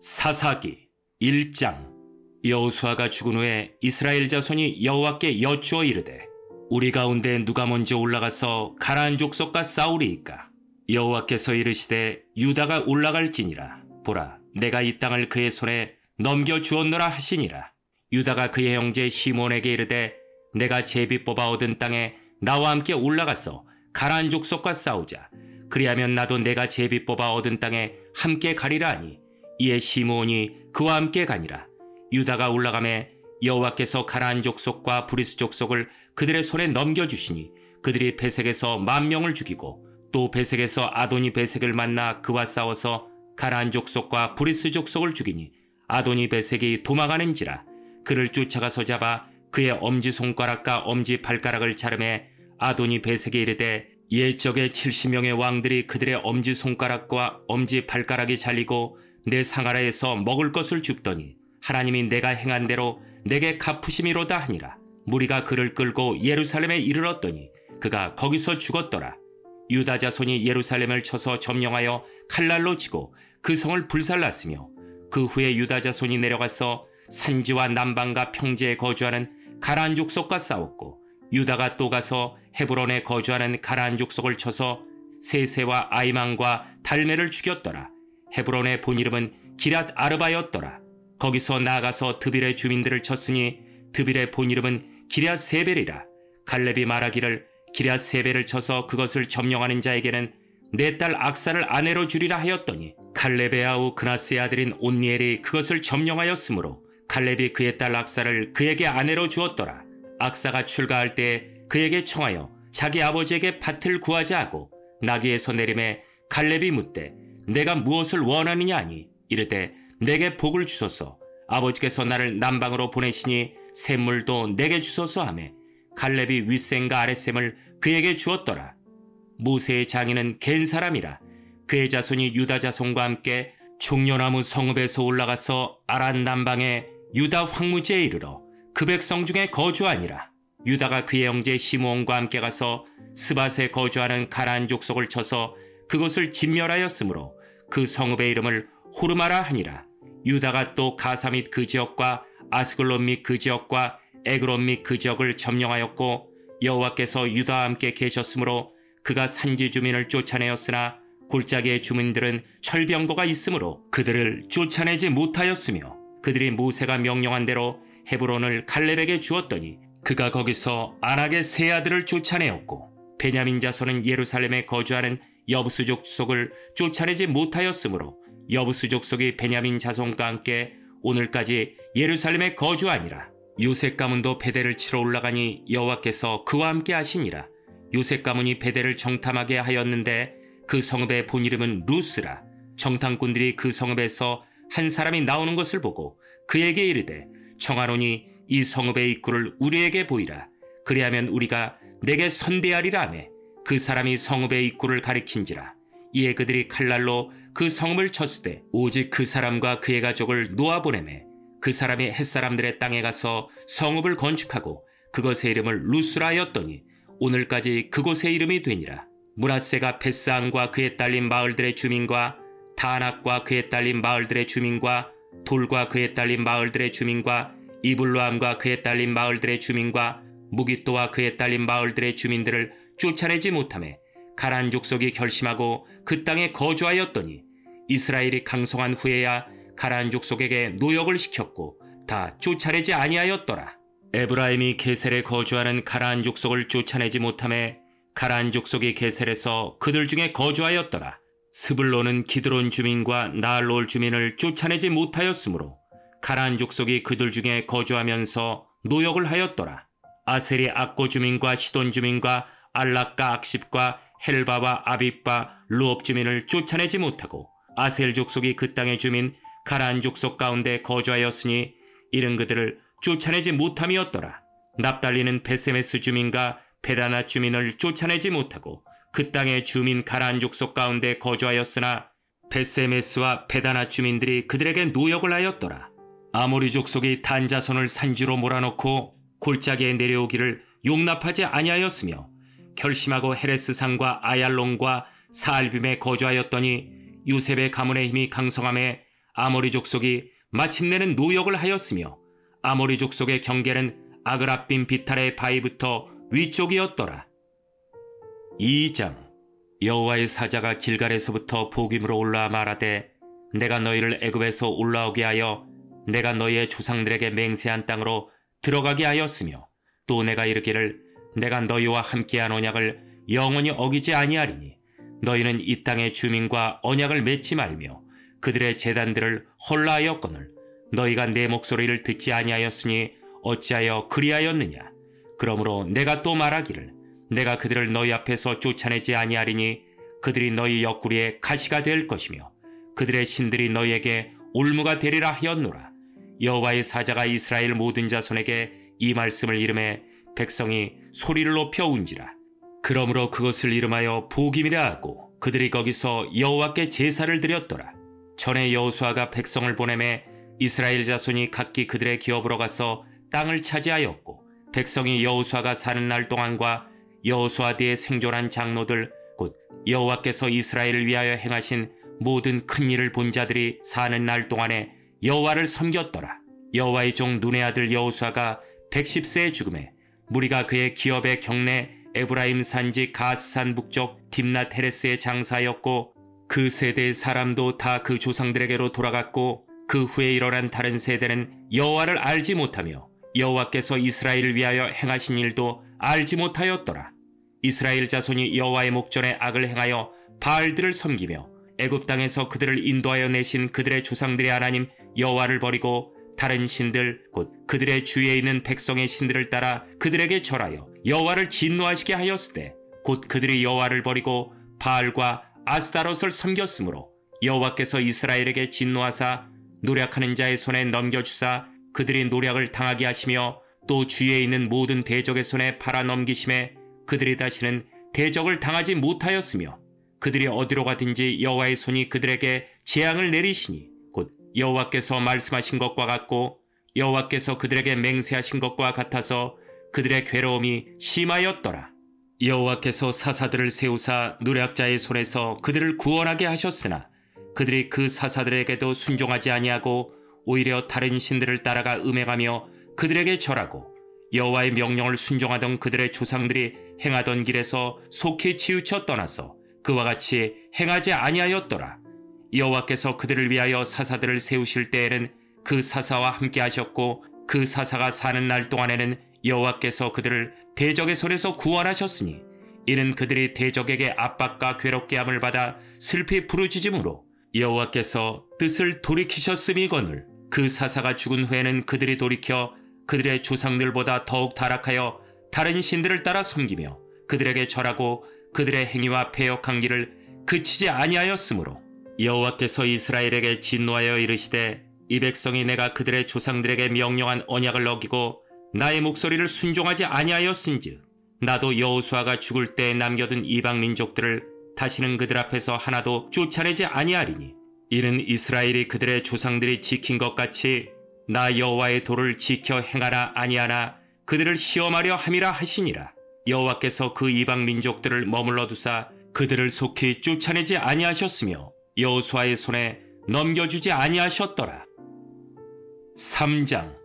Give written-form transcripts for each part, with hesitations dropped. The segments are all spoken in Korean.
사사기 1장. 여호수아가 죽은 후에 이스라엘 자손이 여호와께 여쭈어 이르되 우리 가운데 누가 먼저 올라가서 가나안 족속과 싸우리이까. 여호와께서 이르시되 유다가 올라갈지니라. 보라, 내가 이 땅을 그의 손에 넘겨주었노라 하시니라. 유다가 그의 형제 시몬에게 이르되 내가 제비 뽑아 얻은 땅에 나와 함께 올라가서 가나안 족속과 싸우자. 그리하면 나도 내가 제비 뽑아 얻은 땅에 함께 가리라 하니 이에 시므온이 그와 함께 가니라. 유다가 올라가매 여호와께서 가나안 족속과 브리스 족속을 그들의 손에 넘겨주시니 그들이 베색에서 10,000명을 죽이고 또 베색에서 아도니 베색을 만나 그와 싸워서 가나안 족속과 브리스 족속을 죽이니 아도니 베색이 도망하는지라. 그를 쫓아가서 잡아 그의 엄지손가락과 엄지발가락을 자르매 아도니 베색이 이르되 옛적에 70명의 왕들이 그들의 엄지손가락과 엄지발가락이 잘리고 내 상하라에서 먹을 것을 줍더니 하나님이 내가 행한 대로 내게 갚으심이로다 하니라. 무리가 그를 끌고 예루살렘에 이르렀더니 그가 거기서 죽었더라. 유다 자손이 예루살렘을 쳐서 점령하여 칼날로 치고 그 성을 불살랐으며 그 후에 유다 자손이 내려가서 산지와 남방과 평지에 거주하는 가나안 족속과 싸웠고 유다가 또 가서 헤브론에 거주하는 가나안 족속을 쳐서 세세와 아이만과 달메를 죽였더라. 헤브론의 본 이름은 기랏 아르바였더라. 거기서 나아가서 드빌의 주민들을 쳤으니 드빌의 본 이름은 기럇 세벨이라. 갈렙이 말하기를 기럇 세벨을 쳐서 그것을 점령하는 자에게는 내 딸 악사를 아내로 주리라 하였더니 갈렙의 아우 그나스의 아들인 온니엘이 그것을 점령하였으므로 갈렙이 그의 딸 악사를 그에게 아내로 주었더라. 악사가 출가할 때에 그에게 청하여 자기 아버지에게 밭을 구하자 하고 나귀에서 내림에 갈렙이 묻되 내가 무엇을 원하느냐 하니 이르되 내게 복을 주소서. 아버지께서 나를 남방으로 보내시니 샘물도 내게 주소서 하매 갈렙이 윗샘과 아랫샘을 그에게 주었더라. 모세의 장인은 겐 사람이라. 그의 자손이 유다 자손과 함께 종려나무 성읍에서 올라가서 아란 남방의 유다 황무지에 이르러 그 백성 중에 거주하니라. 유다가 그의 형제 시므온과 함께 가서 스밧에 거주하는 가나안 족속을 쳐서 그것을 진멸하였으므로 그 성읍의 이름을 호르마라 하니라. 유다가 또 가사 및 그 지역과 아스글론 및 그 지역과 에그론 및 그 지역을 점령하였고 여호와께서 유다와 함께 계셨으므로 그가 산지 주민을 쫓아내었으나 골짜기의 주민들은 철병거가 있으므로 그들을 쫓아내지 못하였으며 그들이 모세가 명령한 대로 헤브론을 갈렙에게 주었더니 그가 거기서 안악의 세 아들을 쫓아내었고 베냐민 자손은 예루살렘에 거주하는 여부수 족속을 쫓아내지 못하였으므로 여부수 족속이 베냐민 자손과 함께 오늘까지 예루살렘에 거주하니라. 요셉 가문도 베델을 치러 올라가니 여호와께서 그와 함께 하시니라. 요셉 가문이 베델을 정탐하게 하였는데 그 성읍의 본 이름은 루스라. 정탐꾼들이 그 성읍에서 한 사람이 나오는 것을 보고 그에게 이르되 청하노니 이 성읍의 입구를 우리에게 보이라. 그리하면 우리가 내게 선대하리라 하매 그 사람이 성읍의 입구를 가리킨지라. 이에 그들이 칼날로 그 성읍을 쳤으되 오직 그 사람과 그의 가족을 놓아보내매 그 사람이 햇사람들의 땅에 가서 성읍을 건축하고 그것의 이름을 루스라 하였더니 오늘까지 그곳의 이름이 되니라. 므낫세가 베스안과 그에 딸린 마을들의 주민과 다낙과 그에 딸린 마을들의 주민과 돌과 그에 딸린 마을들의 주민과 이블로암과 그에 딸린 마을들의 주민과 무깃도와 그에 딸린 마을들의 주민들을 쫓아내지 못하매 가나안 족속이 결심하고 그 땅에 거주하였더니 이스라엘이 강성한 후에야 가나안 족속에게 노역을 시켰고 다 쫓아내지 아니하였더라. 에브라임이 게셀에 거주하는 가나안 족속을 쫓아내지 못하매 가나안 족속이 게셀에서 그들 중에 거주하였더라. 스불론은 기드론 주민과 나알롤 주민을 쫓아내지 못하였으므로 가나안 족속이 그들 중에 거주하면서 노역을 하였더라. 아셀이 악고 주민과 시돈 주민과 알락과 악십과 헬바와 아빕바 루옵 주민을 쫓아내지 못하고 아셀 족속이 그 땅의 주민 가나안 족속 가운데 거주하였으니 이른 그들을 쫓아내지 못함이었더라. 납달리는 베세메스 주민과 베다나 주민을 쫓아내지 못하고 그 땅의 주민 가나안 족속 가운데 거주하였으나 베세메스와 베다나 주민들이 그들에게 노역을 하였더라. 아모리 족속이 단 자손을 산지로 몰아넣고 골짜기에 내려오기를 용납하지 아니하였으며 결심하고 헤레스산과 아얄론과 사알빔에 거주하였더니 요셉의 가문의 힘이 강성함에 아모리 족속이 마침내는 노역을 하였으며 아모리 족속의 경계는 아그라빔 비탈의 바위부터 위쪽이었더라. 2장. 여호와의 사자가 길갈에서부터 보김으로 올라와 말하되 내가 너희를 애굽에서 올라오게 하여 내가 너희의 조상들에게 맹세한 땅으로 들어가게 하였으며 또 내가 이르기를 내가 너희와 함께한 언약을 영원히 어기지 아니하리니 너희는 이 땅의 주민과 언약을 맺지 말며 그들의 제단들을 헐라하였거늘 너희가 내 목소리를 듣지 아니하였으니 어찌하여 그리하였느냐. 그러므로 내가 또 말하기를 내가 그들을 너희 앞에서 쫓아내지 아니하리니 그들이 너희 옆구리에 가시가 될 것이며 그들의 신들이 너희에게 올무가 되리라 하였노라. 여호와의 사자가 이스라엘 모든 자손에게 이 말씀을 이름해 백성이 소리를 높여 운지라. 그러므로 그것을 이름하여 보김이라 하고 그들이 거기서 여호와께 제사를 드렸더라. 전에 여호수아가 백성을 보내매 이스라엘 자손이 각기 그들의 기업으로 가서 땅을 차지하였고 백성이 여호수아가 사는 날 동안과 여호수아 뒤에 생존한 장로들 곧 여호와께서 이스라엘을 위하여 행하신 모든 큰 일을 본 자들이 사는 날 동안에 여호와를 섬겼더라. 여호와의 종 눈의 아들 여호수아가 110세에 죽음에 무리가 그의 기업의 경내 에브라임 산지 가스산 북쪽 딥낫 헤레스의 장사였고 그 세대의 사람도 다 그 조상들에게로 돌아갔고 그 후에 일어난 다른 세대는 여호와를 알지 못하며 여호와께서 이스라엘을 위하여 행하신 일도 알지 못하였더라. 이스라엘 자손이 여호와의 목전에 악을 행하여 바알들을 섬기며 애굽 땅에서 그들을 인도하여 내신 그들의 조상들의 하나님 여호와를 버리고 다른 신들 곧 그들의 주위에 있는 백성의 신들을 따라 그들에게 절하여 여호와를 진노하시게 하였으되 곧 그들이 여호와를 버리고 바알과 아스타롯을 섬겼으므로 여호와께서 이스라엘에게 진노하사 노략하는 자의 손에 넘겨주사 그들이 노략을 당하게 하시며 또 주위에 있는 모든 대적의 손에 팔아 넘기심에 그들이 다시는 대적을 당하지 못하였으며 그들이 어디로 가든지 여호와의 손이 그들에게 재앙을 내리시니 곧 여호와께서 말씀하신 것과 같고 여호와께서 그들에게 맹세하신 것과 같아서 그들의 괴로움이 심하였더라. 여호와께서 사사들을 세우사 노략자의 손에서 그들을 구원하게 하셨으나 그들이 그 사사들에게도 순종하지 아니하고 오히려 다른 신들을 따라가 음행하며 그들에게 절하고 여호와의 명령을 순종하던 그들의 조상들이 행하던 길에서 속히 치우쳐 떠나서 그와 같이 행하지 아니하였더라. 여호와께서 그들을 위하여 사사들을 세우실 때에는 그 사사와 함께 하셨고 그 사사가 사는 날 동안에는 여호와께서 그들을 대적의 손에서 구원하셨으니 이는 그들이 대적에게 압박과 괴롭게 함을 받아 슬피 부르짖음으로 여호와께서 뜻을 돌이키셨음이거늘 그 사사가 죽은 후에는 그들이 돌이켜 그들의 조상들보다 더욱 타락하여 다른 신들을 따라 섬기며 그들에게 절하고 그들의 행위와 패역한 길을 그치지 아니하였으므로 여호와께서 이스라엘에게 진노하여 이르시되 이 백성이 내가 그들의 조상들에게 명령한 언약을 어기고 나의 목소리를 순종하지 아니하였은즉 나도 여호수아가 죽을 때에 남겨둔 이방 민족들을 다시는 그들 앞에서 하나도 쫓아내지 아니하리니 이는 이스라엘이 그들의 조상들이 지킨 것 같이 나 여호와의 도를 지켜 행하나 아니하나 그들을 시험하려 함이라 하시니라. 여호와께서 그 이방 민족들을 머물러 두사 그들을 속히 쫓아내지 아니하셨으며 여호수아의 손에 넘겨주지 아니하셨더라. 3장.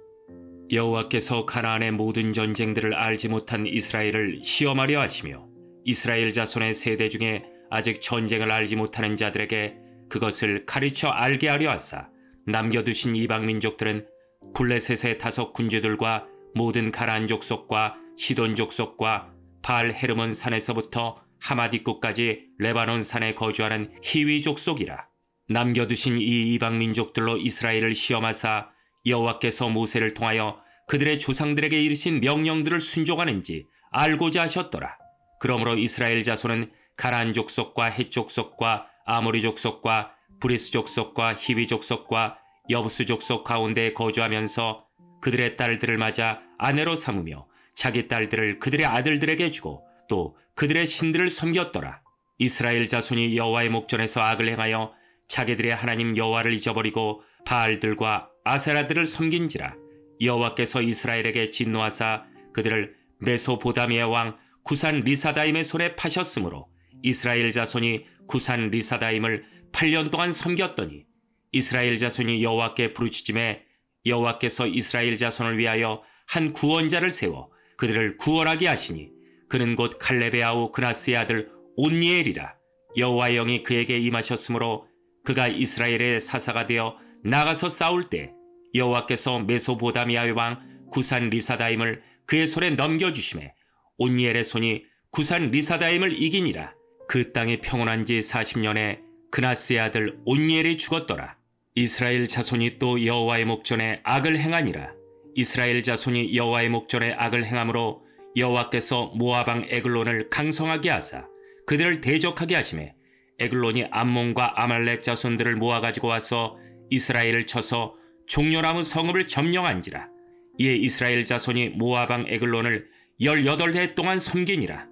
여호와께서 가나안의 모든 전쟁들을 알지 못한 이스라엘을 시험하려 하시며 이스라엘 자손의 세대 중에 아직 전쟁을 알지 못하는 자들에게 그것을 가르쳐 알게 하려 하사 남겨두신 이방 민족들은 블레셋의 5 군주들과 모든 가나안 족속과 시돈 족속과 바알 헤르몬 산에서부터 하마디꾸까지 레바논 산에 거주하는 히위 족속이라. 남겨두신 이 이방 민족들로 이스라엘을 시험하사 여호와께서 모세를 통하여 그들의 조상들에게 이르신 명령들을 순종하는지 알고자 하셨더라. 그러므로 이스라엘 자손은 가나안 족속과 헷 족속과 아모리 족속과 브리스 족속과 히위 족속과 여부스 족속 가운데에 거주하면서 그들의 딸들을 맞아 아내로 삼으며 자기 딸들을 그들의 아들들에게 주고 또 그들의 신들을 섬겼더라. 이스라엘 자손이 여호와의 목전에서 악을 행하여 자기들의 하나님 여호와를 잊어버리고 바알들과 아세라들을 섬긴지라. 여호와께서 이스라엘에게 진노하사 그들을 메소보다미아 왕 구산 리사다임의 손에 파셨으므로 이스라엘 자손이 구산 리사다임을 8년 동안 섬겼더니 이스라엘 자손이 여호와께 부르짖음에 여호와께서 이스라엘 자손을 위하여 한 구원자를 세워 그들을 구원하게 하시니 그는 곧 갈렙의 아우 그나스의 아들 온니엘이라. 여호와의 영이 그에게 임하셨으므로 그가 이스라엘의 사사가 되어 나가서 싸울 때 여호와께서 메소보다미아의 왕 구산 리사다임을 그의 손에 넘겨주심에 온니엘의 손이 구산 리사다임을 이기니라. 그 땅이 평온한 지 40년에 그나스의 아들 온니엘이 죽었더라. 이스라엘 자손이 또 여호와의 목전에 악을 행하니라. 이스라엘 자손이 여호와의 목전에 악을 행함으로 여호와께서 모압 왕 에글론을 강성하게 하사 그들을 대적하게 하시매 에글론이 암몬과 아말렉 자손들을 모아가지고 와서 이스라엘을 쳐서 종려나무 성읍을 점령한지라. 이에 이스라엘 자손이 모압 왕 에글론을 18해 동안 섬기니라.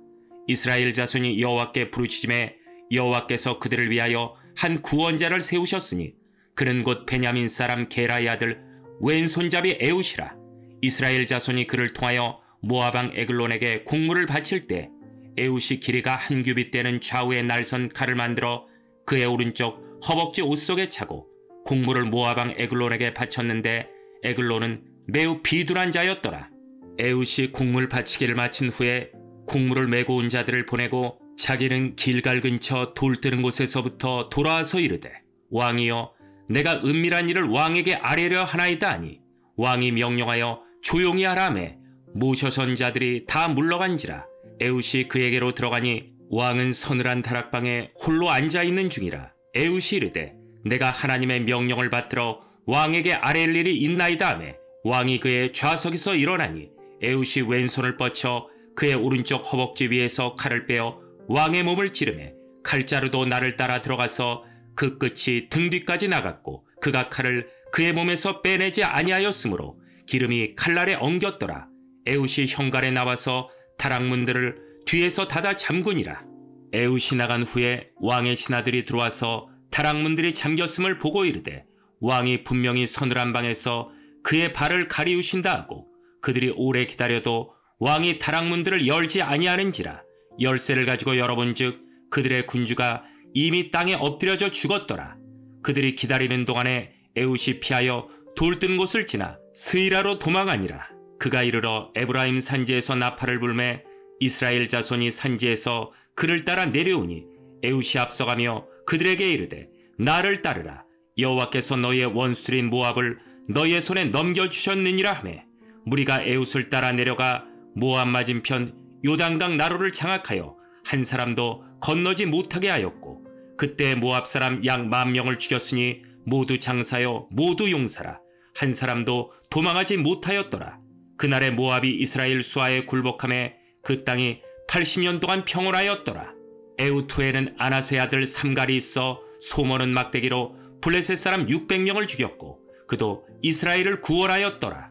이스라엘 자손이 여호와께 부르짖음에 여호와께서 그들을 위하여 한 구원자를 세우셨으니 그는 곧 베냐민 사람 게라의 아들 왼손잡이 에웃이라. 이스라엘 자손이 그를 통하여 모압 왕 에글론에게 공물을 바칠 때 에웃이 길이가 한 규빗 되는 좌우에 날선 칼을 만들어 그의 오른쪽 허벅지 옷 속에 차고 공물을 모압 왕 에글론에게 바쳤는데 에글론은 매우 비둔한 자였더라. 에웃이 공물 바치기를 마친 후에 공물을 메고 온 자들을 보내고 자기는 길갈 근처 돌 뜨는 곳에서부터 돌아와서 이르되 왕이여 내가 은밀한 일을 왕에게 아뢰려 하나이다 하니 왕이 명령하여 조용히 하라매 모셔선 자들이 다 물러간지라. 에웃이 그에게로 들어가니 왕은 서늘한 다락방에 홀로 앉아있는 중이라. 에웃이 이르되 내가 하나님의 명령을 받들어 왕에게 아뢰일 일이 있나이다 하매 왕이 그의 좌석에서 일어나니 에웃이 왼손을 뻗쳐 그의 오른쪽 허벅지 위에서 칼을 빼어 왕의 몸을 찌르매 칼자루도 나를 따라 들어가서 그 끝이 등 뒤까지 나갔고 그가 칼을 그의 몸에서 빼내지 아니하였으므로 기름이 칼날에 엉겼더라. 에웃이 현관에 나와서 다락문들을 뒤에서 닫아 잠그니라. 에웃이 나간 후에 왕의 신하들이 들어와서 다락문들이 잠겼음을 보고 이르되 왕이 분명히 서늘한 방에서 그의 발을 가리우신다 하고 그들이 오래 기다려도 왕이 다락문들을 열지 아니하는지라. 열쇠를 가지고 열어본즉 그들의 군주가 이미 땅에 엎드려져 죽었더라. 그들이 기다리는 동안에 에웃이 피하여 돌 뜬 곳을 지나 스이라로 도망하니라. 그가 이르러 에브라임 산지에서 나팔을 불매 이스라엘 자손이 산지에서 그를 따라 내려오니 에웃이 앞서가며 그들에게 이르되 나를 따르라. 여호와께서 너희의 원수들인 모압을 너희의 손에 넘겨주셨느니라 하매 무리가 에웃을 따라 내려가 모압 맞은편 요단강 나루를 장악하여 한 사람도 건너지 못하게 하였고 그때 모압 사람 약 10,000명을 죽였으니 모두 장사여 모두 용사라. 한 사람도 도망하지 못하였더라. 그날에 모압이 이스라엘 수하에 굴복함에 그 땅이 80년 동안 평온하였더라. 에웃 후에는 아나세 아들 삼갈이 있어 소모는 막대기로 블레셋 사람 600명을 죽였고 그도 이스라엘을 구원하였더라.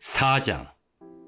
4장.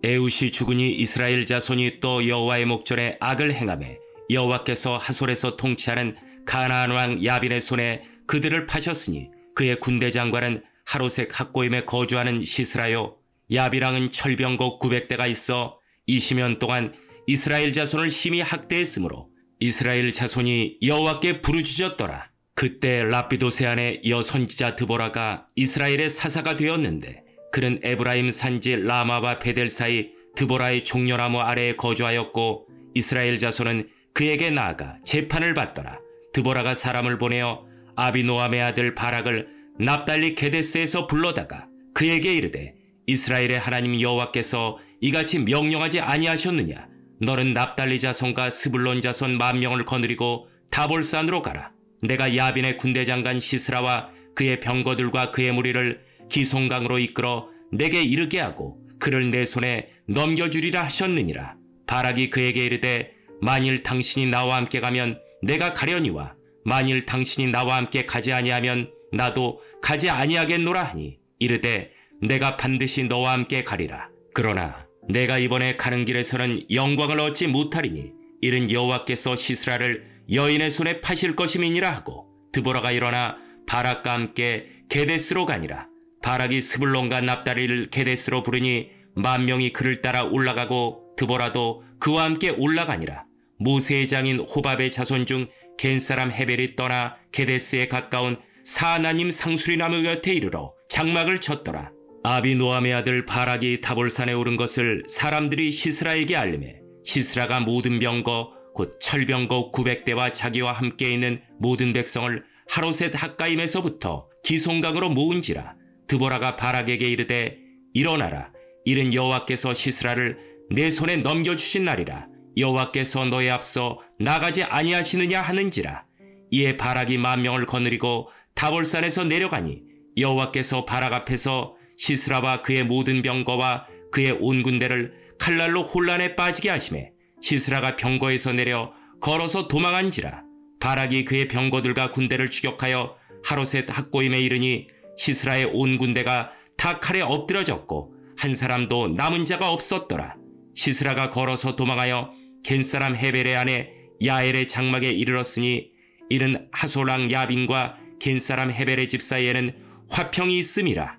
에웃이 죽으니 이스라엘 자손이 또 여호와의 목전에 악을 행하매 여호와께서 하솔에서 통치하는 가나안 왕 야빈의 손에 그들을 파셨으니 그의 군대 장관은 하로색 학고임에 거주하는 시스라요. 야빈왕은 철병거 900대가 있어 20년 동안 이스라엘 자손을 심히 학대했으므로 이스라엘 자손이 여호와께 부르짖었더라. 그때 라피도세 안에 여선지자 드보라가 이스라엘의 사사가 되었는데 그는 에브라임 산지 라마와 베델 사이 드보라의 종려나무 아래에 거주하였고 이스라엘 자손은 그에게 나아가 재판을 받더라. 드보라가 사람을 보내어 아비노함의 아들 바락을 납달리 게데스에서 불러다가 그에게 이르되 이스라엘의 하나님 여호와께서 이같이 명령하지 아니하셨느냐. 너는 납달리 자손과 스불론 자손 10,000명을 거느리고 다볼산으로 가라. 내가 야빈의 군대 장관 시스라와 그의 병거들과 그의 무리를 기송강으로 이끌어 내게 이르게 하고 그를 내 손에 넘겨주리라 하셨느니라. 바락이 그에게 이르되 만일 당신이 나와 함께 가면 내가 가려니와 만일 당신이 나와 함께 가지 아니하면 나도 가지 아니하겠노라 하니 이르되 내가 반드시 너와 함께 가리라. 그러나 내가 이번에 가는 길에서는 영광을 얻지 못하리니 이는 여호와께서 시스라를 여인의 손에 파실 것임이니라 하고 드보라가 일어나 바락과 함께 게데스로 가니라. 바락이 스불론과 납달리를 게데스로 부르니 10,000명이 그를 따라 올라가고 드보라도 그와 함께 올라가니라. 모세의 장인 호밥의 자손 중 겐사람 헤벨이 떠나 게데스에 가까운 사나님 상수리나무 곁에 이르러 장막을 쳤더라. 아비노함의 아들 바락이 다볼산에 오른 것을 사람들이 시스라에게 알림해 시스라가 모든 병거 곧 철병거 900대와 자기와 함께 있는 모든 백성을 하로셋 학가임에서부터 기송강으로 모은지라. 드보라가 바락에게 이르되 일어나라. 이는 여호와께서 시스라를 내 손에 넘겨주신 날이라. 여호와께서 너의 앞서 나가지 아니하시느냐 하는지라. 이에 바락이 10,000명을 거느리고 다볼산에서 내려가니 여호와께서 바락 앞에서 시스라와 그의 모든 병거와 그의 온 군대를 칼날로 혼란에 빠지게 하시매 시스라가 병거에서 내려 걸어서 도망한지라. 바락이 그의 병거들과 군대를 추격하여 하로셋 학고임에 이르니 시스라의 온 군대가 다 칼에 엎드러졌고 한 사람도 남은 자가 없었더라. 시스라가 걸어서 도망하여 겐사람 헤벨의 아내 야엘의 장막에 이르렀으니 이는 하솔랑 야빈과 겐사람 헤벨의 집 사이에는 화평이 있음이라.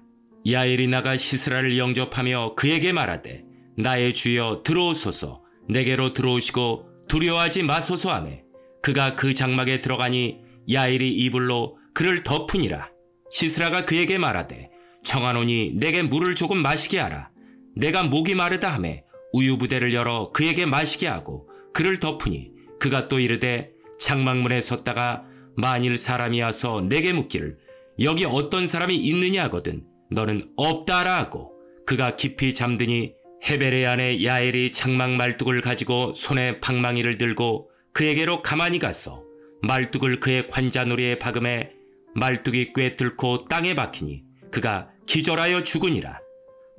야엘이 나가 시스라를 영접하며 그에게 말하되 나의 주여 들어오소서. 내게로 들어오시고 두려워하지 마소서 하매 그가 그 장막에 들어가니 야엘이 이불로 그를 덮으니라. 시스라가 그에게 말하되 청하노니 내게 물을 조금 마시게 하라. 내가 목이 마르다 하매 우유 부대를 열어 그에게 마시게 하고 그를 덮으니 그가 또 이르되 장막문에 섰다가 만일 사람이 와서 내게 묻기를 여기 어떤 사람이 있느냐 하거든 너는 없다 하라 하고 그가 깊이 잠드니 헤벨의 아내 야엘이 장막 말뚝을 가지고 손에 방망이를 들고 그에게로 가만히 가서 말뚝을 그의 관자놀이에 박음에 말뚝이 꿰뚫고 땅에 박히니 그가 기절하여 죽으니라.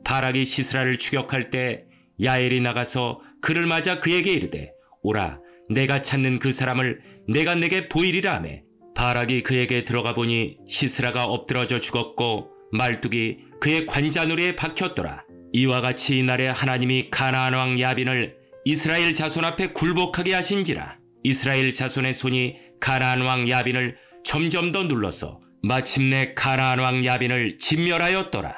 바락이 시스라를 추격할 때 야엘이 나가서 그를 맞아 그에게 이르되 오라 내가 찾는 그 사람을 내가 내게 보이리라 하매 바락이 그에게 들어가 보니 시스라가 엎드러져 죽었고 말뚝이 그의 관자놀이에 박혔더라. 이와 같이 이날에 하나님이 가나안 왕 야빈을 이스라엘 자손 앞에 굴복하게 하신지라. 이스라엘 자손의 손이 가나안 왕 야빈을 점점 더 눌러서 마침내 가나안 왕 야빈을 진멸하였더라.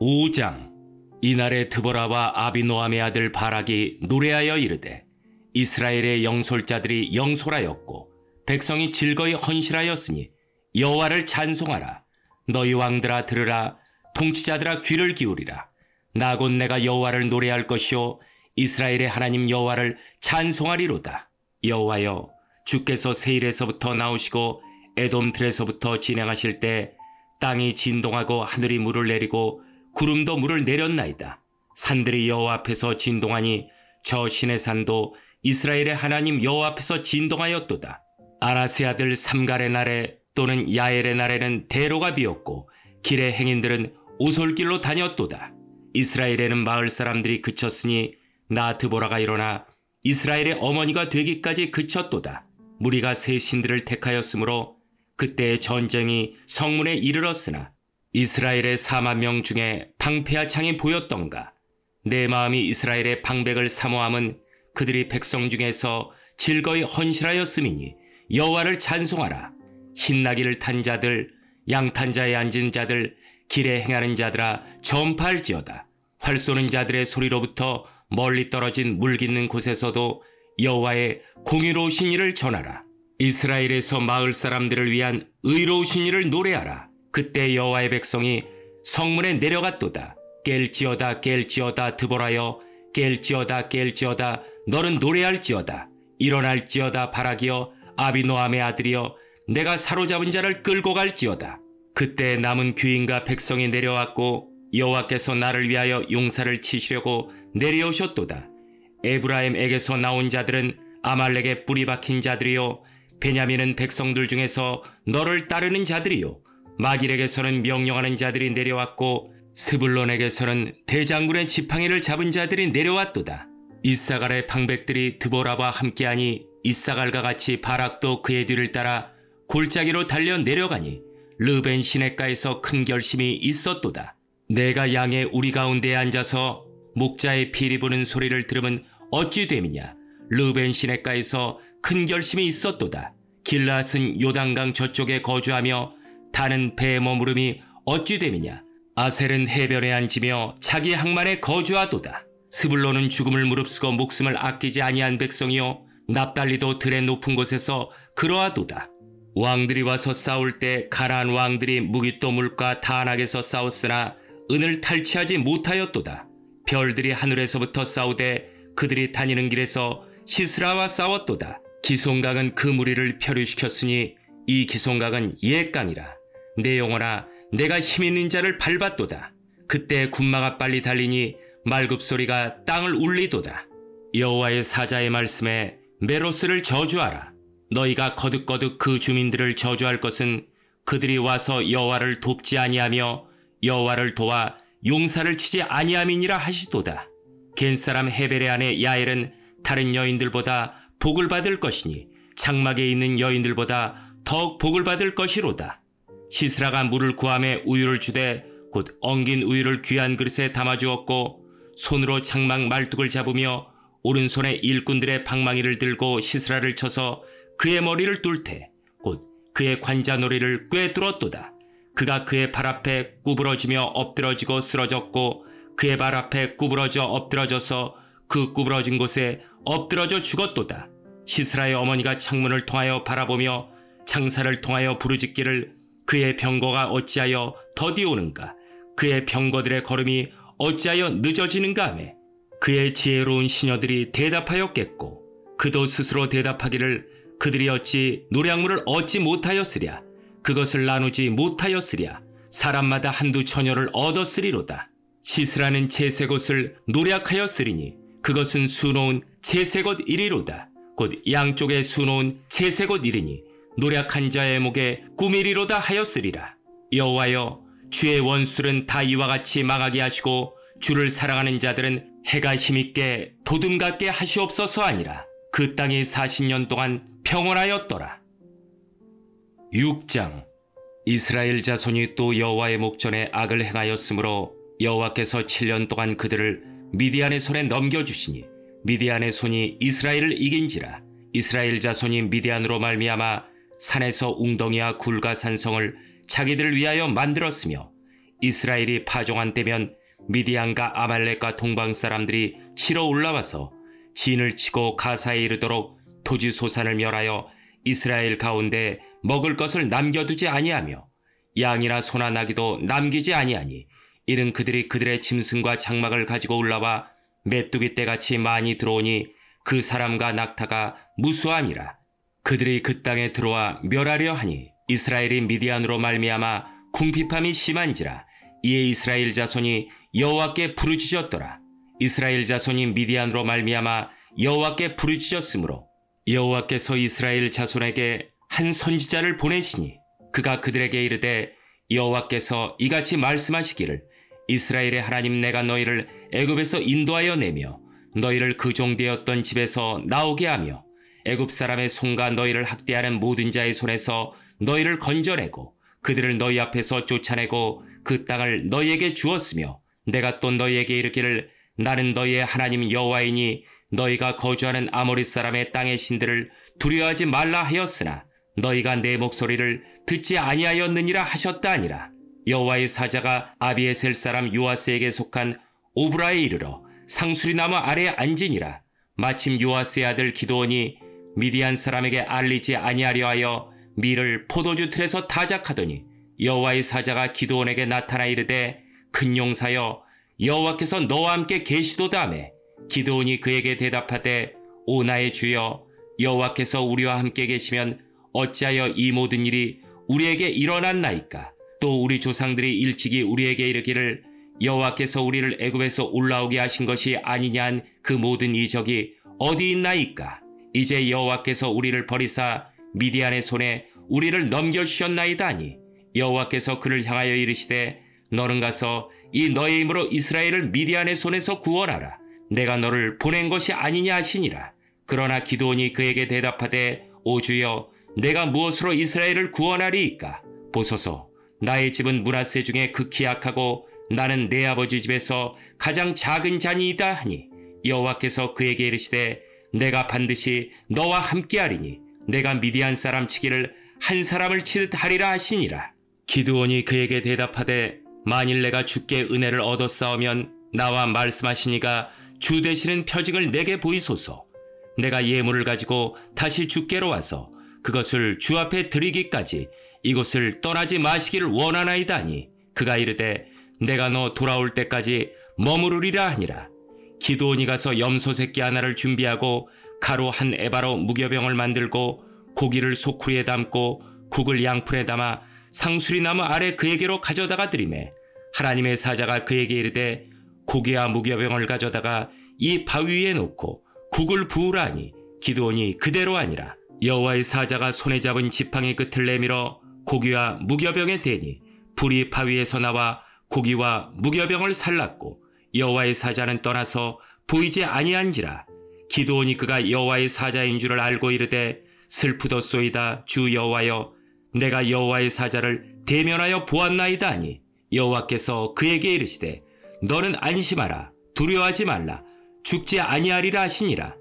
5장. 이날에 드보라와 아비노함의 아들 바락이 노래하여 이르되 이스라엘의 영솔자들이 영솔하였고 백성이 즐거이 헌실하였으니 여호와를 찬송하라. 너희 왕들아 들으라. 통치자들아 귀를 기울이라. 나 곧 내가 여호와를 노래할 것이요 이스라엘의 하나님 여호와를 찬송하리로다. 여호와여 주께서 세일에서부터 나오시고 에돔들에서부터 진행하실 때 땅이 진동하고 하늘이 물을 내리고 구름도 물을 내렸나이다. 산들이 여호와 앞에서 진동하니 저 신의 산도 이스라엘의 하나님 여호와 앞에서 진동하였도다. 아나세 아들 삼갈의 날에 또는 야엘의 날에는 대로가 비었고 길의 행인들은 오솔길로 다녔도다. 이스라엘에는 마을 사람들이 그쳤으니 나 드보라가 일어나 이스라엘의 어머니가 되기까지 그쳤도다. 무리가 새 신들을 택하였으므로 그때의 전쟁이 성문에 이르렀으나 이스라엘의 40,000명 중에 방패와 창이 보였던가. 내 마음이 이스라엘의 방백을 사모함은 그들이 백성 중에서 즐거이 헌실하였음이니 여호와를 찬송하라. 흰나귀를 탄 자들, 양탄 자에 앉은 자들, 길에 행하는 자들아 전파할지어다. 활 쏘는 자들의 소리로부터 멀리 떨어진 물 깃는 곳에서도 여호와의 공의로우신 일을 전하라. 이스라엘에서 마을 사람들을 위한 의로우신 일을 노래하라. 그때 여호와의 백성이 성문에 내려갔도다. 깰지어다 깰지어다 드보라여 깰지어다 깰지어다 너는 노래할지어다. 일어날지어다 바락이여 아비노함의 아들이여 내가 사로잡은 자를 끌고 갈지어다. 그때 남은 귀인과 백성이 내려왔고 여호와께서 나를 위하여 용사를 치시려고 내려오셨도다. 에브라임에게서 나온 자들은 아말렉의 뿌리 박힌 자들이요 베냐민은 백성들 중에서 너를 따르는 자들이요 마길에게서는 명령하는 자들이 내려왔고 스불론에게서는 대장군의 지팡이를 잡은 자들이 내려왔도다. 이사갈의 방백들이 드보라와 함께하니 이사갈과 같이 바락도 그의 뒤를 따라 골짜기로 달려 내려가니 르벤 시냇가에서 큰 결심이 있었도다. 내가 양의 우리 가운데에 앉아서 목자의 피리 부는 소리를 들으면 어찌 됨이냐. 르벤 시냇가에서 큰 결심이 있었도다. 길앗은 요단강 저쪽에 거주하며 다는 배의 머무름이 어찌 됨이냐. 아셀은 해변에 앉으며 자기 항만에 거주하도다. 스불론은 죽음을 무릅쓰고 목숨을 아끼지 아니한 백성이요 납달리도 들의 높은 곳에서 그러하도다. 왕들이 와서 싸울 때 가나안 왕들이 무깃도물과 다낙에서 싸웠으나 은을 탈취하지 못하였도다. 별들이 하늘에서부터 싸우되 그들이 다니는 길에서 시스라와 싸웠도다. 기손각은 그 무리를 표류시켰으니 이 기손각은 옛강이라. 내 영혼아, 내가 힘있는 자를 밟았도다. 그때 군마가 빨리 달리니 말굽소리가 땅을 울리도다. 여호와의 사자의 말씀에 메로스를 저주하라. 너희가 거듭거듭 그 주민들을 저주할 것은 그들이 와서 여호와를 돕지 아니하며 여호와를 도와 용사를 치지 아니함이니라 하시도다. 겐사람 헤벨의 아내 야엘은 다른 여인들보다 복을 받을 것이니 장막에 있는 여인들보다 더욱 복을 받을 것이로다. 시스라가 물을 구함에 우유를 주되 곧 엉긴 우유를 귀한 그릇에 담아주었고 손으로 장막 말뚝을 잡으며 오른손에 일꾼들의 방망이를 들고 시스라를 쳐서 그의 머리를 뚫되 곧 그의 관자놀이를 꿰뚫었도다. 그가 그의 발 앞에 구부러지며 엎드러지고 쓰러졌고 그의 발 앞에 구부러져 엎드러져서 그 구부러진 곳에 엎드러져 죽었도다. 시스라의 어머니가 창문을 통하여 바라보며 창사를 통하여 부르짖기를 그의 병거가 어찌하여 더디오는가, 그의 병거들의 걸음이 어찌하여 늦어지는가 하매 그의 지혜로운 시녀들이 대답하였겠고 그도 스스로 대답하기를 그들이 어찌 노량물을 얻지 못하였으랴, 그것을 나누지 못하였으랴, 사람마다 한두 처녀를 얻었으리로다. 시스라는 채색옷을 노략하였으리니 그것은 수놓은 채색옷 이리로다. 곧 양쪽에 수놓은 채색옷 이리니 노략한 자의 목에 꾸미리로다 하였으리라. 여호와여, 주의 원수들은 다 이와 같이 망하게 하시고 주를 사랑하는 자들은 해가 힘있게 도둠 같게 하시옵소서 하니라. 그 땅이 40년 동안 평온하였더라. 6장. 이스라엘 자손이 또 여호와의 목전에 악을 행하였으므로 여호와께서 7년 동안 그들을 미디안의 손에 넘겨주시니 미디안의 손이 이스라엘을 이긴지라. 이스라엘 자손이 미디안으로 말미암아 산에서 웅덩이와 굴과 산성을 자기들을 위하여 만들었으며 이스라엘이 파종한 때면 미디안과 아말렉과 동방 사람들이 치러 올라와서 진을 치고 가사에 이르도록 토지 소산을 멸하여 이스라엘 가운데 먹을 것을 남겨두지 아니하며 양이나 소나 나귀도 남기지 아니하니 이는 그들이 그들의 짐승과 장막을 가지고 올라와 메뚜기 떼같이 많이 들어오니 그 사람과 낙타가 무수함이라. 그들이 그 땅에 들어와 멸하려 하니 이스라엘이 미디안으로 말미암아 궁핍함이 심한지라. 이에 이스라엘 자손이 여호와께 부르짖었더라. 이스라엘 자손이 미디안으로 말미암아 여호와께 부르짖었으므로 여호와께서 이스라엘 자손에게 한 선지자를 보내시니 그가 그들에게 이르되 여호와께서 이같이 말씀하시기를 이스라엘의 하나님 내가 너희를 애굽에서 인도하여 내며 너희를 그 종되었던 집에서 나오게 하며 애굽 사람의 손과 너희를 학대하는 모든 자의 손에서 너희를 건져내고 그들을 너희 앞에서 쫓아내고 그 땅을 너희에게 주었으며 내가 또 너희에게 이르기를 나는 너희의 하나님 여호와이니 너희가 거주하는 아모리 사람의 땅의 신들을 두려워하지 말라 하였으나 너희가 내 목소리를 듣지 아니하였느니라 하셨다 하니라. 여호와의 사자가 아비에셀 사람 요아스에게 속한 오브라에 이르러 상수리나무 아래에 앉으니라. 마침 요아스의 아들 기드온이 미디안 사람에게 알리지 아니하려 하여 밀을 포도주 틀에서 타작하더니 여호와의 사자가 기드온에게 나타나 이르되 큰 용사여 여호와께서 너와 함께 계시도다 하매 기드온이 그에게 대답하되 오 나의 주여 여호와께서 우리와 함께 계시면 어찌하여 이 모든 일이 우리에게 일어났나이까. 또 우리 조상들이 일찍이 우리에게 이르기를 여호와께서 우리를 애굽에서 올라오게 하신 것이 아니냐한 그 모든 이적이 어디 있나이까. 이제 여호와께서 우리를 버리사 미디안의 손에 우리를 넘겨주셨나이다 하니 여호와께서 그를 향하여 이르시되 너는 가서 이 너의 힘으로 이스라엘을 미디안의 손에서 구원하라. 내가 너를 보낸 것이 아니냐 하시니라. 그러나 기드온이 그에게 대답하되 오 주여 내가 무엇으로 이스라엘을 구원하리이까. 보소서 나의 집은 므낫세 중에 극히 약하고 나는 내 아버지 집에서 가장 작은 자니이다 하니 여호와께서 그에게 이르시되 내가 반드시 너와 함께하리니 내가 미디안 사람 치기를 한 사람을 치듯 하리라 하시니라. 기드온이 그에게 대답하되 만일 내가 주께 은혜를 얻었사오면 나와 말씀하시니가 주 되시는 표징을 내게 보이소서. 내가 예물을 가지고 다시 주께로 와서 그것을 주 앞에 드리기까지 이곳을 떠나지 마시기를 원하나이다 하니 그가 이르되 내가 너 돌아올 때까지 머무르리라 하니라. 기드온이 가서 염소 새끼 하나를 준비하고 가루 한 에바로 무교병을 만들고 고기를 소쿠리에 담고 국을 양푼에 담아 상수리나무 아래 그에게로 가져다가 드리매 하나님의 사자가 그에게 이르되 고기와 무교병을 가져다가 이 바위 위에 놓고 국을 부으라 하니 기드온이 그대로 하니라. 여호와의 사자가 손에 잡은 지팡이 끝을 내밀어 고기와 무교병에 대니 불이 바위에서 나와 고기와 무교병을 살랐고 여호와의 사자는 떠나서 보이지 아니한지라. 기드온이 그가 여호와의 사자인 줄을 알고 이르되 슬프도소이다 주 여호와여 내가 여호와의 사자를 대면하여 보았나이다 하니 여호와께서 그에게 이르시되 너는 안심하라 두려워하지 말라 죽지 아니하리라 하시니라.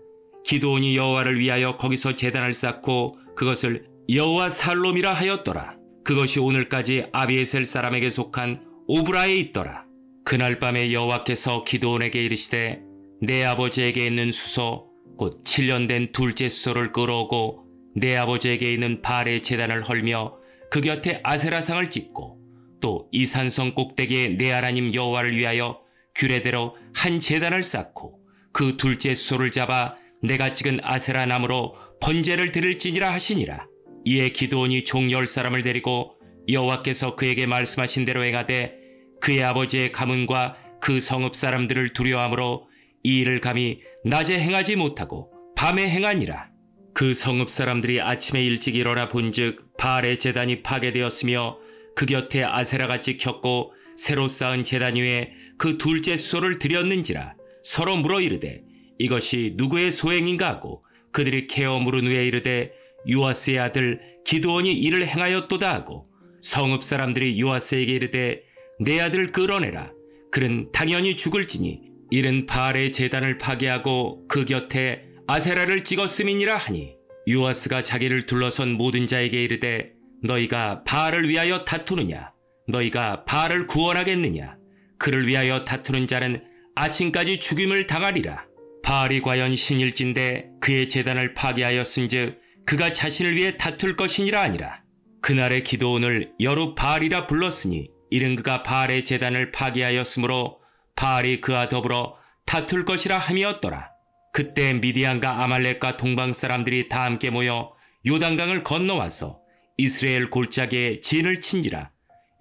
기드온이 여호와를 위하여 거기서 제단을 쌓고 그것을 여호와 살롬이라 하였더라. 그것이 오늘까지 아비에셀 사람에게 속한 오브라에 있더라. 그날 밤에 여호와께서 기드온에게 이르시되 내 아버지에게 있는 수소 곧 7년 된 둘째 수소를 끌어오고 내 아버지에게 있는 바알의 제단을 헐며 그 곁에 아세라상을 찍고 또 이 산성 꼭대기에 내 하나님 여호와를 위하여 규례대로 한 제단을 쌓고 그 둘째 수소를 잡아 내가 찍은 아세라 나무로 번제를 드릴지니라 하시니라. 이에 기드온이 종 10사람을 데리고 여호와께서 그에게 말씀하신 대로 행하되 그의 아버지의 가문과 그 성읍 사람들을 두려워하므로 이 일을 감히 낮에 행하지 못하고 밤에 행하니라. 그 성읍 사람들이 아침에 일찍 일어나 본즉 바알의 제단이 파괴되었으며 그 곁에 아세라가 찍혔고 새로 쌓은 제단 위에 그 둘째 수소를 드렸는지라. 서로 물어 이르되 이것이 누구의 소행인가 하고 그들이 캐어 물은 후에 이르되 요아스의 아들 기드온이 이를 행하였도다 하고 성읍 사람들이 요아스에게 이르되 내 아들을 끌어내라 그는 당연히 죽을지니 이는 바알의 제단을 파괴하고 그 곁에 아세라를 찍었음이니라 하니 요아스가 자기를 둘러선 모든 자에게 이르되 너희가 바알을 위하여 다투느냐 너희가 바알을 구원하겠느냐 그를 위하여 다투는 자는 아침까지 죽임을 당하리라. 바알이 과연 신일진데 그의 제단을 파괴하였은즉 그가 자신을 위해 다툴 것이니라 아니라. 그날의 기드온을 여룻바알이라 불렀으니 이른 그가 바알의 제단을 파괴하였으므로 바알이 그와 더불어 다툴 것이라 함이었더라. 그때 미디안과 아말렉과 동방 사람들이 다 함께 모여 요단강을 건너와서 이스라엘 골짜기에 진을 친지라.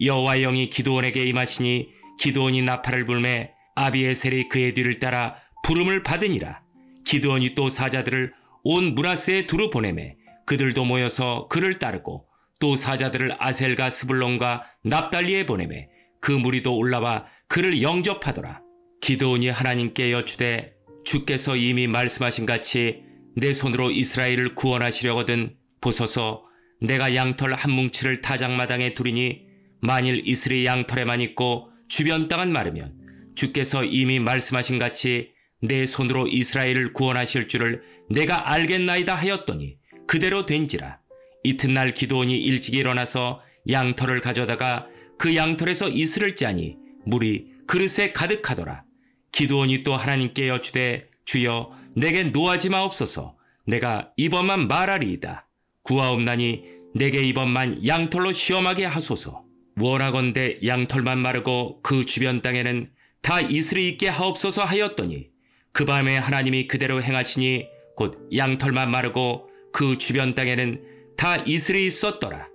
여호와의 영이 기드온에게 임하시니 기드온이 나팔을 불매 아비에셀이 그의 뒤를 따라 부름을 받으니라. 기드온이 또 사자들을 온 므낫세에 두루 보내매 그들도 모여서 그를 따르고 또 사자들을 아셀과 스불론과 납달리에 보내매 그 무리도 올라와 그를 영접하더라. 기드온이 하나님께 여쭈되 주께서 이미 말씀하신 같이 내 손으로 이스라엘을 구원하시려거든 보소서 내가 양털 한 뭉치를 타작마당에 두리니 만일 이슬이 양털에만 있고 주변 땅은 마르면 주께서 이미 말씀하신 같이 내 손으로 이스라엘을 구원하실 줄을 내가 알겠나이다 하였더니 그대로 된지라. 이튿날 기드온이 일찍 일어나서 양털을 가져다가 그 양털에서 이슬을 짜니 물이 그릇에 가득하더라. 기드온이 또 하나님께 여쭈되 주여 내게 노하지 마옵소서 내가 이번만 말하리이다. 구하옵나니 내게 이번만 양털로 시험하게 하소서. 원하건대 양털만 마르고 그 주변 땅에는 다 이슬이 있게 하옵소서 하였더니 그 밤에 하나님이 그대로 행하시니 곧 양털만 마르고 그 주변 땅에는 다 이슬이 있었더라.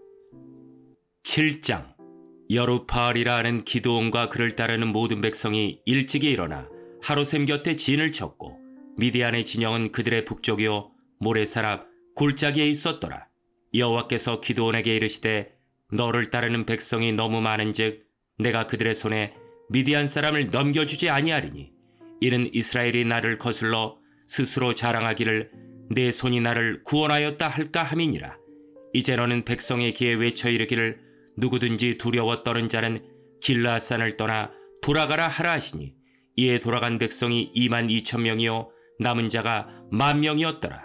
7장. 여룻바알이라 하는 기드온과 그를 따르는 모든 백성이 일찍이 일어나 하로셈 곁에 진을 쳤고 미디안의 진영은 그들의 북쪽이요 모레사랍 골짜기에 있었더라. 여호와께서 기드온에게 이르시되 너를 따르는 백성이 너무 많은즉 내가 그들의 손에 미디안 사람을 넘겨주지 아니하리니 이는 이스라엘이 나를 거슬러 스스로 자랑하기를 내 손이 나를 구원하였다 할까 함이니라. 이제 너는 백성의 귀에 외쳐 이르기를 누구든지 두려워 떠는 자는 길르앗산을 떠나 돌아가라 하라 하시니 이에 돌아간 백성이 22,000명이요 남은 자가 10,000명이었더라.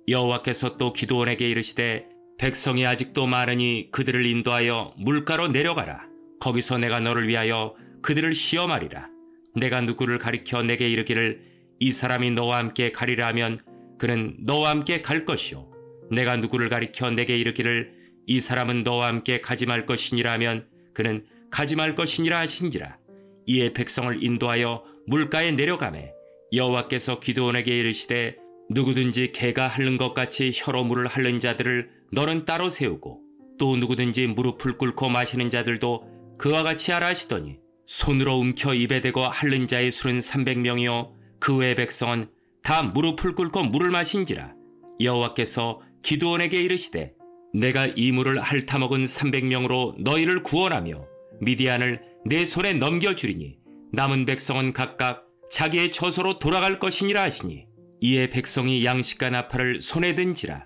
여호와께서 또 기드온에게 이르시되 백성이 아직도 많으니 그들을 인도하여 물가로 내려가라. 거기서 내가 너를 위하여 그들을 시험하리라. 내가 누구를 가리켜 내게 이르기를 이 사람이 너와 함께 가리라 하면 그는 너와 함께 갈 것이요 내가 누구를 가리켜 내게 이르기를 이 사람은 너와 함께 가지 말 것이니라 하면 그는 가지 말 것이니라 하신지라. 이에 백성을 인도하여 물가에 내려가매 여호와께서 기드온에게 이르시되 누구든지 개가 핥는 것 같이 혀로 물을 핥는 자들을 너는 따로 세우고 또 누구든지 무릎을 꿇고 마시는 자들도 그와 같이 하라 하시더니 손으로 움켜 입에 대고 핥는 자의 수는 300명이요 그 외 백성은 다 무릎을 꿇고 물을 마신지라. 여호와께서 기드온에게 이르시되 내가 이 물을 핥아먹은 300명으로 너희를 구원하며 미디안을 내 손에 넘겨주리니 남은 백성은 각각 자기의 처소로 돌아갈 것이니라 하시니 이에 백성이 양식과 나팔을 손에 든지라.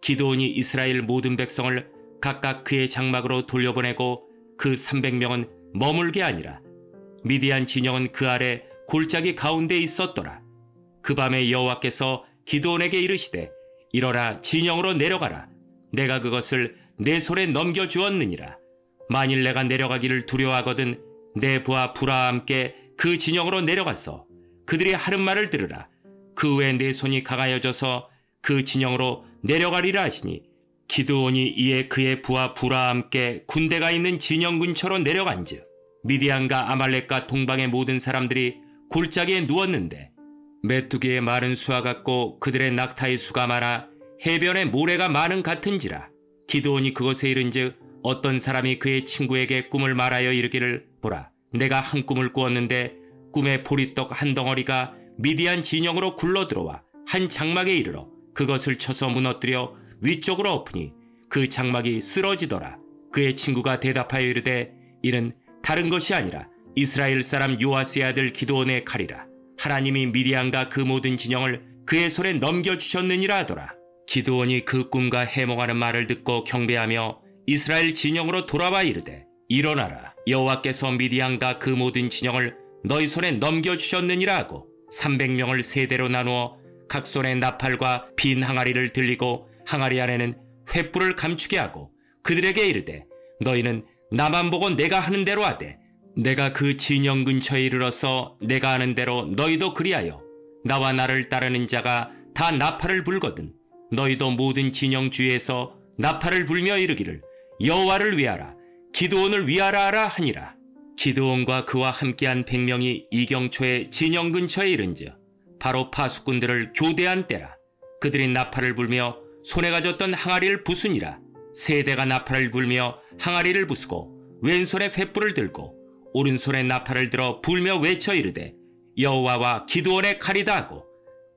기드온이 이스라엘 모든 백성을 각각 그의 장막으로 돌려보내고 그 300명은 머물게 아니라 미디안 진영은 그 아래 골짜기 가운데 있었더라. 그 밤에 여호와께서 기드온에게 이르시되 일어나 진영으로 내려가라. 내가 그것을 내 손에 넘겨주었느니라. 만일 내가 내려가기를 두려워하거든 내 부하 불하와 함께 그 진영으로 내려가서 그들이 하는 말을 들으라. 그 후에 내 손이 강하여져서 그 진영으로 내려가리라 하시니 기드온이 이에 그의 부하 불하와 함께 군대가 있는 진영 근처로 내려간즉 미디안과 아말렉과 동방의 모든 사람들이 골짜기에 누웠는데 메뚜기의 마른 수와 같고 그들의 낙타의 수가 많아 해변의 모래가 많은 같은지라. 기드온이 그곳에 이른즉 어떤 사람이 그의 친구에게 꿈을 말하여 이르기를 보라 내가 한 꿈을 꾸었는데 꿈에 보리떡 한 덩어리가 미디안 진영으로 굴러들어와 한 장막에 이르러 그것을 쳐서 무너뜨려 위쪽으로 엎으니 그 장막이 쓰러지더라. 그의 친구가 대답하여 이르되 이는 다른 것이 아니라 이스라엘 사람 요아스의 아들 기드온의 칼이라. 하나님이 미디안과 그 모든 진영을 그의 손에 넘겨주셨느니라 하더라. 기드온이 그 꿈과 해몽하는 말을 듣고 경배하며 이스라엘 진영으로 돌아와 이르되 일어나라 여호와께서 미디안과 그 모든 진영을 너희 손에 넘겨주셨느니라 하고 300명을 세 대로 나누어 각 손에 나팔과 빈 항아리를 들리고 항아리 안에는 횃불을 감추게 하고 그들에게 이르되 너희는 나만 보고 내가 하는 대로 하되 내가 그 진영 근처에 이르러서 내가 하는 대로 너희도 그리하여 나와 나를 따르는 자가 다 나팔을 불거든 너희도 모든 진영 주위에서 나팔을 불며 이르기를 여호와를 위하라 기드온을 위하라 하라 하니라. 기드온과 그와 함께한 100명이 이경초에 진영 근처에 이른즉 바로 파수꾼들을 교대한 때라. 그들이 나팔을 불며 손에 가졌던 항아리를 부수니라. 세 대가 나팔을 불며 항아리를 부수고 왼손에 횃불을 들고 오른손에 나팔을 들어 불며 외쳐 이르되 여호와와 기드온의 칼이다 하고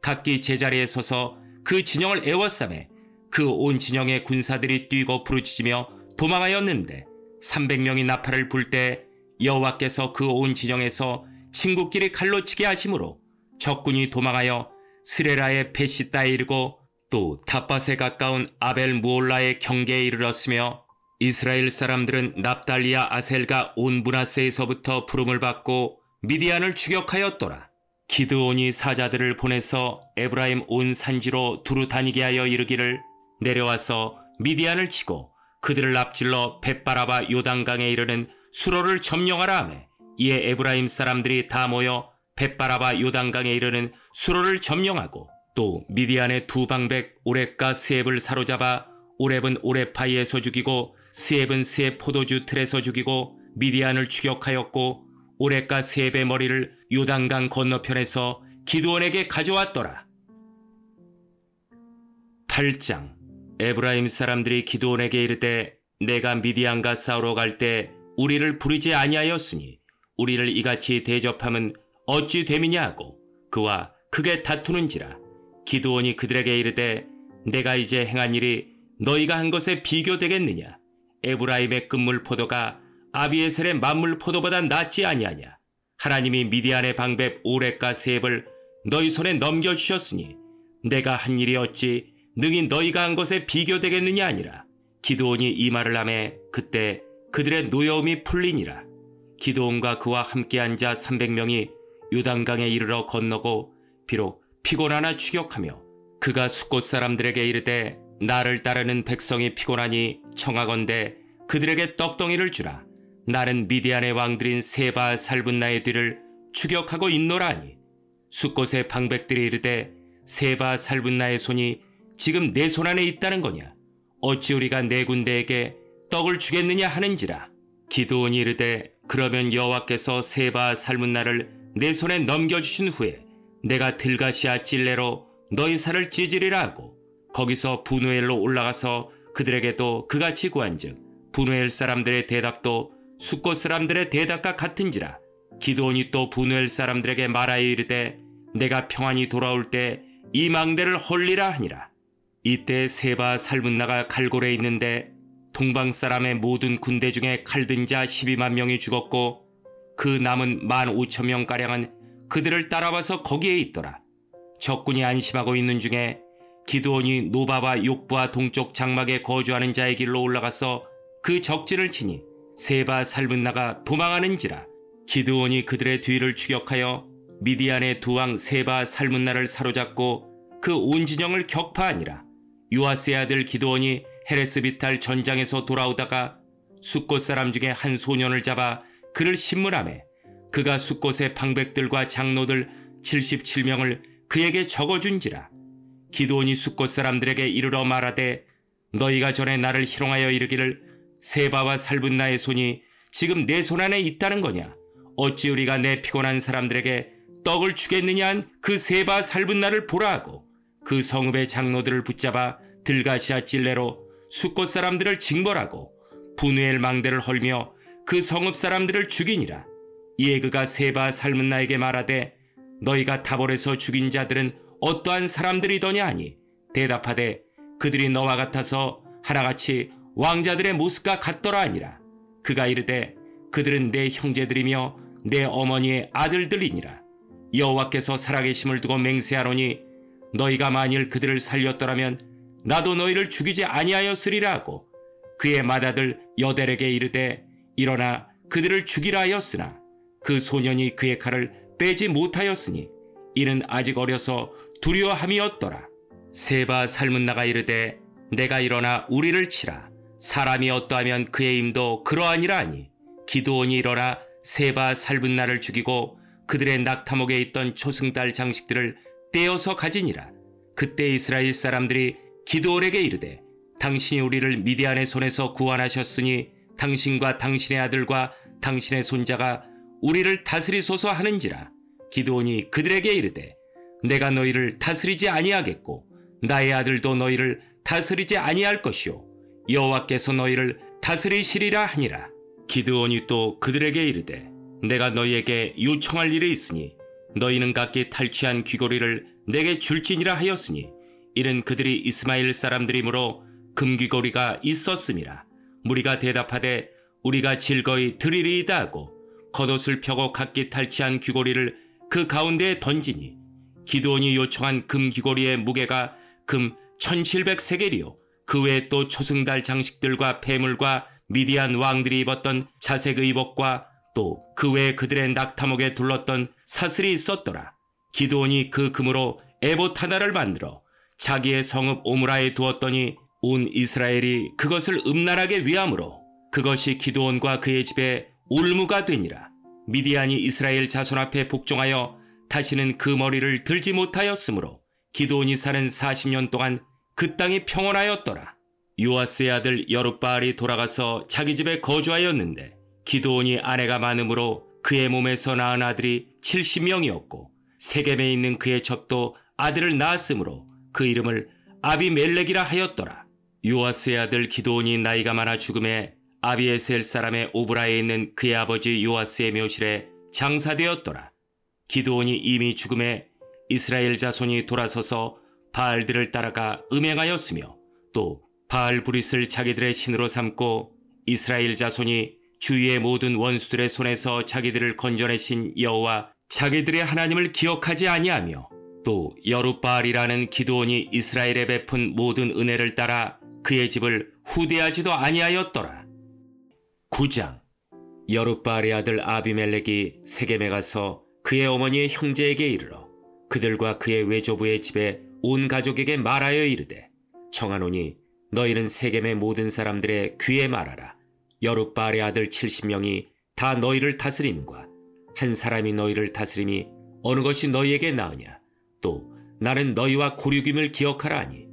각기 제자리에 서서 그 진영을 에워싸매 그 온 진영의 군사들이 뛰고 부르짖으며 도망하였는데 300명이 나팔을 불 때 여호와께서 그 온 진영에서 친구끼리 칼로 치게 하심으로 적군이 도망하여 스레라의 베시다에 이르고 또 닷밭에 가까운 아벨 무올라의 경계에 이르렀으며 이스라엘 사람들은 납달리아 아셀과 온 므낫세에서부터 부름을 받고 미디안을 추격하였더라. 기드온이 사자들을 보내서 에브라임 온 산지로 두루 다니게 하여 이르기를 내려와서 미디안을 치고 그들을 앞질러 벳바라바 요단강에 이르는 수로를 점령하라 하매 이에 에브라임 사람들이 다 모여 벳바라바 요단강에 이르는 수로를 점령하고 또 미디안의 두 방백 오렙과 스앱을 사로잡아 오렙은 오렙하이에서 죽이고 스앱은 스앱 포도주 틀에서 죽이고 미디안을 추격하였고 오렙과 스앱의 머리를 요단강 건너편에서 기드온에게 가져왔더라. 8장. 에브라임 사람들이 기드온에게 이르되 내가 미디안과 싸우러 갈 때 우리를 부르지 아니하였으니 우리를 이같이 대접함은 어찌 됨이냐 하고 그와 크게 다투는지라. 기드온이 그들에게 이르되 내가 이제 행한 일이 너희가 한 것에 비교되겠느냐. 에브라임의 끝물 포도가 아비에셀의 만물 포도보다 낫지 아니하냐. 하나님이 미디안의 방백 오렙과 스앱을 너희 손에 넘겨주셨으니 내가 한 일이 어찌 능히 너희가 한 것에 비교되겠느냐 아니라. 기드온이 이 말을 하매 그때 그들의 노여움이 풀리니라. 기드온과 그와 함께한 자 300명이 요단강에 이르러 건너고 비록 피곤하나 추격하며 그가 숫곳 사람들에게 이르되 나를 따르는 백성이 피곤하니 청하건대 그들에게 떡덩이를 주라. 나는 미디안의 왕들인 세바 살분나의 뒤를 추격하고 있노라 하니 숫곳의 방백들이 이르되 세바 살분나의 손이 지금 내 손안에 있다는 거냐? 어찌 우리가 네 군대에게 떡을 주겠느냐 하는지라. 기드온이 이르되 그러면 여호와께서 세바 삶은 날을 내 손에 넘겨주신 후에 내가 들가시아 찔레로 너희 살을 찢으리라 하고 거기서 분우엘로 올라가서 그들에게도 그같이 구한즉 분우엘 사람들의 대답도 숫곳 사람들의 대답과 같은지라. 기드온이 또 분우엘 사람들에게 말하여 이르되 내가 평안히 돌아올 때 이 망대를 헐리라 하니라. 이때 세바 살문나가 갈골에 있는데 동방 사람의 모든 군대 중에 칼든 자 12만 명이 죽었고 그 남은 15,000명가량은 그들을 따라와서 거기에 있더라. 적군이 안심하고 있는 중에 기드온이 노바와 욕부와 동쪽 장막에 거주하는 자의 길로 올라가서 그 적진을 치니 세바 살문나가 도망하는지라. 기드온이 그들의 뒤를 추격하여 미디안의 두 왕 세바 살문나를 사로잡고 그 온 진영을 격파하니라. 요아스의 아들 기드온이 헤레스비탈 전장에서 돌아오다가 숫곳 사람 중에 한 소년을 잡아 그를 신문하매 그가 숫곳의 방백들과 장로들 77명을 그에게 적어준지라. 기드온이 숫곳 사람들에게 이르러 말하되 너희가 전에 나를 희롱하여 이르기를 세바와 살문나의 손이 지금 내 손안에 있다는 거냐? 어찌 우리가 내 피곤한 사람들에게 떡을 주겠느냐 한 그 세바 살문나를 보라 하고 그 성읍의 장로들을 붙잡아 들가시아 찔레로 숫곳 사람들을 징벌하고 분우엘 망대를 헐며 그 성읍 사람들을 죽이니라. 이에 그가 세바 살문나에게 말하되 너희가 다볼에서 죽인 자들은 어떠한 사람들이더냐 하니 대답하되 그들이 너와 같아서 하나같이 왕자들의 모습과 같더라 하니라. 그가 이르되 그들은 내 형제들이며 내 어머니의 아들들이니라. 여호와께서 살아계심을 두고 맹세하노니 너희가 만일 그들을 살렸더라면 나도 너희를 죽이지 아니하였으리라 하고 그의 맏아들 여델에게 이르되 일어나 그들을 죽이라 하였으나 그 소년이 그의 칼을 빼지 못하였으니 이는 아직 어려서 두려워함이었더라. 세바 살문나가 이르되 내가 일어나 우리를 치라. 사람이 어떠하면 그의 힘도 그러하니라 하니 기드온이 일어나 세바 살문나를 죽이고 그들의 낙타목에 있던 초승달 장식들을 떼어서 가지니라. 그때 이스라엘 사람들이 기드온에게 이르되 당신이 우리를 미디안의 손에서 구원하셨으니 당신과 당신의 아들과 당신의 손자가 우리를 다스리소서 하는지라. 기드온이 그들에게 이르되 내가 너희를 다스리지 아니하겠고 나의 아들도 너희를 다스리지 아니할 것이요 여호와께서 너희를 다스리시리라 하니라. 기드온이 또 그들에게 이르되 내가 너희에게 요청할 일이 있으니 너희는 각기 탈취한 귀고리를 내게 줄지니라 하였으니 이는 그들이 이스마엘 사람들이므로 금귀고리가 있었음이라. 무리가 대답하되 우리가 즐거이 드리리이다 하고 겉옷을 펴고 각기 탈취한 귀고리를 그 가운데에 던지니 기드온이 요청한 금귀고리의 무게가 금 1700세겔이요 그 외에 또 초승달 장식들과 폐물과 미디안 왕들이 입었던 자색 의복과 또 그 외에 그들의 낙타목에 둘렀던 사슬이 있었더라. 기드온이 그 금으로 에봇 하나를 만들어 자기의 성읍 오므라에 두었더니 온 이스라엘이 그것을 음란하게 위함으로 그것이 기드온과 그의 집에 올무가 되니라. 미디안이 이스라엘 자손 앞에 복종하여 다시는 그 머리를 들지 못하였으므로 기드온이 사는 40년 동안 그 땅이 평온하였더라. 요아스의 아들 여룻바알이 돌아가서 자기 집에 거주하였는데 기드온이 아내가 많으므로 그의 몸에서 낳은 아들이 70명이었고 세겜에 있는 그의 첩도 아들을 낳았으므로 그 이름을 아비멜렉이라 하였더라. 요아스의 아들 기드온이 나이가 많아 죽음에 아비에셀 사람의 오브라에 있는 그의 아버지 요아스의 묘실에 장사되었더라. 기드온이 이미 죽음에 이스라엘 자손이 돌아서서 바알들을 따라가 음행하였으며 또 바알 브릿을 자기들의 신으로 삼고 이스라엘 자손이 주위의 모든 원수들의 손에서 자기들을 건져내신 여호와 자기들의 하나님을 기억하지 아니하며 또 여룻바알이라는 기드온이 이스라엘에 베푼 모든 은혜를 따라 그의 집을 후대하지도 아니하였더라. 9장. 여룻바알의 아들 아비멜렉이 세겜에 가서 그의 어머니의 형제에게 이르러 그들과 그의 외조부의 집에 온 가족에게 말하여 이르되 청하노니 너희는 세겜의 모든 사람들의 귀에 말하라. 여룻바알의 아들 70명이 다 너희를 다스림과 한 사람이 너희를 다스림이 어느 것이 너희에게 나으냐. 또 나는 너희와 고륙임을 기억하라 하니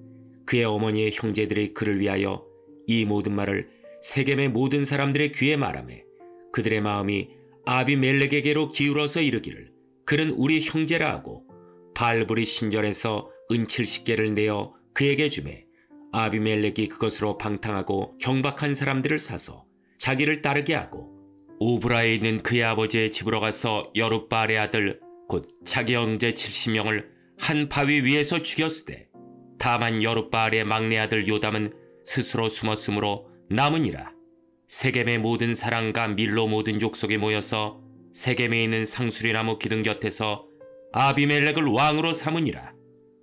그의 어머니의 형제들이 그를 위하여 이 모든 말을 세겜의 모든 사람들의 귀에 말하매 그들의 마음이 아비멜렉에게로 기울어서 이르기를 그는 우리 형제라 하고 발브리 신전에서 은 70개를 내어 그에게 주매 아비멜렉이 그것으로 방탕하고 경박한 사람들을 사서 자기를 따르게 하고 오브라에 있는 그의 아버지의 집으로 가서 여룻바알의 아들 곧 자기 형제 70명을 한 바위 위에서 죽였으되 다만 여룻바알의 막내 아들 요담은 스스로 숨었으므로 남으니라. 세겜의 모든 사람과 밀로 모든 족속이 모여서 세겜에 있는 상수리나무 기둥 곁에서 아비멜렉을 왕으로 삼으니라.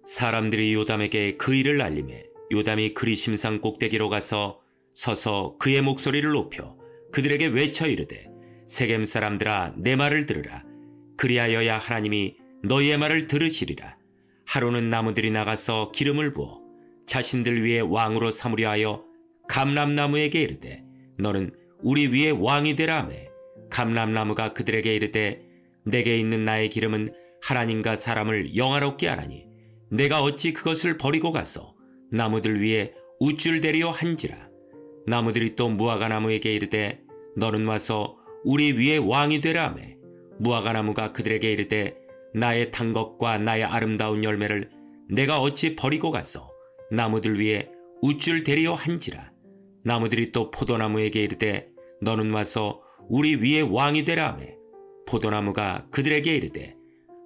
사람들이 요담에게 그 일을 알리매 요담이 그리심산 꼭대기로 가서 서서 그의 목소리를 높여 그들에게 외쳐 이르되 세겜 사람들아 내 말을 들으라. 그리하여야 하나님이 너희의 말을 들으시리라. 하루는 나무들이 나가서 기름을 부어 자신들 위에 왕으로 삼으려 하여 감람나무에게 이르되 너는 우리 위에 왕이 되라 하매 감람나무가 그들에게 이르되 내게 있는 나의 기름은 하나님과 사람을 영화롭게 하라니 내가 어찌 그것을 버리고 가서 나무들 위에 우쭐대리오 한지라. 나무들이 또 무화과나무에게 이르되 너는 와서 우리 위에 왕이 되라 하매 무화과나무가 그들에게 이르되 나의 단 것과 나의 아름다운 열매를 내가 어찌 버리고 가서 나무들 위에 우쭐대리오 한지라. 나무들이 또 포도나무에게 이르되 너는 와서 우리 위에 왕이 되라 하매 포도나무가 그들에게 이르되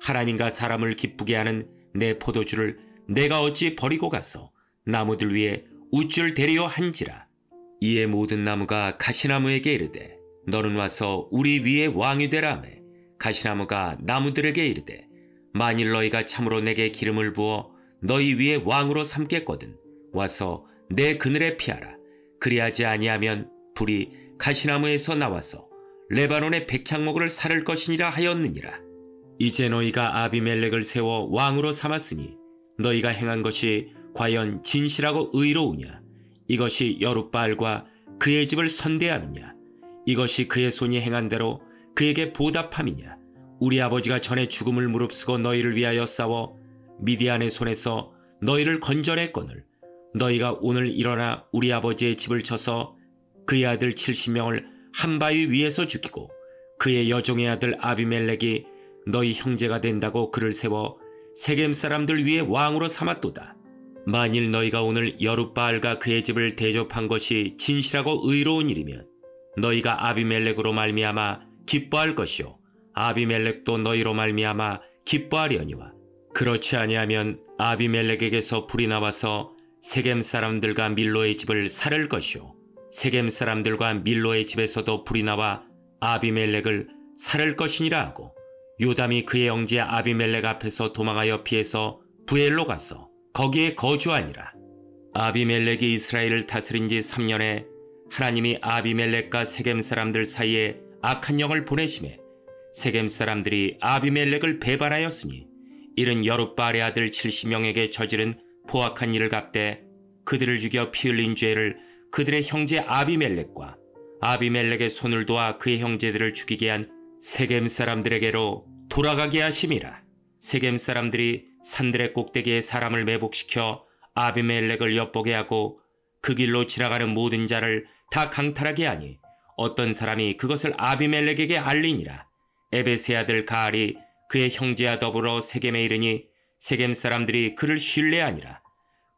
하나님과 사람을 기쁘게 하는 내 포도주를 내가 어찌 버리고 가서 나무들 위에 우쭐대리오 한지라. 이에 모든 나무가 가시나무에게 이르되 너는 와서 우리 위에 왕이 되라 하매 가시나무가 나무들에게 이르되 만일 너희가 참으로 내게 기름을 부어 너희 위에 왕으로 삼겠거든 와서 내 그늘에 피하라. 그리하지 아니하면 불이 가시나무에서 나와서 레바논의 백향목을 사를 것이니라 하였느니라. 이제 너희가 아비멜렉을 세워 왕으로 삼았으니 너희가 행한 것이 과연 진실하고 의로우냐? 이것이 여룻바알과 그의 집을 선대함이냐? 이것이 그의 손이 행한 대로 그에게 보답함이냐? 우리 아버지가 전에 죽음을 무릅쓰고 너희를 위하여 싸워 미디안의 손에서 너희를 건져냈거늘 너희가 오늘 일어나 우리 아버지의 집을 쳐서 그의 아들 70명을 한 바위 위에서 죽이고 그의 여종의 아들 아비멜렉이 너희 형제가 된다고 그를 세워 세겜 사람들 위에 왕으로 삼았도다. 만일 너희가 오늘 여룻바알과 그의 집을 대접한 것이 진실하고 의로운 일이면 너희가 아비멜렉으로 말미암아 기뻐할 것이요 아비멜렉도 너희로 말미암아 기뻐하려니와 그렇지 아니하면 아비멜렉에게서 불이 나와서 세겜 사람들과 밀로의 집을 살을 것이요 세겜 사람들과 밀로의 집에서도 불이 나와 아비멜렉을 살을 것이니라 하고 요담이 그의 형제 아비멜렉 앞에서 도망하여 피해서 부엘로 가서 거기에 거주하니라. 아비멜렉이 이스라엘을 다스린 지 3년에 하나님이 아비멜렉과 세겜 사람들 사이에 악한 영을 보내심에 세겜 사람들이 아비멜렉을 배반하였으니 이는 여룻바알의 아들 70명에게 저지른 포악한 일을 갚되 그들을 죽여 피 흘린 죄를 그들의 형제 아비멜렉과 아비멜렉의 손을 도와 그의 형제들을 죽이게 한 세겜 사람들에게로 돌아가게 하심이라. 세겜 사람들이 산들의 꼭대기에 사람을 매복시켜 아비멜렉을 엿보게 하고 그 길로 지나가는 모든 자를 다 강탈하게 하니 어떤 사람이 그것을 아비멜렉에게 알리니라. 에베스의 아들 가알이 그의 형제와 더불어 세겜에 이르니 세겜 사람들이 그를 신뢰하니라.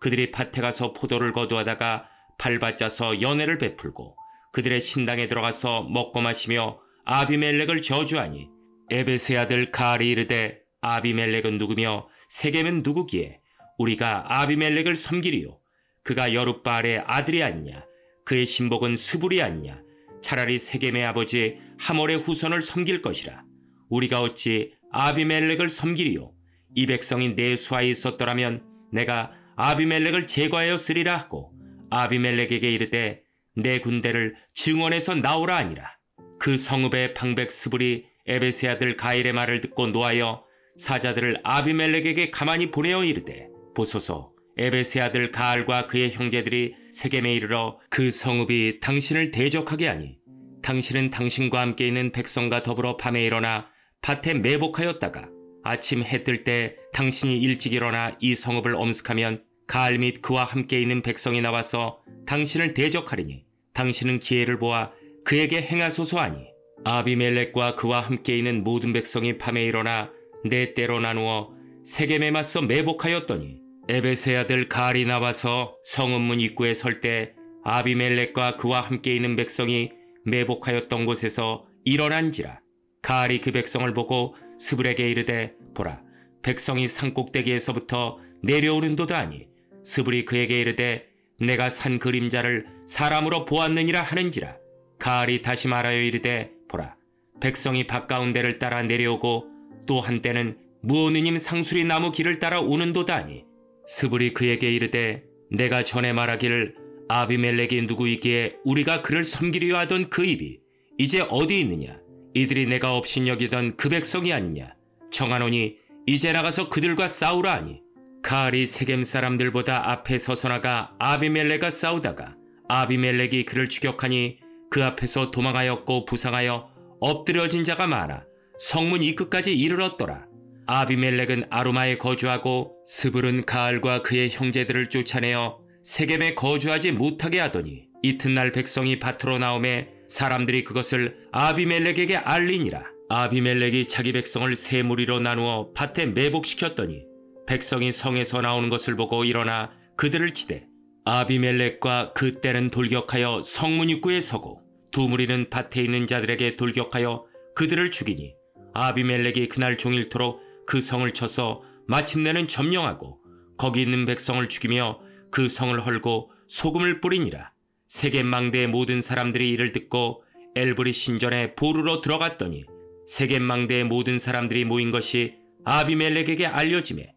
그들이 밭에 가서 포도를 거두하다가 발받자서 연회를 베풀고 그들의 신당에 들어가서 먹고 마시며 아비멜렉을 저주하니 에베스의 아들 가알이 이르되 아비멜렉은 누구며 세겜은 누구기에 우리가 아비멜렉을 섬기리요? 그가 여룻바알의 아들이 아니냐? 그의 신복은 스불이 아니냐? 차라리 세겜의 아버지 하몰의 후손을 섬길 것이라. 우리가 어찌 아비멜렉을 섬기리요? 이 백성이 내 수하에 있었더라면 내가 아비멜렉을 제거하였으리라 하고 아비멜렉에게 이르되 내 군대를 증원해서 나오라 하니라. 그 성읍의 방백 스불이 에베스의 아들 가일의 말을 듣고 노하여 사자들을 아비멜렉에게 가만히 보내어 이르되 보소서 에베스의 아들 가알과 그의 형제들이 세겜에 이르러 그 성읍이 당신을 대적하게 하니 당신은 당신과 함께 있는 백성과 더불어 밤에 일어나 밭에 매복하였다가 아침 해 뜰 때 당신이 일찍 일어나 이 성읍을 엄습하면 가알 및 그와 함께 있는 백성이 나와서 당신을 대적하리니 당신은 기회를 보아 그에게 행하소서 하니 아비멜렉과 그와 함께 있는 모든 백성이 밤에 일어나 네 때로 나누어 세겜에 맞서 매복하였더니 에벳의 아들 가알이 나와서 성읍문 입구에 설 때 아비멜렉과 그와 함께 있는 백성이 매복하였던 곳에서 일어난지라. 가알이 그 백성을 보고 스불에게 이르되 보라 백성이 산꼭대기에서부터 내려오는도다 하니 스불이 그에게 이르되 내가 산 그림자를 사람으로 보았느니라 하는지라. 가알이 다시 말하여 이르되 보라 백성이 밭가운데를 따라 내려오고 또 한때는 무오느님 상수리 나무 길을 따라 오는도다 하니 스불이 그에게 이르되 내가 전에 말하기를 아비멜렉이 누구이기에 우리가 그를 섬기려 하던 그 입이 이제 어디 있느냐. 이들이 내가 업신여기던 그 백성이 아니냐. 청하노니 이제 나가서 그들과 싸우라 하니 가알이 세겜 사람들보다 앞에 서서 나가 아비멜렉과 싸우다가 아비멜렉이 그를 추격하니 그 앞에서 도망하였고 부상하여 엎드려진 자가 많아 성문 입구까지 이르렀더라. 아비멜렉은 아루마에 거주하고 스불은 가알과 그의 형제들을 쫓아내어 세겜에 거주하지 못하게 하더니 이튿날 백성이 밭으로 나오매 사람들이 그것을 아비멜렉에게 알리니라. 아비멜렉이 자기 백성을 세 무리로 나누어 밭에 매복시켰더니 백성이 성에서 나오는 것을 보고 일어나 그들을 치되 아비멜렉과 그 때는 돌격하여 성문 입구에 서고 두 무리는 밭에 있는 자들에게 돌격하여 그들을 죽이니 아비멜렉이 그날 종일토록 그 성을 쳐서 마침내는 점령하고 거기 있는 백성을 죽이며 그 성을 헐고 소금을 뿌리니라. 세겜 망대의 모든 사람들이 이를 듣고 엘브리 신전에 보루로 들어갔더니 세겜 망대의 모든 사람들이 모인 것이 아비멜렉에게 알려지매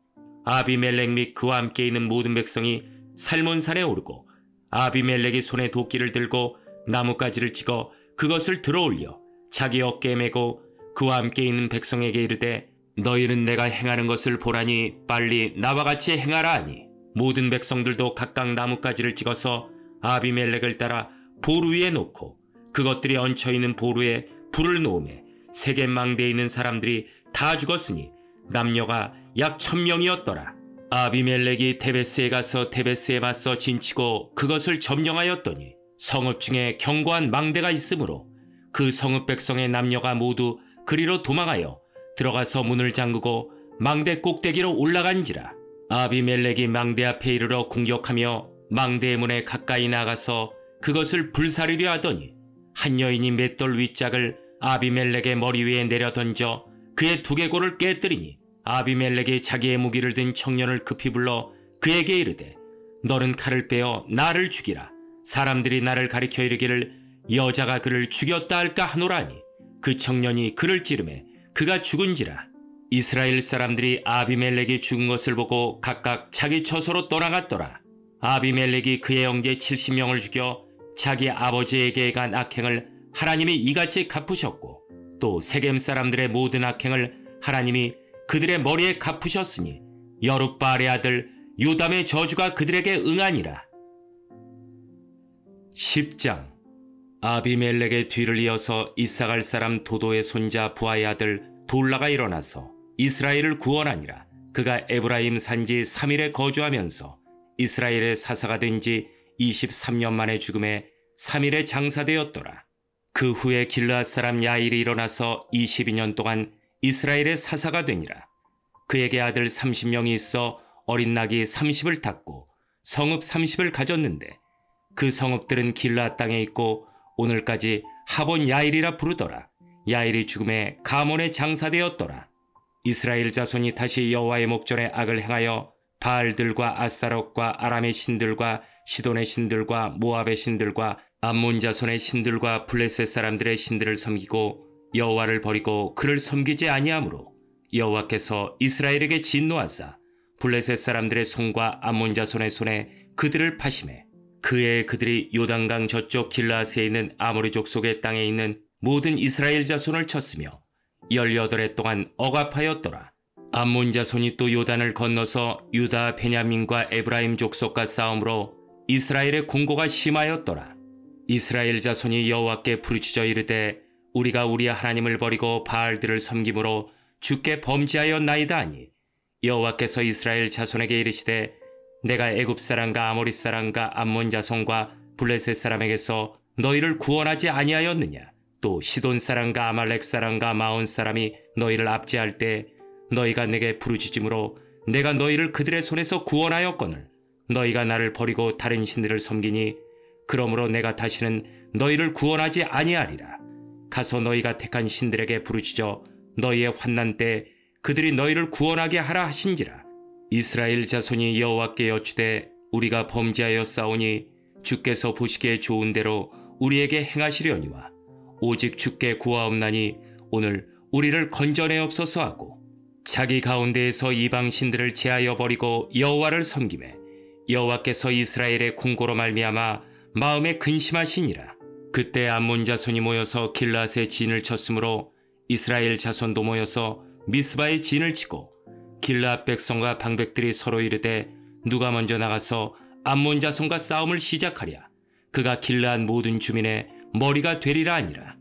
아비멜렉 및 그와 함께 있는 모든 백성이 살몬산에 오르고 아비멜렉이 손에 도끼를 들고 나뭇가지를 찍어 그것을 들어올려 자기 어깨에 메고 그와 함께 있는 백성에게 이르되 너희는 내가 행하는 것을 보라니 빨리 나와 같이 행하라 하니 모든 백성들도 각각 나뭇가지를 찍어서 아비멜렉을 따라 보루 위에 놓고 그것들이 얹혀있는 보루에 불을 놓으매 세겜 망대에 있는 사람들이 다 죽었으니 남녀가 약 1000명이었더라. 아비멜렉이 데베스에 가서 데베스에 맞서 진치고 그것을 점령하였더니 성읍 중에 견고한 망대가 있으므로 그 성읍 백성의 남녀가 모두 그리로 도망하여 들어가서 문을 잠그고 망대 꼭대기로 올라간지라. 아비멜렉이 망대 앞에 이르러 공격하며 망대의 문에 가까이 나가서 그것을 불사르려 하더니 한 여인이 맷돌 윗짝을 아비멜렉의 머리 위에 내려 던져 그의 두개골을 깨뜨리니 아비멜렉이 자기의 무기를 든 청년을 급히 불러 그에게 이르되 너는 칼을 빼어 나를 죽이라. 사람들이 나를 가리켜 이르기를 여자가 그를 죽였다 할까 하노라니 그 청년이 그를 찌르매 그가 죽은지라. 이스라엘 사람들이 아비멜렉이 죽은 것을 보고 각각 자기 처소로 떠나갔더라. 아비멜렉이 그의 형제 70명을 죽여 자기 아버지에게 간 악행을 하나님이 이같이 갚으셨고 또 세겜 사람들의 모든 악행을 하나님이 그들의 머리에 갚으셨으니 여룻바알의 아들 요담의 저주가 그들에게 응하니라. 10장. 아비멜렉의 뒤를 이어서 이사갈 사람 도도의 손자 부하의 아들 돌라가 일어나서 이스라엘을 구원하니라. 그가 에브라임 산지 3일에 거주하면서 이스라엘의 사사가 된 지 23년 만에 죽음에 3일에 장사되었더라. 그 후에 길르앗 사람 야일이 일어나서 22년 동안 이스라엘의 사사가 되니라. 그에게 아들 30명이 있어 어린 낙이 30을 탔고 성읍 30을 가졌는데 그 성읍들은 길르앗 땅에 있고 오늘까지 하본 야일이라 부르더라. 야일이 죽음에 가몬에 장사되었더라. 이스라엘 자손이 다시 여호와의 목전에 악을 행하여 바알들과 아스타롯과 아람의 신들과 시돈의 신들과 모압의 신들과 암몬 자손의 신들과 블레셋 사람들의 신들을 섬기고 여호와를 버리고 그를 섬기지 아니하므로 여호와께서 이스라엘에게 진노하사 블레셋 사람들의 손과 암몬 자손의 손에 그들을 파심해 그에 그들이 요단강 저쪽 길르앗에 있는 아모리 족속의 땅에 있는 모든 이스라엘 자손을 쳤으며 18해 동안 억압하였더라. 암몬 자손이 또 요단을 건너서 유다, 베냐민과 에브라임 족속과 싸움으로 이스라엘의 공고가 심하였더라. 이스라엘 자손이 여호와께 부르짖어 이르되 우리가 우리 하나님을 버리고 바알들을 섬김으로 주께 범죄하였나이다 하니 여호와께서 이스라엘 자손에게 이르시되 내가 애굽 사람과 아모리 사람과 암몬 자손과 블레셋 사람에게서 너희를 구원하지 아니하였느냐? 또 시돈 사람과 아말렉 사람과 마온 사람이 너희를 압제할 때 너희가 내게 부르짖음으로 내가 너희를 그들의 손에서 구원하였거늘 너희가 나를 버리고 다른 신들을 섬기니 그러므로 내가 다시는 너희를 구원하지 아니하리라. 가서 너희가 택한 신들에게 부르짖어 너희의 환난 때 그들이 너희를 구원하게 하라 하신지라. 이스라엘 자손이 여호와께 여쭈되 우리가 범죄하여 싸우니 주께서 보시기에 좋은 대로 우리에게 행하시려니와 오직 주께 구하옵나니 오늘 우리를 건져내옵소서 하고 자기 가운데에서 이방 신들을 제하여 버리고 여호와를 섬기매 여호와께서 이스라엘의 궁고로 말미암아 마음에 근심하시니라. 그때 암몬 자손이 모여서 길앗에 진을 쳤으므로 이스라엘 자손도 모여서 미스바에 진을 치고 길앗 백성과 방백들이 서로 이르되 누가 먼저 나가서 암몬 자손과 싸움을 시작하랴. 그가 길앗 모든 주민의 머리가 되리라 하니라.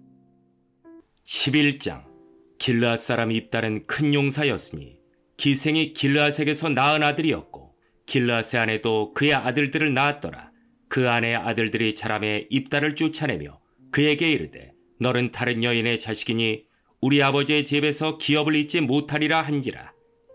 11장. 길앗 사람 입달은 큰 용사였으니 기생이 길앗에게서 낳은 아들이었고 길앗의 아내도 그의 아들들을 낳았더라. 그 아내의 아들들이 자라매 입달을 쫓아내며 그에게 이르되 너는 다른 여인의 자식이니 우리 아버지의 집에서 기업을 잇지 못하리라 한지라.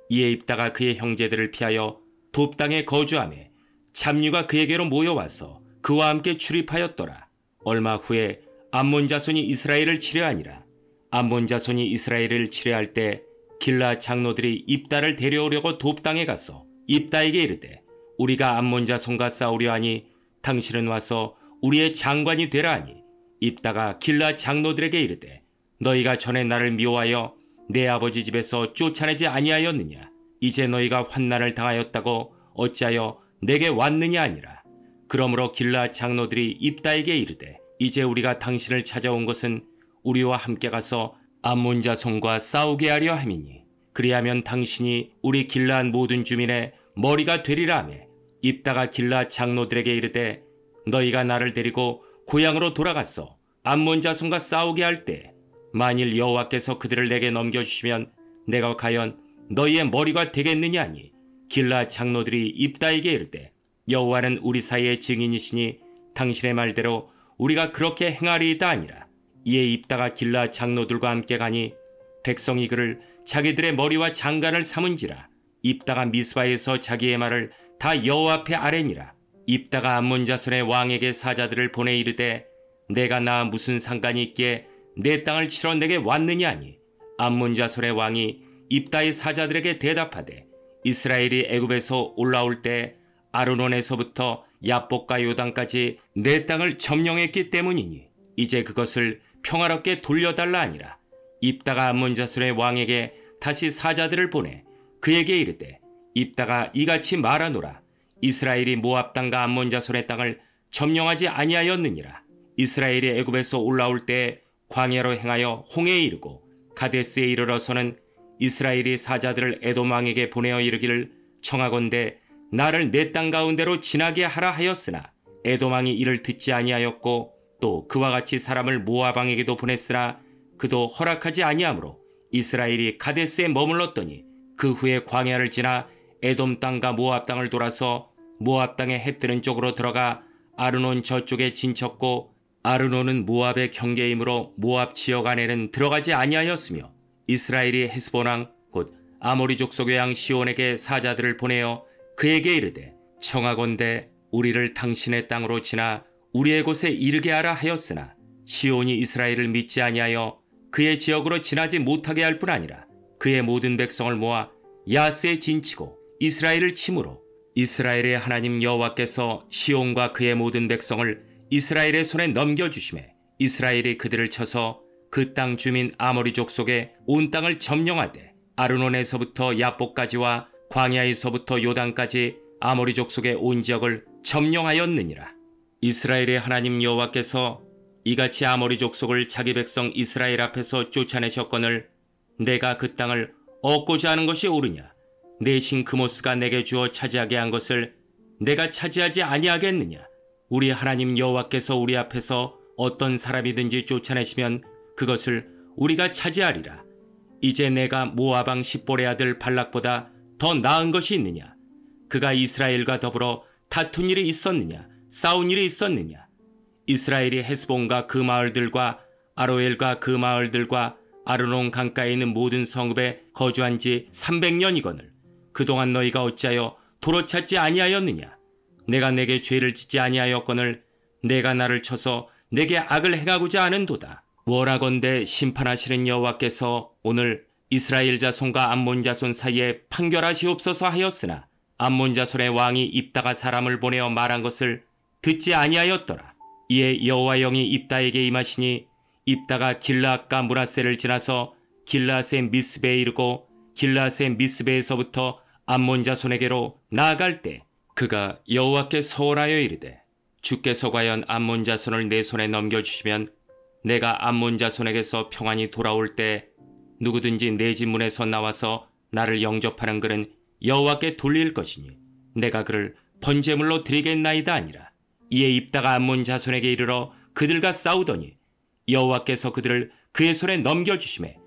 이에 입다가 그의 형제들을 피하여 돕당에 거주하매 잡류가 그에게로 모여와서 그와 함께 출입하였더라. 얼마 후에 암몬 자손이 이스라엘을 치려하니라. 암몬 자손이 이스라엘을 치려할 때 길앗 장로들이 입다를 데려오려고 돕당에 가서 입다에게 이르되 우리가 암몬 자손과 싸우려 하니 당신은 와서 우리의 장관이 되라 하니 입다가 길앗 장로들에게 이르되 너희가 전에 나를 미워하여 내 아버지 집에서 쫓아내지 아니하였느냐? 이제 너희가 환난을 당하였다고 어찌하여 내게 왔느냐 하니라. 그러므로 길앗 장로들이 입다에게 이르되 이제 우리가 당신을 찾아온 것은 우리와 함께 가서 암몬 자손과 싸우게 하려 함이니 그리하면 당신이 우리 길앗 모든 주민의 머리가 되리라 하며 입다가 길앗 장로들에게 이르되 너희가 나를 데리고 고향으로 돌아가서 암몬 자손과 싸우게 할 때 만일 여호와께서 그들을 내게 넘겨주시면 내가 과연 너희의 머리가 되겠느냐 하니 길앗 장로들이 입다에게 이르되 여호와는 우리 사이의 증인이시니 당신의 말대로 우리가 그렇게 행하리이다 하니라. 이에 입다가 길앗 장로들과 함께 가니 백성이 그를 자기들의 머리와 장관을 삼은지라. 입다가 미스바에서 자기의 말을 다 여호와 앞에 아뢰니라. 입다가 암몬 자손의 왕에게 사자들을 보내 이르되 내가 나 무슨 상관이 있기에 내 땅을 치러 내게 왔느냐 하니 암몬 자손의 왕이 입다의 사자들에게 대답하되 이스라엘이 애굽에서 올라올 때 아르논에서부터 야복과 요단까지 내 땅을 점령했기 때문이니 이제 그것을 평화롭게 돌려달라 하니라. 입다가 암몬 자손의 왕에게 다시 사자들을 보내 그에게 이르되 입다가 이같이 말하노라. 이스라엘이 모압 땅과 암몬 자손의 땅을 점령하지 아니하였느니라. 이스라엘이 애굽에서 올라올 때 광야로 행하여 홍해에 이르고 가데스에 이르러서는 이스라엘이 사자들을 에돔 왕에게 보내어 이르기를 청하건대 나를 내 땅 가운데로 지나게 하라 하였으나 에돔 왕이 이를 듣지 아니하였고 또 그와 같이 사람을 모압 왕에게도 보냈으나 그도 허락하지 아니하므로 이스라엘이 가데스에 머물렀더니 그 후에 광야를 지나 에돔 땅과 모압 땅을 돌아서 모압 땅의 해 뜨는 쪽으로 들어가 아르논 저쪽에 진쳤고 아르논은 모압의 경계이므로 모압 지역 안에는 들어가지 아니하였으며 이스라엘이 헤스본 왕 곧 아모리 족속의 왕 시온에게 사자들을 보내어 그에게 이르되 청하건대 우리를 당신의 땅으로 지나 우리의 곳에 이르게 하라 하였으나 시온이 이스라엘을 믿지 아니하여 그의 지역으로 지나지 못하게 할 뿐 아니라 그의 모든 백성을 모아 야스에 진치고 이스라엘을 침으로 이스라엘의 하나님 여호와께서 시온과 그의 모든 백성을 이스라엘의 손에 넘겨주심에 이스라엘이 그들을 쳐서 그 땅 주민 아모리 족속의 온 땅을 점령하되 아르논에서부터 야복까지와 광야에서부터 요단까지 아모리 족속의 온 지역을 점령하였느니라. 이스라엘의 하나님 여호와께서 이같이 아모리 족속을 자기 백성 이스라엘 앞에서 쫓아내셨거늘 내가 그 땅을 얻고자 하는 것이 옳으냐? 내 신 그모스가 내게 주어 차지하게 한 것을 내가 차지하지 아니하겠느냐? 우리 하나님 여호와께서 우리 앞에서 어떤 사람이든지 쫓아내시면 그것을 우리가 차지하리라. 이제 내가 모압 왕 십볼의 아들 발락보다 더 나은 것이 있느냐? 그가 이스라엘과 더불어 다툰 일이 있었느냐? 싸운 일이 있었느냐? 이스라엘이 헤스본과 그 마을들과 아로엘과 그 마을들과 아르논 강가에 있는 모든 성읍에 거주한 지 300년이거늘 그동안 너희가 어찌하여 도로 찾지 아니하였느냐? 내가 내게 죄를 짓지 아니하였거늘 내가 나를 쳐서 내게 악을 행하고자 하는도다. 원하건대 심판하시는 여호와께서 오늘 이스라엘 자손과 암몬 자손 사이에 판결하시옵소서 하였으나 암몬 자손의 왕이 입다가 사람을 보내어 말한 것을 듣지 아니하였더라. 이에 여호와 영이 입다에게 임하시니 입다가 길르앗과 므낫세를 지나서 길르앗의 미스베에 이르고 길르앗의 미스베에서부터 암몬 자손에게로 나아갈 때 그가 여호와께 서원하여 이르되 주께서 과연 암몬 자손을 내 손에 넘겨주시면 내가 암몬 자손에게서 평안히 돌아올 때 누구든지 내 집 문에서 나와서 나를 영접하는 그는 여호와께 돌릴 것이니 내가 그를 번제물로 드리겠나이다 아니라. 이에 입다가 암몬 자손에게 이르러 그들과 싸우더니 여호와께서 그들을 그의 손에 넘겨주시매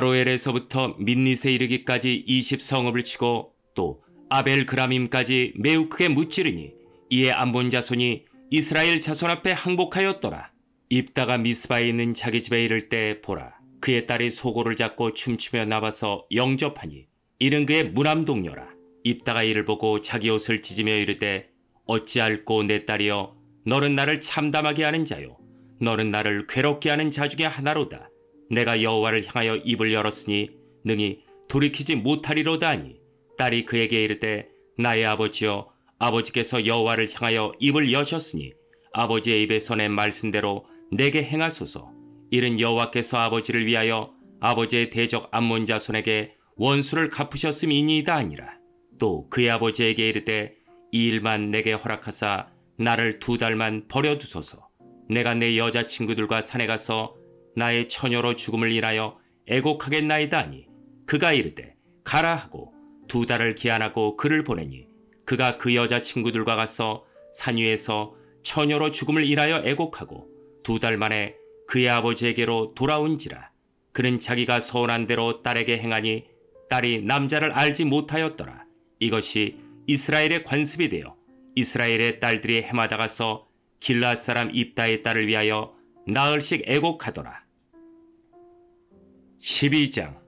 아로엘에서부터 민닛에 이르기까지 20성읍을 치고 또 아벨 그라밈까지 매우 크게 무찌르니 이에 암몬 자손이 이스라엘 자손 앞에 항복하였더라. 입다가 미스바에 있는 자기 집에 이를 때 보라 그의 딸이 소고를 잡고 춤추며 나와서 영접하니 이는 그의 무남동녀라. 입다가 이를 보고 자기 옷을 찢으며 이르되 어찌할꼬 내 딸이여 너는 나를 참담하게 하는 자요 너는 나를 괴롭게 하는 자 중에 하나로다. 내가 여호와를 향하여 입을 열었으니 능히 돌이키지 못하리로다 하니 딸이 그에게 이르되 나의 아버지여 아버지께서 여호와를 향하여 입을 여셨으니 아버지의 입에서 낸 말씀대로 내게 행하소서. 이는 여호와께서 아버지를 위하여 아버지의 대적 암몬 자손에게 원수를 갚으셨음이니이다 아니라. 또 그의 아버지에게 이르되 이 일만 내게 허락하사 나를 2달만 버려두소서. 내가 내 여자친구들과 산에 가서 나의 처녀로 죽음을 인하여 애곡하겠나이다 하니 그가 이르되 가라 하고 2달을 기한하고 그를 보내니 그가 그 여자친구들과 가서 산 위에서 처녀로 죽음을 인하여 애곡하고 2달 만에 그의 아버지에게로 돌아온지라. 그는 자기가 서원한 대로 딸에게 행하니 딸이 남자를 알지 못하였더라. 이것이 이스라엘의 관습이 되어 이스라엘의 딸들이 해마다 가서 길르앗 사람 입다의 딸을 위하여 나흘씩 애곡하더라. 12장.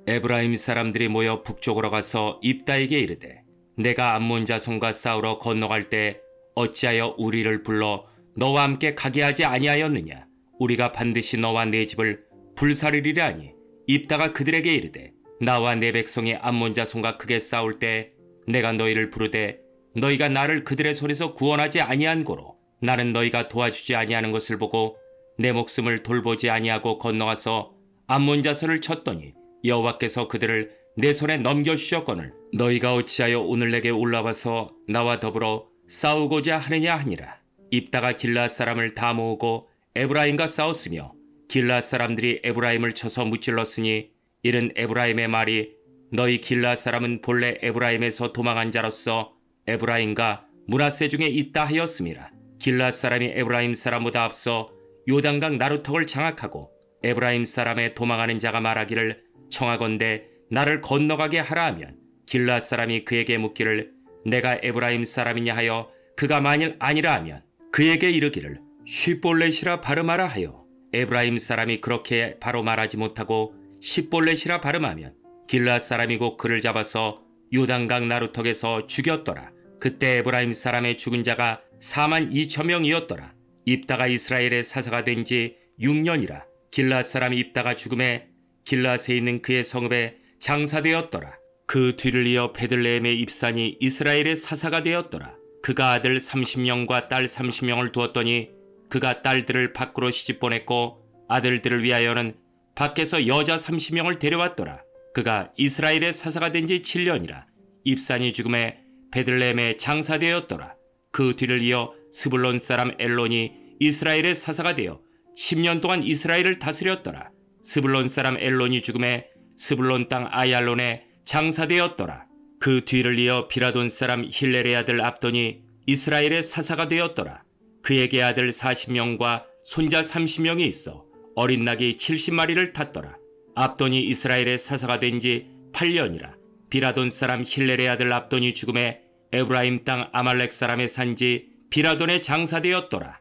에브라임 사람들이 모여 북쪽으로 가서 입다에게 이르되 내가 암몬 자손과 싸우러 건너갈 때 어찌하여 우리를 불러 너와 함께 가게 하지 아니하였느냐? 우리가 반드시 너와 내 집을 불사르리라 하니 입다가 그들에게 이르되 나와 내 백성이 암몬 자손과 크게 싸울 때 내가 너희를 부르되 너희가 나를 그들의 손에서 구원하지 아니한 고로 나는 너희가 도와주지 아니하는 것을 보고 내 목숨을 돌보지 아니하고 건너가서 암몬 자손을 쳤더니 여호와께서 그들을 내 손에 넘겨주셨거늘 너희가 어찌하여 오늘 내게 올라와서 나와 더불어 싸우고자 하느냐 하니라. 입다가 길르앗 사람을 다 모으고 에브라임과 싸웠으며 길르앗 사람들이 에브라임을 쳐서 무찔렀으니 이는 에브라임의 말이 너희 길르앗 사람은 본래 에브라임에서 도망한 자로서 에브라임과 므낫세 중에 있다 하였음이라. 길르앗 사람이 에브라임 사람보다 앞서 요단강 나루턱을 장악하고 에브라임 사람의 도망하는 자가 말하기를 청하건대 나를 건너가게 하라 하면 길르앗 사람이 그에게 묻기를 내가 에브라임 사람이냐 하여 그가 만일 아니라 하면 그에게 이르기를 쉿볼렛이라 발음하라 하여 에브라임 사람이 그렇게 바로 말하지 못하고 쉿볼렛이라 발음하면 길르앗 사람이 곧 그를 잡아서 요단강 나루턱에서 죽였더라. 그때 에브라임 사람의 죽은 자가 42,000명이었더라. 입다가 이스라엘의 사사가 된 지 6년이라. 길르앗 사람 입다가 죽음에 길르앗에 있는 그의 성읍에 장사되었더라. 그 뒤를 이어 베들레헴의 입산이 이스라엘의 사사가 되었더라. 그가 아들 30명과 딸 30명을 두었더니 그가 딸들을 밖으로 시집보냈고 아들들을 위하여는 밖에서 여자 30명을 데려왔더라. 그가 이스라엘의 사사가 된 지 7년이라. 입산이 죽음에 베들레헴에 장사되었더라. 그 뒤를 이어 스불론 사람 엘론이 이스라엘의 사사가 되어 10년 동안 이스라엘을 다스렸더라. 스불론 사람 엘론이 죽음에 스불론 땅 아얄론에 장사되었더라. 그 뒤를 이어 비라돈 사람 힐렐의 아들 압돈이 이스라엘의 사사가 되었더라. 그에게 아들 40명과 손자 30명이 있어 어린 낙이 70마리를 탔더라. 압돈이 이스라엘의 사사가 된 지 8년이라. 비라돈 사람 힐렐의 아들 압돈이 죽음에 에브라임 땅 아말렉 사람의 산지 비라돈에 장사되었더라.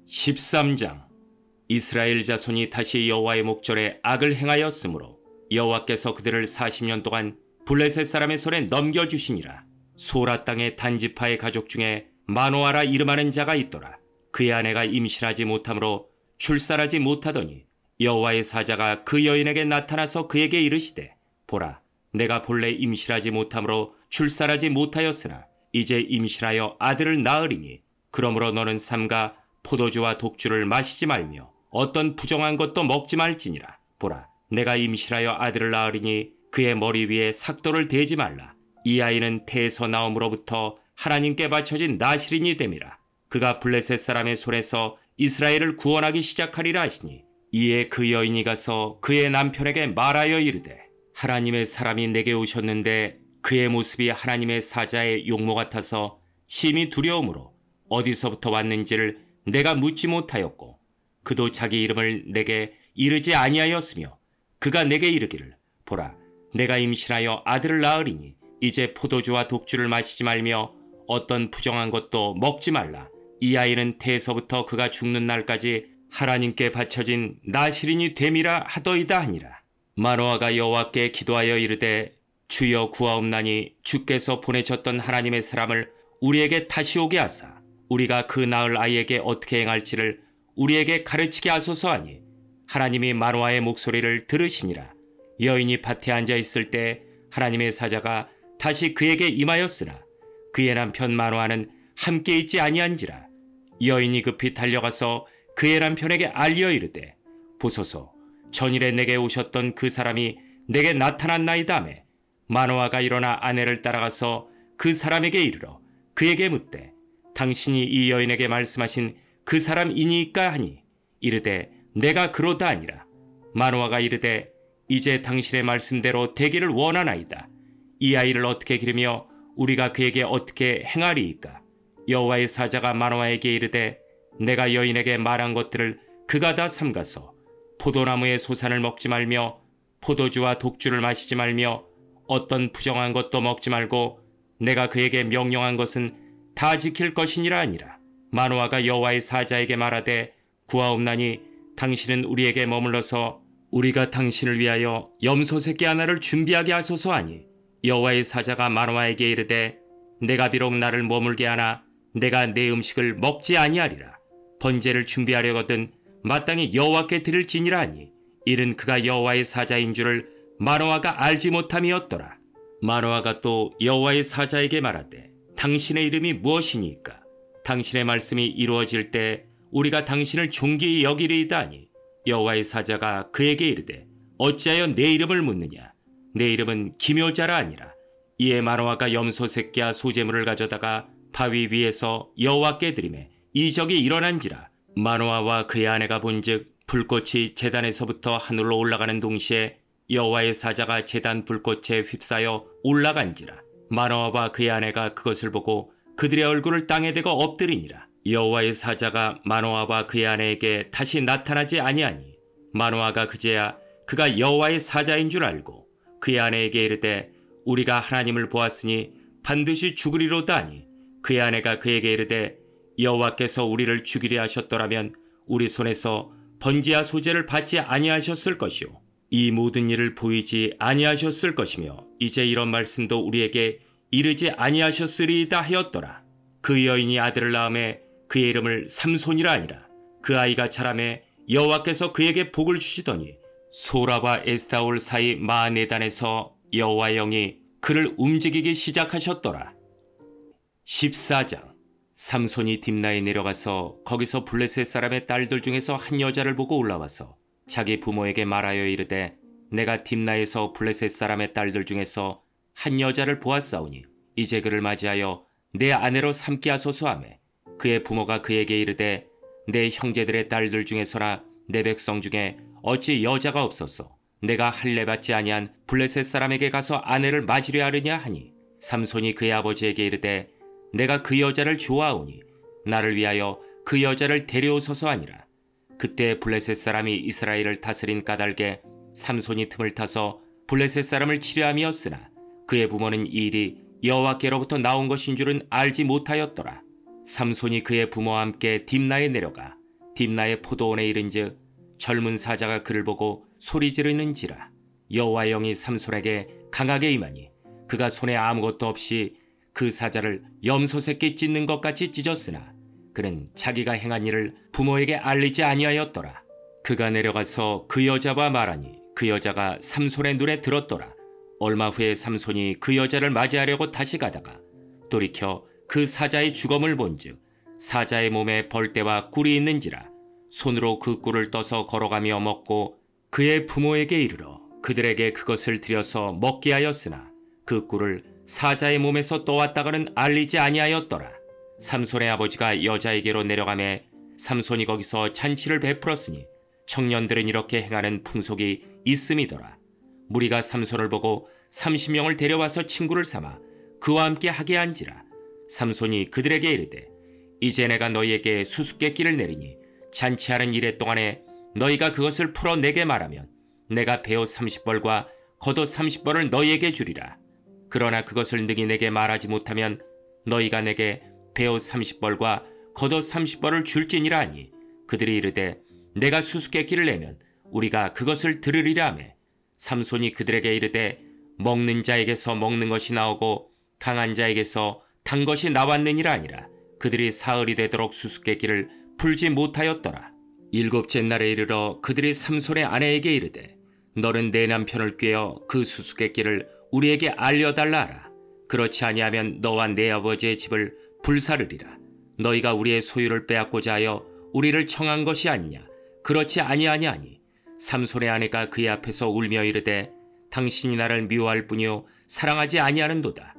13장. 이스라엘 자손이 다시 여호와의 목전에 악을 행하였으므로 여호와께서 그들을 40년 동안 블레셋 사람의 손에 넘겨주시니라. 소라 땅의 단지파의 가족 중에 마노아라 이름하는 자가 있더라. 그의 아내가 임신하지 못하므로 출산하지 못하더니 여호와의 사자가 그 여인에게 나타나서 그에게 이르시되, 보라, 내가 본래 임신하지 못하므로 출산하지 못하였으나 이제 임신하여 아들을 낳으리니 그러므로 너는 삼가 포도주와 독주를 마시지 말며 어떤 부정한 것도 먹지 말지니라. 보라, 내가 임신하여 아들을 낳으리니 그의 머리 위에 삭도를 대지 말라. 이 아이는 태에서 나옴으로부터 하나님께 바쳐진 나실인이 됨이라. 그가 블레셋 사람의 손에서 이스라엘을 구원하기 시작하리라 하시니, 이에 그 여인이 가서 그의 남편에게 말하여 이르되, 하나님의 사람이 내게 오셨는데 그의 모습이 하나님의 사자의 용모 같아서 심히 두려움으로 어디서부터 왔는지를 내가 묻지 못하였고, 그도 자기 이름을 내게 이르지 아니하였으며, 그가 내게 이르기를, 보라, 내가 임신하여 아들을 낳으리니 이제 포도주와 독주를 마시지 말며 어떤 부정한 것도 먹지 말라. 이 아이는 태에서부터 그가 죽는 날까지 하나님께 바쳐진 나실인이 됨이라 하더이다 하니라. 마노아가 여호와께 기도하여 이르되, 주여 구하옵나니 주께서 보내셨던 하나님의 사람을 우리에게 다시 오게 하사 우리가 그 낳을 아이에게 어떻게 행할지를 우리에게 가르치게 하소서 하니, 하나님이 마노아의 목소리를 들으시니라. 여인이 밭에 앉아 있을 때 하나님의 사자가 다시 그에게 임하였으나 그의 남편 마노아는 함께 있지 아니한지라. 여인이 급히 달려가서 그의 남편에게 알려 이르되, 보소서, 전일에 내게 오셨던 그 사람이 내게 나타났나이다며. 마노아가 일어나 아내를 따라가서 그 사람에게 이르러 그에게 묻되, 당신이 이 여인에게 말씀하신 그 사람이니까 하니, 이르되 내가 그로다 하니라. 마노아가 이르되, 이제 당신의 말씀대로 되기를 원하나이다. 이 아이를 어떻게 기르며 우리가 그에게 어떻게 행하리이까? 여호와의 사자가 마노아에게 이르되, 내가 여인에게 말한 것들을 그가 다 삼가서 포도나무의 소산을 먹지 말며 포도주와 독주를 마시지 말며 어떤 부정한 것도 먹지 말고 내가 그에게 명령한 것은 다 지킬 것이니라 하니라. 마노아가 여호와의 사자에게 말하되, 구하옵나니 당신은 우리에게 머물러서 우리가 당신을 위하여 염소 새끼 하나를 준비하게 하소서 하니, 여호와의 사자가 마노아에게 이르되, 내가 비록 나를 머물게 하나 내가 내 음식을 먹지 아니하리라. 번제를 준비하려거든 마땅히 여호와께 드릴지니라 하니, 이는 그가 여호와의 사자인 줄을 마노아가 알지 못함이었더라. 마노아가 또 여호와의 사자에게 말하되, 당신의 이름이 무엇이니까? 당신의 말씀이 이루어질 때 우리가 당신을 존귀히 여기리이다 하니, 여호와의 사자가 그에게 이르되, 어찌하여 내 이름을 묻느냐? 내 이름은 기묘자라 하니라. 이에 마노아가 염소 새끼와 소재물을 가져다가 바위 위에서 여호와께 드리매 이적이 일어난지라. 마노아와 그의 아내가 본즉 불꽃이 제단에서부터 하늘로 올라가는 동시에 여호와의 사자가 제단 불꽃에 휩싸여 올라간지라. 마노아와 그의 아내가 그것을 보고 그들의 얼굴을 땅에 대고 엎드리니라. 여호와의 사자가 마노아와 그의 아내에게 다시 나타나지 아니하니, 마노아가 그제야 그가 여호와의 사자인 줄 알고 그의 아내에게 이르되, 우리가 하나님을 보았으니 반드시 죽으리로다 하니, 그의 아내가 그에게 이르되, 여호와께서 우리를 죽이려 하셨더라면 우리 손에서 번제와 소제를 받지 아니하셨을 것이요 이 모든 일을 보이지 아니하셨을 것이며 이제 이런 말씀도 우리에게 이르지 아니하셨으리이다 하였더라. 그 여인이 아들을 낳음에 그의 이름을 삼손이라 하니라. 그 아이가 자라매 여호와께서 그에게 복을 주시더니 소라와 에스타올 사이 마하네단에서 여호와의 영이 그를 움직이기 시작하셨더라. 14장. 삼손이 딥나에 내려가서 거기서 블레셋 사람의 딸들 중에서 한 여자를 보고 올라와서 자기 부모에게 말하여 이르되, 내가 딥나에서 블레셋 사람의 딸들 중에서 한 여자를 보았사오니 이제 그를 맞이하여 내 아내로 삼게 하소서 하며, 그의 부모가 그에게 이르되, 내 형제들의 딸들 중에서나 내 백성 중에 어찌 여자가 없었소? 내가 할례 받지 아니한 블레셋 사람에게 가서 아내를 맞으려 하느냐 하니, 삼손이 그의 아버지에게 이르되, 내가 그 여자를 좋아하오니 나를 위하여 그 여자를 데려오소서 하니라. 그때 블레셋 사람이 이스라엘을 다스린 까닭에 삼손이 틈을 타서 블레셋 사람을 치려함이었으나 그의 부모는 이 일이 여호와께로부터 나온 것인 줄은 알지 못하였더라. 삼손이 그의 부모와 함께 딥나에 내려가 딥나의 포도원에 이른즉 젊은 사자가 그를 보고 소리 지르는지라. 여호와의 영이 삼손에게 강하게 임하니 그가 손에 아무것도 없이 그 사자를 염소 새끼 찢는 것 같이 찢었으나 그는 자기가 행한 일을 부모에게 알리지 아니하였더라. 그가 내려가서 그 여자와 말하니 그 여자가 삼손의 눈에 들었더라. 얼마 후에 삼손이 그 여자를 맞이하려고 다시 가다가 돌이켜 그 사자의 주검을 본즉 사자의 몸에 벌떼와 꿀이 있는지라. 손으로 그 꿀을 떠서 걸어가며 먹고 그의 부모에게 이르러 그들에게 그것을 들여서 먹게 하였으나 그 꿀을 사자의 몸에서 떠왔다가는 알리지 아니하였더라. 삼손의 아버지가 여자에게로 내려가매 삼손이 거기서 잔치를 베풀었으니 청년들은 이렇게 행하는 풍속이 있음이더라. 무리가 삼손을 보고 30명을 데려와서 친구를 삼아 그와 함께 하게 한지라. 삼손이 그들에게 이르되 이제 내가 너희에게 수수께끼를 내리니 잔치하는 이래 동안에 너희가 그것을 풀어 내게 말하면 내가 베옷 30벌과 겉옷 30벌을 너희에게 주리라. 그러나 그것을 능히 내게 말하지 못하면 너희가 내게 베옷 30벌과 겉옷 30벌을 줄지니라 하니 그들이 이르되 내가 수수께끼를 내면 우리가 그것을 들으리라 하매 삼손이 그들에게 이르되 먹는 자에게서 먹는 것이 나오고 강한 자에게서 단 것이 나왔느니라 아니라 그들이 사흘이 되도록 수수께끼를 풀지 못하였더라. 일곱째 날에 이르러 그들이 삼손의 아내에게 이르되 너는 내 남편을 꾀어 그 수수께끼를 우리에게 알려달라 하라. 그렇지 아니하면 너와 내 아버지의 집을 불사르리라. 너희가 우리의 소유를 빼앗고자 하여 우리를 청한 것이 아니냐. 그렇지 아니하냐니. 삼손의 아내가 그의 앞에서 울며 이르되 당신이 나를 미워할 뿐이요 사랑하지 아니하는도다.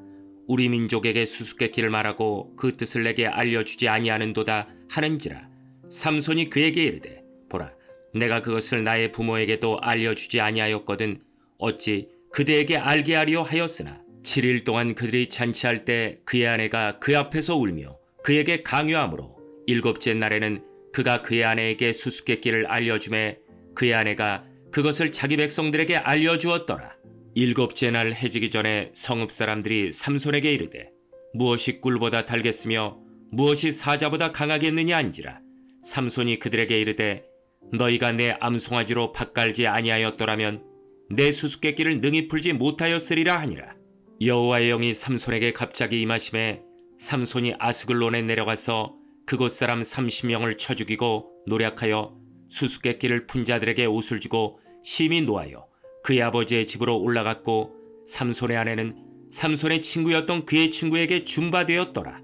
우리 민족에게 수수께끼를 말하고 그 뜻을 내게 알려주지 아니하는도다 하는지라. 삼손이 그에게 이르되 보라 내가 그것을 나의 부모에게도 알려주지 아니하였거든 어찌 그대에게 알게 하려 하였으나 7일 동안 그들이 잔치할 때 그의 아내가 그 앞에서 울며 그에게 강요하므로 일곱째 날에는 그가 그의 아내에게 수수께끼를 알려주매 그의 아내가 그것을 자기 백성들에게 알려주었더라. 일곱째 날 해지기 전에 성읍 사람들이 삼손에게 이르되 무엇이 꿀보다 달겠으며 무엇이 사자보다 강하겠느냐 한지라. 삼손이 그들에게 이르되 너희가 내 암송아지로 밭갈지 아니하였더라면 내 수수께끼를 능히 풀지 못하였으리라 하니라. 여호와의 영이 삼손에게 갑자기 임하심에 삼손이 아스글론에 내려가서 그곳 사람 30명을 쳐 죽이고 노략하여 수수께끼를 푼 자들에게 옷을 주고 심히 노하여 그의 아버지의 집으로 올라갔고 삼손의 아내는 삼손의 친구였던 그의 친구에게 준바되었더라.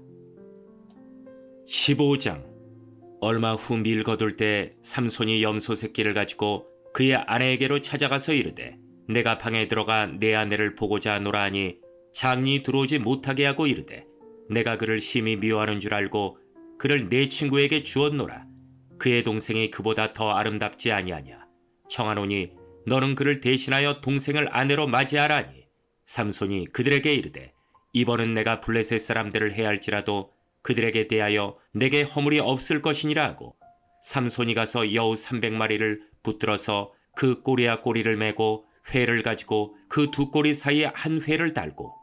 15장. 얼마 후 밀 거둘 때 삼손이 염소 새끼를 가지고 그의 아내에게로 찾아가서 이르되 내가 방에 들어가 내 아내를 보고자 하노라 하니 장이 들어오지 못하게 하고 이르되 내가 그를 심히 미워하는 줄 알고 그를 내 친구에게 주었노라. 그의 동생이 그보다 더 아름답지 아니하냐. 청하노니 너는 그를 대신하여 동생을 아내로 맞이하라니. 삼손이 그들에게 이르되 이번은 내가 블레셋 사람들을 해할지라도 그들에게 대하여 내게 허물이 없을 것이니라 하고 삼손이 가서 여우 300마리를 붙들어서 그 꼬리와 꼬리를 메고 회를 가지고 그 두 꼬리 사이에 한 회를 달고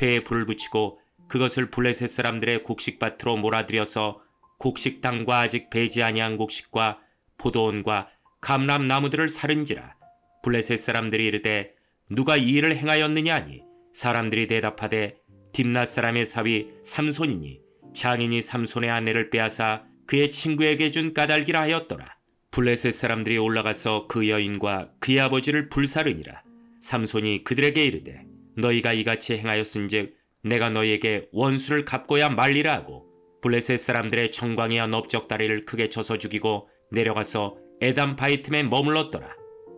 회에 불을 붙이고 그것을 블레셋 사람들의 곡식밭으로 몰아들여서 곡식당과 아직 배지 아니한 곡식과 포도원과 감람나무들을 사른지라. 블레셋 사람들이 이르되 누가 이 일을 행하였느냐 하니 사람들이 대답하되 딥낫 사람의 사위 삼손이니 장인이 삼손의 아내를 빼앗아 그의 친구에게 준 까닭이라 하였더라. 블레셋 사람들이 올라가서 그 여인과 그의 아버지를 불사르니라. 삼손이 그들에게 이르되 너희가 이같이 행하였은즉 내가 너희에게 원수를 갚고야 말리라 하고 블레셋 사람들의 청광이와 넓적다리를 크게 쳐서 죽이고 내려가서 에담 바이틈에 머물렀더라.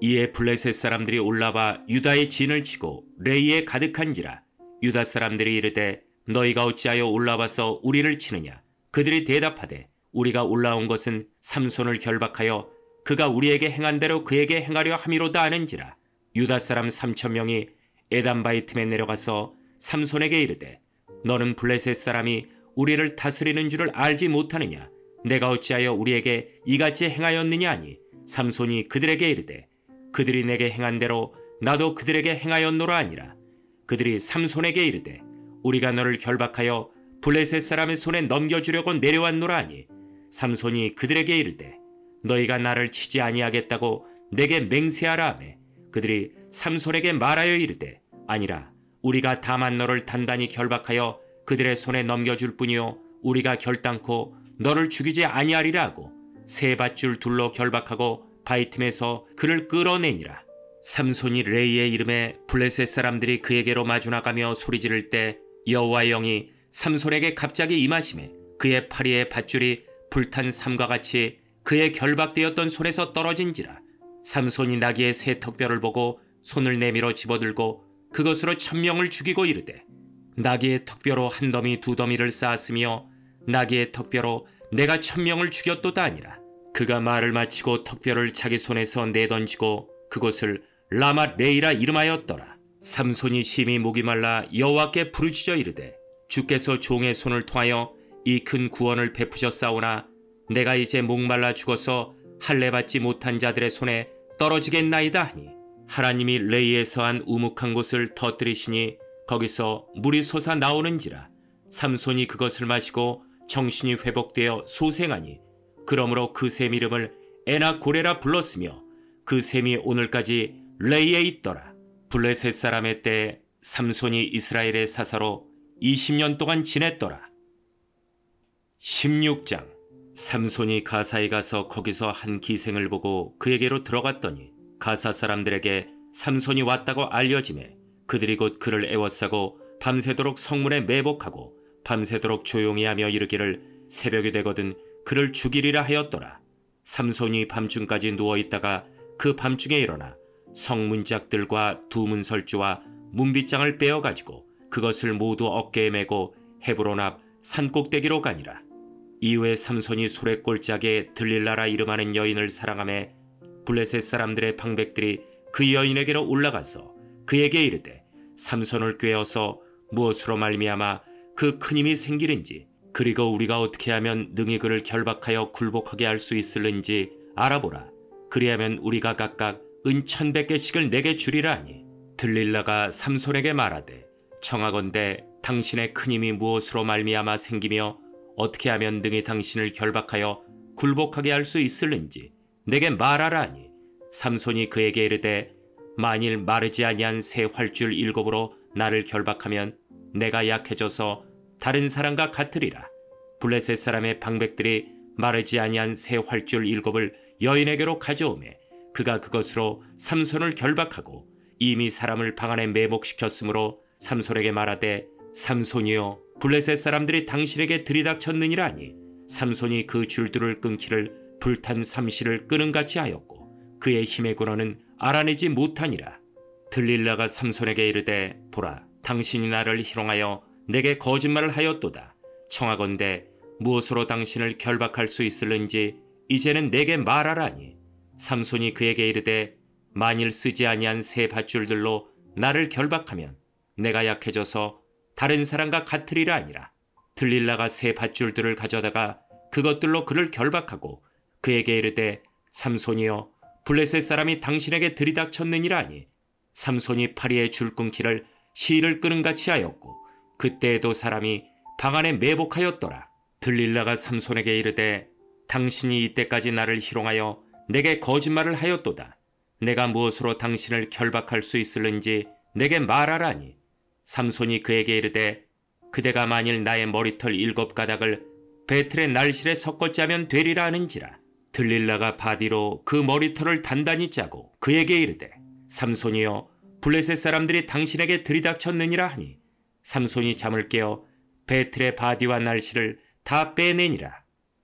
이에 블레셋 사람들이 올라와 유다의 진을 치고 레이에 가득한지라. 유다 사람들이 이르되 너희가 어찌하여 올라와서 우리를 치느냐. 그들이 대답하되 우리가 올라온 것은 삼손을 결박하여 그가 우리에게 행한 대로 그에게 행하려 함이로다 하는지라. 유다 사람 3,000명이 에담 바이틈에 내려가서 삼손에게 이르되 너는 블레셋 사람이 우리를 다스리는 줄을 알지 못하느냐. 내가 어찌하여 우리에게 이같이 행하였느냐 하니 삼손이 그들에게 이르되 그들이 내게 행한 대로 나도 그들에게 행하였노라 하니라. 그들이 삼손에게 이르되 우리가 너를 결박하여 블레셋 사람의 손에 넘겨주려고 내려왔노라 하니 삼손이 그들에게 이르되 너희가 나를 치지 아니하겠다고 내게 맹세하라 하매 그들이 삼손에게 말하여 이르되 아니라 우리가 다만 너를 단단히 결박하여 그들의 손에 넘겨줄 뿐이요 우리가 결단코 너를 죽이지 아니하리라 하고 세 밧줄 둘로 결박하고 바위 틈에서 그를 끌어내니라. 삼손이 레이의 이름에 블레셋 사람들이 그에게로 마주 나가며 소리 지를 때 여호와의 영이 삼손에게 갑자기 임하시매 그의 팔이의 밧줄이 불탄 삼과 같이 그의 결박되었던 손에서 떨어진지라. 삼손이 나귀의 새 턱뼈를 보고 손을 내밀어 집어들고 그것으로 1000명을 죽이고 이르되 나귀의 턱뼈로 한 더미 두 더미를 쌓았으며 나귀의 턱뼈로 내가 1000명을 죽였도다 아니라. 그가 말을 마치고 턱뼈를 자기 손에서 내던지고 그곳을 라맛 레이라 이름하였더라. 삼손이 심히 목이 말라 여호와께 부르짖어 이르되 주께서 종의 손을 통하여 이 큰 구원을 베푸셨사오나 내가 이제 목말라 죽어서 할례 받지 못한 자들의 손에 떨어지겠나이다 하니 하나님이 레이에서 한 우묵한 곳을 터뜨리시니 거기서 물이 솟아 나오는지라. 삼손이 그것을 마시고 정신이 회복되어 소생하니 그러므로 그 샘 이름을 에나고레라 불렀으며 그 샘이 오늘까지 레이에 있더라. 블레셋 사람의 때에 삼손이 이스라엘의 사사로 20년 동안 지냈더라. 16장. 삼손이 가사에 가서 거기서 한 기생을 보고 그에게로 들어갔더니 가사 사람들에게 삼손이 왔다고 알려지매 그들이 곧 그를 애워싸고 밤새도록 성문에 매복하고 밤새도록 조용히 하며 이르기를 새벽이 되거든 그를 죽이리라 하였더라. 삼손이 밤중까지 누워있다가 그 밤중에 일어나 성문짝들과 두 문설주와 문빗장을 빼어가지고 그것을 모두 어깨에 메고 헤브론 앞 산꼭대기로 가니라. 이후에 삼손이 소래골짜기에 들릴라라 이름하는 여인을 사랑하며 블레셋 사람들의 방백들이 그 여인에게로 올라가서 그에게 이르되 삼손을 꾀어서 무엇으로 말미암아 그 큰 힘이 생기는지 그리고 우리가 어떻게 하면 능히 그를 결박하여 굴복하게 할 수 있을는지 알아보라. 그리하면 우리가 각각 은 1100개씩을 내게 주리라 하니 들릴라가 삼손에게 말하되 청하건대 당신의 큰 힘이 무엇으로 말미암아 생기며 어떻게 하면 능히 당신을 결박하여 굴복하게 할 수 있을는지 내게 말하라 하니 삼손이 그에게 이르되 만일 마르지 아니한 새 활줄 7으로 나를 결박하면 내가 약해져서 다른 사람과 같으리라. 블레셋 사람의 방백들이 마르지 아니한 새 활줄 7을 여인에게로 가져오매 그가 그것으로 삼손을 결박하고 이미 사람을 방 안에 매복시켰으므로 삼손에게 말하되 삼손이여 블레셋 사람들이 당신에게 들이닥쳤느니라 하니 삼손이 그 줄들을 끊기를 불탄 삼시를 끄는같이 하였고 그의 힘의 근원은 알아내지 못하니라. 들릴라가 삼손에게 이르되 보라 당신이 나를 희롱하여 내게 거짓말을 하였도다. 청하건대 무엇으로 당신을 결박할 수 있을는지 이제는 내게 말하라니. 삼손이 그에게 이르되 만일 쓰지 아니한 새 밧줄들로 나를 결박하면 내가 약해져서 다른 사람과 같으리라 아니라. 들릴라가 새 밧줄들을 가져다가 그것들로 그를 결박하고 그에게 이르되 삼손이여 블레셋 사람이 당신에게 들이닥쳤느니라 하니 삼손이 파리의 줄 끊기를 실을 끄는같이 하였고 그때에도 사람이 방 안에 매복하였더라. 들릴라가 삼손에게 이르되 당신이 이때까지 나를 희롱하여 내게 거짓말을 하였도다. 내가 무엇으로 당신을 결박할 수 있을는지 내게 말하라니. 삼손이 그에게 이르되 그대가 만일 나의 머리털 7가닥을 베틀의 날실에 섞어 짜면 되리라 하는지라. 들릴라가 바디로 그 머리털을 단단히 짜고 그에게 이르되 삼손이여 블레셋 사람들이 당신에게 들이닥쳤느니라 하니 삼손이 잠을 깨어 베틀의 바디와 날실을 다 빼내니라.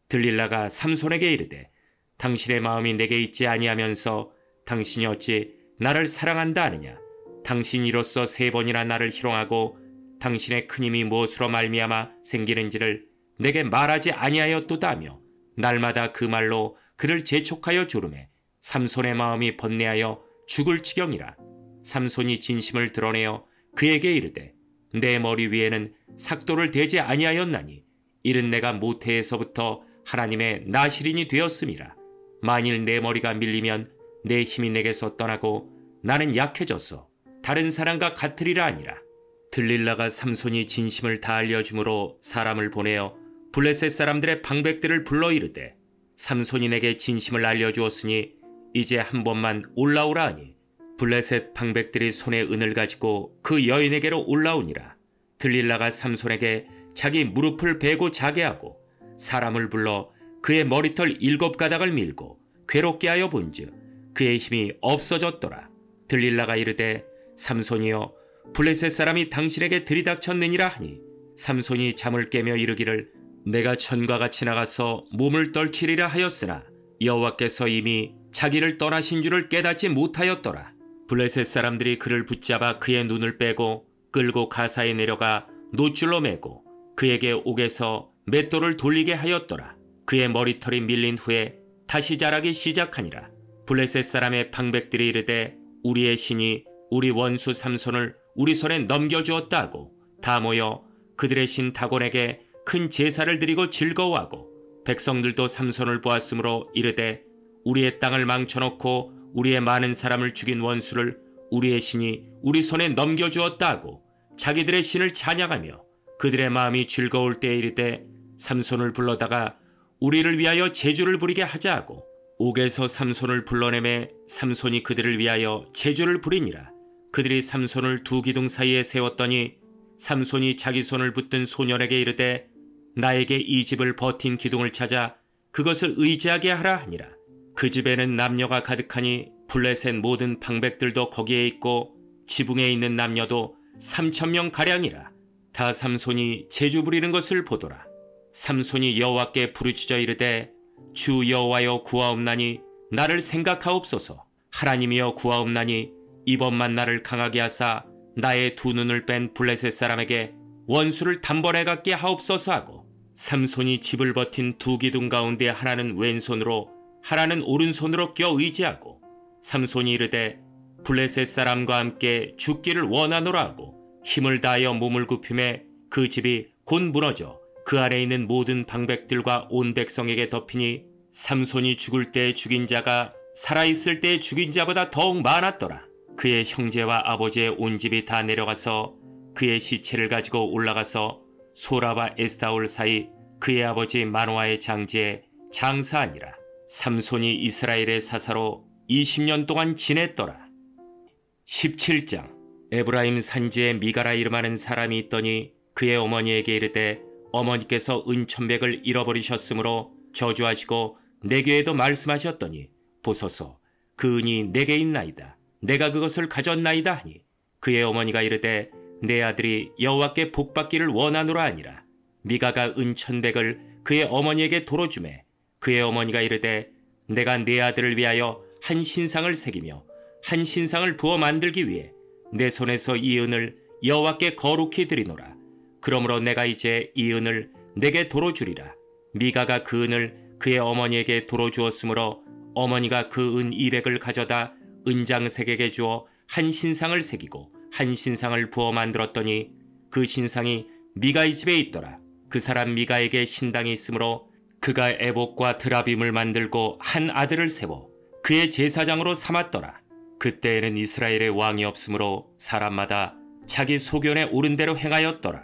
들릴라가 삼손에게 이르되 당신의 마음이 내게 있지 아니하면서 당신이 어찌 나를 사랑한다 하느냐. 당신이 이로써 3번이나 나를 희롱하고 당신의 큰 힘이 무엇으로 말미암아 생기는지를 내게 말하지 아니하였도다 하며 날마다 그 말로 그를 재촉하여 조르매 삼손의 마음이 번뇌하여 죽을 지경이라. 삼손이 진심을 드러내어 그에게 이르되 내 머리 위에는 삭도를 대지 아니하였나니 이는 내가 모태에서부터 하나님의 나실인이 되었음이라. 만일 내 머리가 밀리면 내 힘이 내게서 떠나고 나는 약해져서 다른 사람과 같으리라 아니라. 들릴라가 삼손이 진심을 다 알려줌으로 사람을 보내어 블레셋 사람들의 방백들을 불러 이르되 삼손이 내게 진심을 알려주었으니 이제 한 번만 올라오라 하니 블레셋 방백들이 손에 은을 가지고 그 여인에게로 올라오니라. 들릴라가 삼손에게 자기 무릎을 베고 자게 하고 사람을 불러 그의 머리털 7가닥을 밀고 괴롭게 하여 본즉 그의 힘이 없어졌더라. 들릴라가 이르되 삼손이여 블레셋 사람이 당신에게 들이닥쳤느니라 하니 삼손이 잠을 깨며 이르기를 내가 전과 같이 나가서 몸을 떨치리라 하였으나 여호와께서 이미 자기를 떠나신 줄을 깨닫지 못하였더라. 블레셋 사람들이 그를 붙잡아 그의 눈을 빼고 끌고 가사에 내려가 노줄로 매고 그에게 옥에서 맷돌을 돌리게 하였더라. 그의 머리털이 밀린 후에 다시 자라기 시작하니라. 블레셋 사람의 방백들이 이르되 우리의 신이 우리 원수 삼손을 우리 손에 넘겨주었다 하고 다 모여 그들의 신 다곤에게 큰 제사를 드리고 즐거워하고 백성들도 삼손을 보았으므로 이르되 우리의 땅을 망쳐놓고 우리의 많은 사람을 죽인 원수를 우리의 신이 우리 손에 넘겨주었다 하고 자기들의 신을 찬양하며 그들의 마음이 즐거울 때에 이르되 삼손을 불러다가 우리를 위하여 제주를 부리게 하자 하고 옥에서 삼손을 불러내매 삼손이 그들을 위하여 제주를 부리니라. 그들이 삼손을 두 기둥 사이에 세웠더니 삼손이 자기 손을 붙든 소년에게 이르되 나에게 이 집을 버틴 기둥을 찾아 그것을 의지하게 하라 하니라. 그 집에는 남녀가 가득하니 블레셋 모든 방백들도 거기에 있고 지붕에 있는 남녀도 3,000명 가량이라. 다 삼손이 제주 부리는 것을 보더라. 삼손이 여호와께 부르짖어 이르되 주 여호와여 구하옵나니 나를 생각하옵소서. 하나님이여 구하옵나니 이번만 나를 강하게 하사 나의 두 눈을 뺀 블레셋 사람에게 원수를 단번에 갖게 하옵소서 하고 삼손이 집을 버틴 두 기둥 가운데 하나는 왼손으로 하나는 오른손으로 껴 의지하고 삼손이 이르되 블레셋 사람과 함께 죽기를 원하노라 하고 힘을 다하여 몸을 굽히매 그 집이 곧 무너져 그 안에 있는 모든 방백들과 온 백성에게 덮이니 삼손이 죽을 때 죽인 자가 살아있을 때 죽인 자보다 더욱 많았더라. 그의 형제와 아버지의 온 집이 다 내려가서 그의 시체를 가지고 올라가서 소라와 에스타올 사이 그의 아버지 마노아의 장지에 장사하니라. 삼손이 이스라엘의 사사로 20년 동안 지냈더라. 17장. 에브라임 산지에 미가라 이름하는 사람이 있더니 그의 어머니에게 이르되 어머니께서 은천백을 잃어버리셨으므로 저주하시고 내게에도 말씀하셨더니 보소서 그 은이 내게 있나이다. 내가 그것을 가졌나이다 하니 그의 어머니가 이르되 내 아들이 여호와께 복받기를 원하노라 하니라. 미가가 은천백을 그의 어머니에게 도로 주매 그의 어머니가 이르되 내가 내 아들을 위하여 한 신상을 새기며 한 신상을 부어 만들기 위해 내 손에서 이 은을 여호와께 거룩히 드리노라. 그러므로 내가 이제 이 은을 내게 도로 주리라. 미가가 그 은을 그의 어머니에게 도로 주었으므로 어머니가 그 은 200을 가져다 은장색에게 주어 한 신상을 새기고 한 신상을 부어 만들었더니 그 신상이 미가의 집에 있더라. 그 사람 미가에게 신당이 있으므로 그가 에봇과 드라빔을 만들고 한 아들을 세워 그의 제사장으로 삼았더라. 그때에는 이스라엘의 왕이 없으므로 사람마다 자기 소견에 옳은 대로 행하였더라.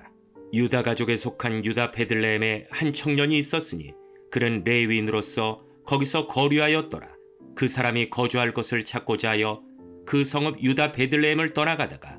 유다 가족에 속한 유다 베들레헴에 한 청년이 있었으니 그는 레위인으로서 거기서 거류하였더라. 그 사람이 거주할 곳을 찾고자 하여 그 성읍 유다 베들레헴을 떠나가다가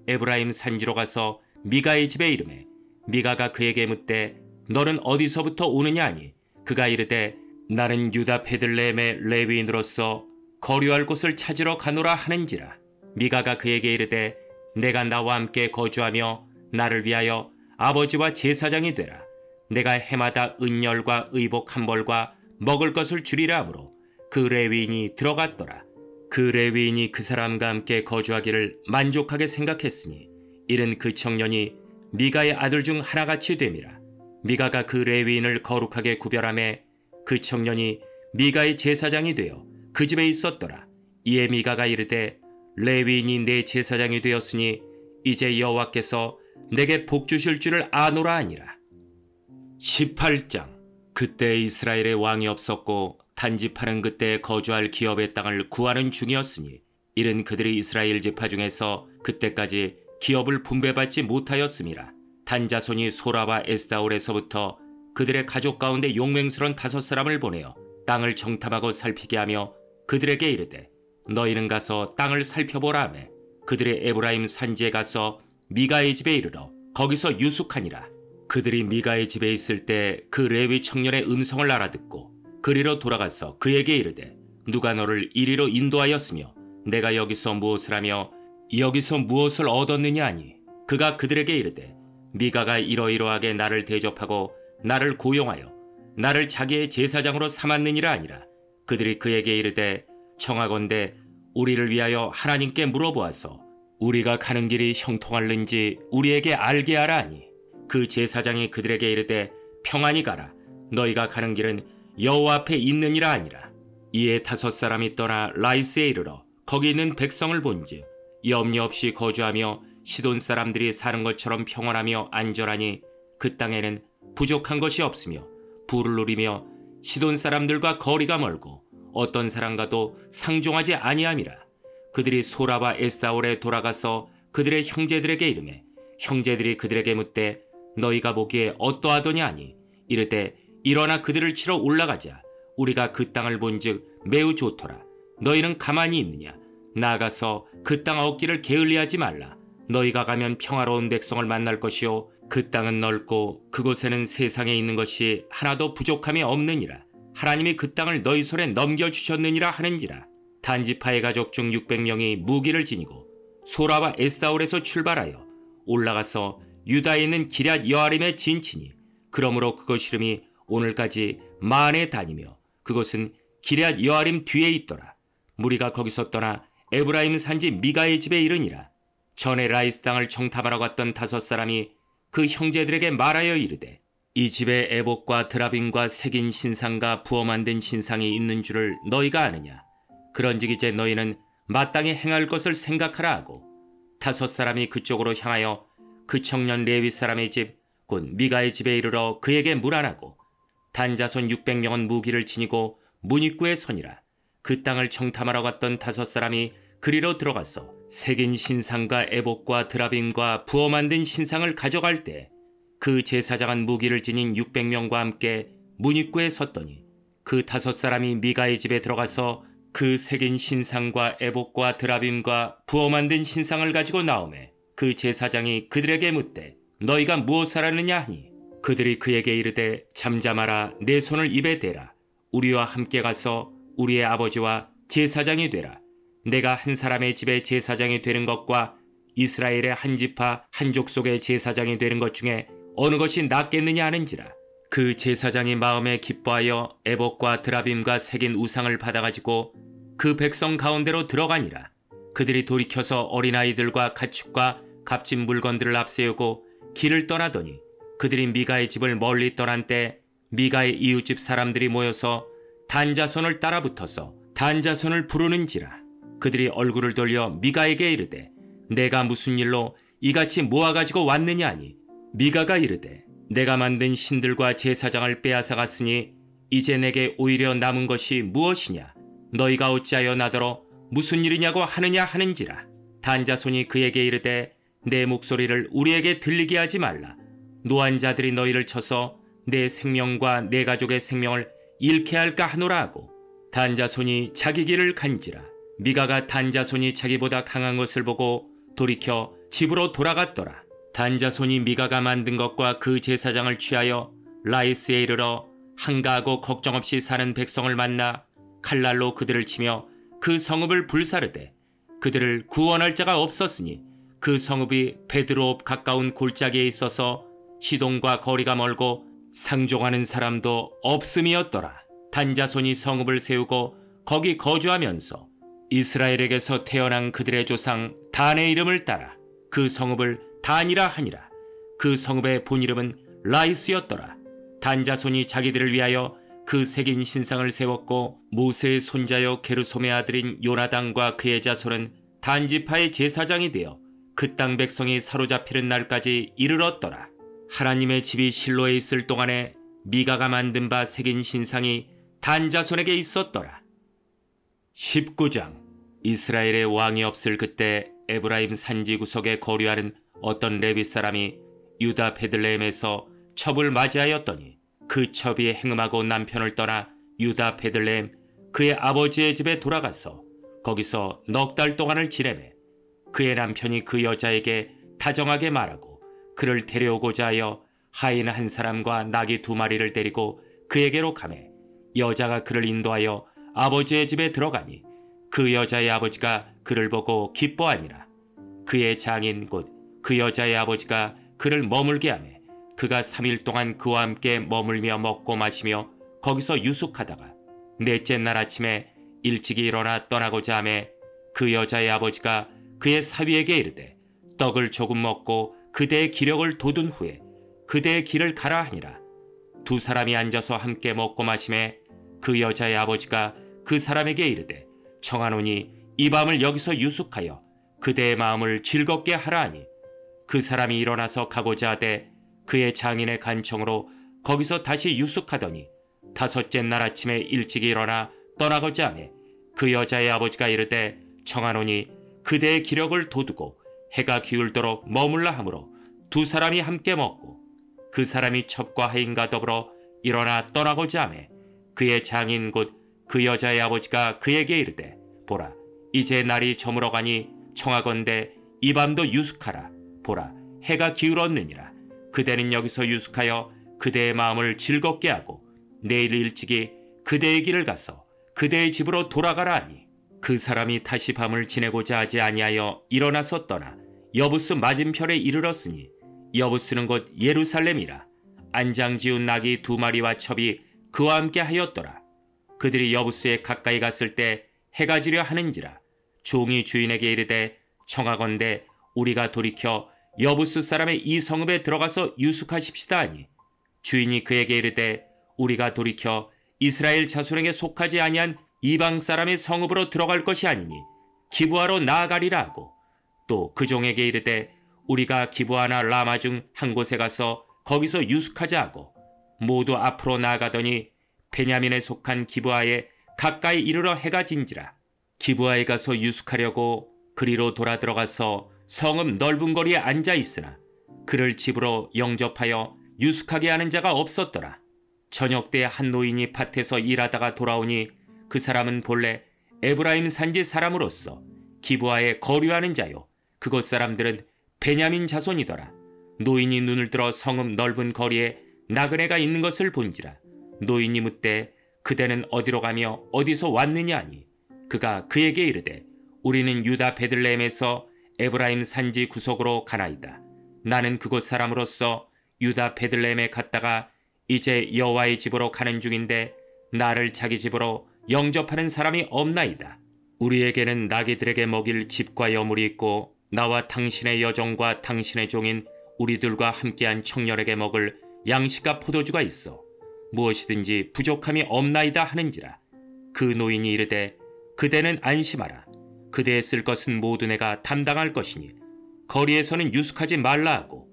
에브라임 산지로 가서 미가의 집에 이르매 미가가 그에게 묻되 너는 어디서부터 오느냐 하니 그가 이르되 나는 유다 베들레헴의 레위인으로서 거류할 곳을 찾으러 가노라 하는지라. 미가가 그에게 이르되 내가 나와 함께 거주하며 나를 위하여 아버지와 제사장이 되라. 내가 해마다 은열과 의복 한 벌과 먹을 것을 주리라 하므로 그 레위인이 들어갔더라. 그 레위인이 그 사람과 함께 거주하기를 만족하게 생각했으니 이른 그 청년이 미가의 아들 중 하나같이 됨이라. 미가가 그 레위인을 거룩하게 구별하매 그 청년이 미가의 제사장이 되어 그 집에 있었더라. 이에 미가가 이르되 레위인이 내 제사장이 되었으니 이제 여호와께서 내게 복 주실 줄을 아노라 하니라. 18장. 그때 이스라엘의 왕이 없었고 단집하는 그때 거주할 기업의 땅을 구하는 중이었으니 이른 그들이 이스라엘 지파 중에서 그때까지 기업을 분배받지 못하였음이라. 단 자손이 소라와 에스다올에서부터 그들의 가족 가운데 용맹스러운 5사람을 보내어 땅을 정탐하고 살피게 하며 그들에게 이르되 너희는 가서 땅을 살펴보라 하며 그들의 에브라임 산지에 가서 미가의 집에 이르러 거기서 유숙하니라. 그들이 미가의 집에 있을 때 그 레위 청년의 음성을 알아듣고 그리로 돌아가서 그에게 이르되 누가 너를 이리로 인도하였으며 내가 여기서 무엇을 하며 여기서 무엇을 얻었느냐 하니 그가 그들에게 이르되 미가가 이러이러하게 나를 대접하고 나를 고용하여 나를 자기의 제사장으로 삼았느니라 하니라. 그들이 그에게 이르되 청하건대 우리를 위하여 하나님께 물어보아서 우리가 가는 길이 형통할는지 우리에게 알게 하라 하니 그 제사장이 그들에게 이르되 평안히 가라. 너희가 가는 길은 여호와 앞에 있느니라 하니라. 이에 5사람이 떠나 라이스에 이르러 거기 있는 백성을 본즉 염려 없이 거주하며 시돈 사람들이 사는 것처럼 평안하며 안전하니 그 땅에는 부족한 것이 없으며 부를 누리며 시돈 사람들과 거리가 멀고 어떤 사람과도 상종하지 아니함이라. 그들이 소라와 에스다올에 돌아가서 그들의 형제들에게 이르매 형제들이 그들에게 묻되 너희가 보기에 어떠하더냐 하니 이르되 일어나 그들을 치러 올라가자. 우리가 그 땅을 본즉 매우 좋더라. 너희는 가만히 있느냐? 나아가서 그 땅 얻기를 게을리하지 말라. 너희가 가면 평화로운 백성을 만날 것이요 그 땅은 넓고 그곳에는 세상에 있는 것이 하나도 부족함이 없느니라. 하나님이 그 땅을 너희 손에 넘겨주셨느니라 하는지라. 단지파의 가족 중 600명이 무기를 지니고 소라와 에스다올에서 출발하여 올라가서 유다에 있는 기럇 여아림에 진치니 그러므로 그것 이름이 오늘까지 마안에 다니며 그것은 기럇 여아림 뒤에 있더라. 무리가 거기서 떠나 에브라임 산지 미가의 집에 이르니라. 전에 라이스 땅을 정탐하러 갔던 5사람이 그 형제들에게 말하여 이르되 이 집에 에봇과 드라빔과 새긴 신상과 부어 만든 신상이 있는 줄을 너희가 아느냐? 그런즉 이제 너희는 마땅히 행할 것을 생각하라 하고 5사람이 그쪽으로 향하여 그 청년 레위 사람의 집 곧 미가의 집에 이르러 그에게 물안하고 단자손 600명은 무기를 지니고 문입구에 서니라. 그 땅을 정탐하러 갔던 5사람이 그리로 들어가서 새긴 신상과 에봇과 드라빔과 부어 만든 신상을 가져갈 때 그 제사장은 무기를 지닌 600명과 함께 문입구에 섰더니 그 5사람이 미가의 집에 들어가서 그 새긴 신상과 에봇과 드라빔과 부어 만든 신상을 가지고 나오매 그 제사장이 그들에게 묻되 너희가 무엇을 하느냐 하니 그들이 그에게 이르되 잠잠하라. 내 손을 입에 대라. 우리와 함께 가서 우리의 아버지와 제사장이 되라. 내가 한 사람의 집에 제사장이 되는 것과 이스라엘의 한 지파 한 족속의 제사장이 되는 것 중에 어느 것이 낫겠느냐 하는지라. 그 제사장이 마음에 기뻐하여 에봇과 드라빔과 새긴 우상을 받아가지고 그 백성 가운데로 들어가니라. 그들이 돌이켜서 어린아이들과 가축과 값진 물건들을 앞세우고 길을 떠나더니 그들이 미가의 집을 멀리 떠난 때 미가의 이웃집 사람들이 모여서 단자손을 따라붙어서 단자손을 부르는지라. 그들이 얼굴을 돌려 미가에게 이르되 내가 무슨 일로 이같이 모아가지고 왔느냐 하니 미가가 이르되 내가 만든 신들과 제사장을 빼앗아 갔으니 이제 내게 오히려 남은 것이 무엇이냐? 너희가 어찌하여 나더러 무슨 일이냐고 하느냐 하는지라. 단자손이 그에게 이르되 내 목소리를 우리에게 들리게 하지 말라. 노한 자들이 너희를 쳐서 내 생명과 내 가족의 생명을 잃게 할까 하노라 하고 단자손이 자기 길을 간지라. 미가가 단자손이 자기보다 강한 것을 보고 돌이켜 집으로 돌아갔더라. 단자손이 미가가 만든 것과 그 제사장을 취하여 라이스에 이르러 한가하고 걱정 없이 사는 백성을 만나 칼날로 그들을 치며 그 성읍을 불사르되 그들을 구원할 자가 없었으니 그 성읍이 베드로옵 가까운 골짜기에 있어서 시돈과 거리가 멀고 상종하는 사람도 없음이었더라. 단자손이 성읍을 세우고 거기 거주하면서 이스라엘에게서 태어난 그들의 조상 단의 이름을 따라 그 성읍을 단이라 하니라. 그 성읍의 본 이름은 라이스였더라. 단자손이 자기들을 위하여 그 새긴 신상을 세웠고 모세의 손자여 게르솜의 아들인 요나단과 그의 자손은 단지파의 제사장이 되어 그 땅 백성이 사로잡히는 날까지 이르렀더라. 하나님의 집이 실로에 있을 동안에 미가가 만든 바 새긴 신상이 단자손에게 있었더라. 19장. 이스라엘의 왕이 없을 그때 에브라임 산지 구석에 거류하는 어떤 레위 사람이 유다 베들레헴에서 첩을 맞이하였더니 그 첩이 행음하고 남편을 떠나 유다 베들레헴 그의 아버지의 집에 돌아가서 거기서 넉 달 동안을 지내매 그의 남편이 그 여자에게 다정하게 말하고 그를 데려오고자 하여 하인 한 사람과 나귀 2마리를 데리고 그에게로 가매 여자가 그를 인도하여 아버지의 집에 들어가니 그 여자의 아버지가 그를 보고 기뻐하니라. 그의 장인 곧 그 여자의 아버지가 그를 머물게 하매 그가 3일 동안 그와 함께 머물며 먹고 마시며 거기서 유숙하다가 넷째 날 아침에 일찍이 일어나 떠나고자 하매 그 여자의 아버지가 그의 사위에게 이르되 떡을 조금 먹고 그대의 기력을 돋운 후에 그대의 길을 가라 하니라. 2 사람이 앉아서 함께 먹고 마시매 그 여자의 아버지가 그 사람에게 이르되 청하노니 이 밤을 여기서 유숙하여 그대의 마음을 즐겁게 하라 하니 그 사람이 일어나서 가고자 하되 그의 장인의 간청으로 거기서 다시 유숙하더니 5째 날 아침에 일찍 일어나 떠나고자 하매 그 여자의 아버지가 이르되 청하노니 그대의 기력을 돋우고 해가 기울도록 머물라 하므로 2 사람이 함께 먹고 그 사람이 첩과 하인과 더불어 일어나 떠나고자 하매 그의 장인 곧 그 여자의 아버지가 그에게 이르되 보라 이제 날이 저물어가니 청하건대 이 밤도 유숙하라. 보라 해가 기울었느니라. 그대는 여기서 유숙하여 그대의 마음을 즐겁게 하고 내일 일찍이 그대의 길을 가서 그대의 집으로 돌아가라 하니 그 사람이 다시 밤을 지내고자 하지 아니하여 일어나서 떠나 여부스 맞은편에 이르렀으니 여부스는 곧 예루살렘이라. 안장지운 나귀 2마리와 첩이 그와 함께 하였더라. 그들이 여부스에 가까이 갔을 때 해가 지려 하는지라. 종이 주인에게 이르되 청하건대 우리가 돌이켜 여부스 사람의 이 성읍에 들어가서 유숙하십시다 하니 주인이 그에게 이르되 우리가 돌이켜 이스라엘 자손에게 속하지 아니한 이방 사람의 성읍으로 들어갈 것이 아니니 기브아로 나아가리라 하고 또 그 종에게 이르되 우리가 기브아나 라마 중 한 곳에 가서 거기서 유숙하자 하고 모두 앞으로 나아가더니 베냐민에 속한 기브아에 가까이 이르러 해가 진지라. 기브아에 가서 유숙하려고 그리로 돌아 들어가서 성읍 넓은 거리에 앉아 있으나 그를 집으로 영접하여 유숙하게 하는 자가 없었더라. 저녁 때 한 노인이 밭에서 일하다가 돌아오니 그 사람은 본래 에브라임 산지 사람으로서 기브아에 거류하는 자요 그곳 사람들은 베냐민 자손이더라. 노인이 눈을 들어 성읍 넓은 거리에 나그네가 있는 것을 본지라. 노인이 묻되 그대는 어디로 가며 어디서 왔느냐 하니 그가 그에게 이르되 우리는 유다 베들레헴에서 에브라임 산지 구석으로 가나이다. 나는 그곳 사람으로서 유다 베들레헴에 갔다가 이제 여호와의 집으로 가는 중인데 나를 자기 집으로 영접하는 사람이 없나이다. 우리에게는 나귀들에게 먹일 집과 여물이 있고 나와 당신의 여종과 당신의 종인 우리들과 함께한 청년에게 먹을 양식과 포도주가 있어 무엇이든지 부족함이 없나이다 하는지라. 그 노인이 이르되 그대는 안심하라. 그대의 쓸 것은 모두 내가 담당할 것이니 거리에서는 유숙하지 말라 하고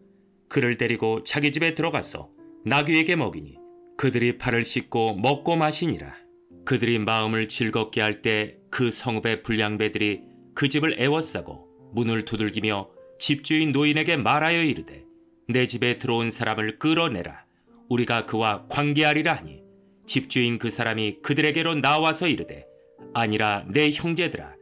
그를 데리고 자기 집에 들어가서 나귀에게 먹이니 그들이 발을 씻고 먹고 마시니라. 그들이 마음을 즐겁게 할 때 그 성읍의 불량배들이 그 집을 애워싸고 문을 두들기며 집주인 노인에게 말하여 이르되 내 집에 들어온 사람을 끌어내라. 우리가 그와 관계하리라 하니 집주인 그 사람이 그들에게로 나와서 이르되 아니라 내 형제들아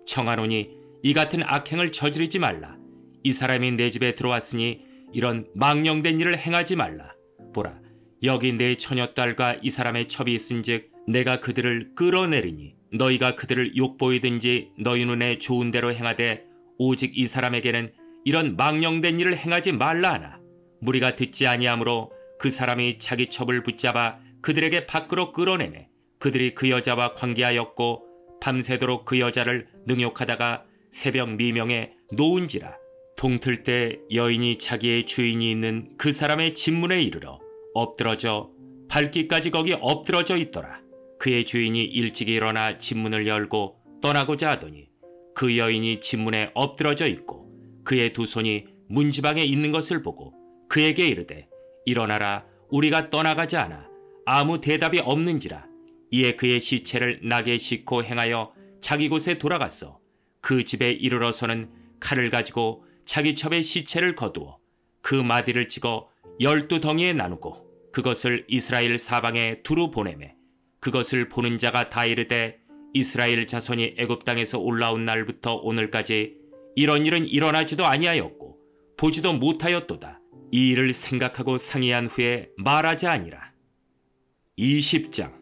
청하노니 이 같은 악행을 저지르지 말라. 이 사람이 내 집에 들어왔으니 이런 망령된 일을 행하지 말라. 보라 여기 내 처녀딸과 이 사람의 첩이 있은즉 내가 그들을 끌어내리니 너희가 그들을 욕보이든지 너희 눈에 좋은 대로 행하되 오직 이 사람에게는 이런 망령된 일을 행하지 말라 하나 무리가 듣지 아니하므로 그 사람이 자기 첩을 붙잡아 그들에게 밖으로 끌어내매 그들이 그 여자와 관계하였고 밤새도록 그 여자를 능욕하다가 새벽 미명에 놓은지라. 동틀 때 여인이 자기의 주인이 있는 그 사람의 집문에 이르러 엎드러져 발기까지 거기 엎드러져 있더라. 그의 주인이 일찍 일어나 집문을 열고 떠나고자 하더니 그 여인이 집문에 엎드러져 있고 그의 2 손이 문지방에 있는 것을 보고 그에게 이르되 일어나라 우리가 떠나가자 하나 아무 대답이 없는지라. 이에 그의 시체를 낙에 싣고 행하여 자기 곳에 돌아가서 그 집에 이르러서는 칼을 가지고 자기 첩의 시체를 거두어 그 마디를 찍어 12덩이에 나누고 그것을 이스라엘 사방에 두루 보내매 그것을 보는 자가 다 이르되 이스라엘 자손이 애굽 땅에서 올라온 날부터 오늘까지 이런 일은 일어나지도 아니하였고 보지도 못하였도다. 이 일을 생각하고 상의한 후에 말하자 아니라. 20장.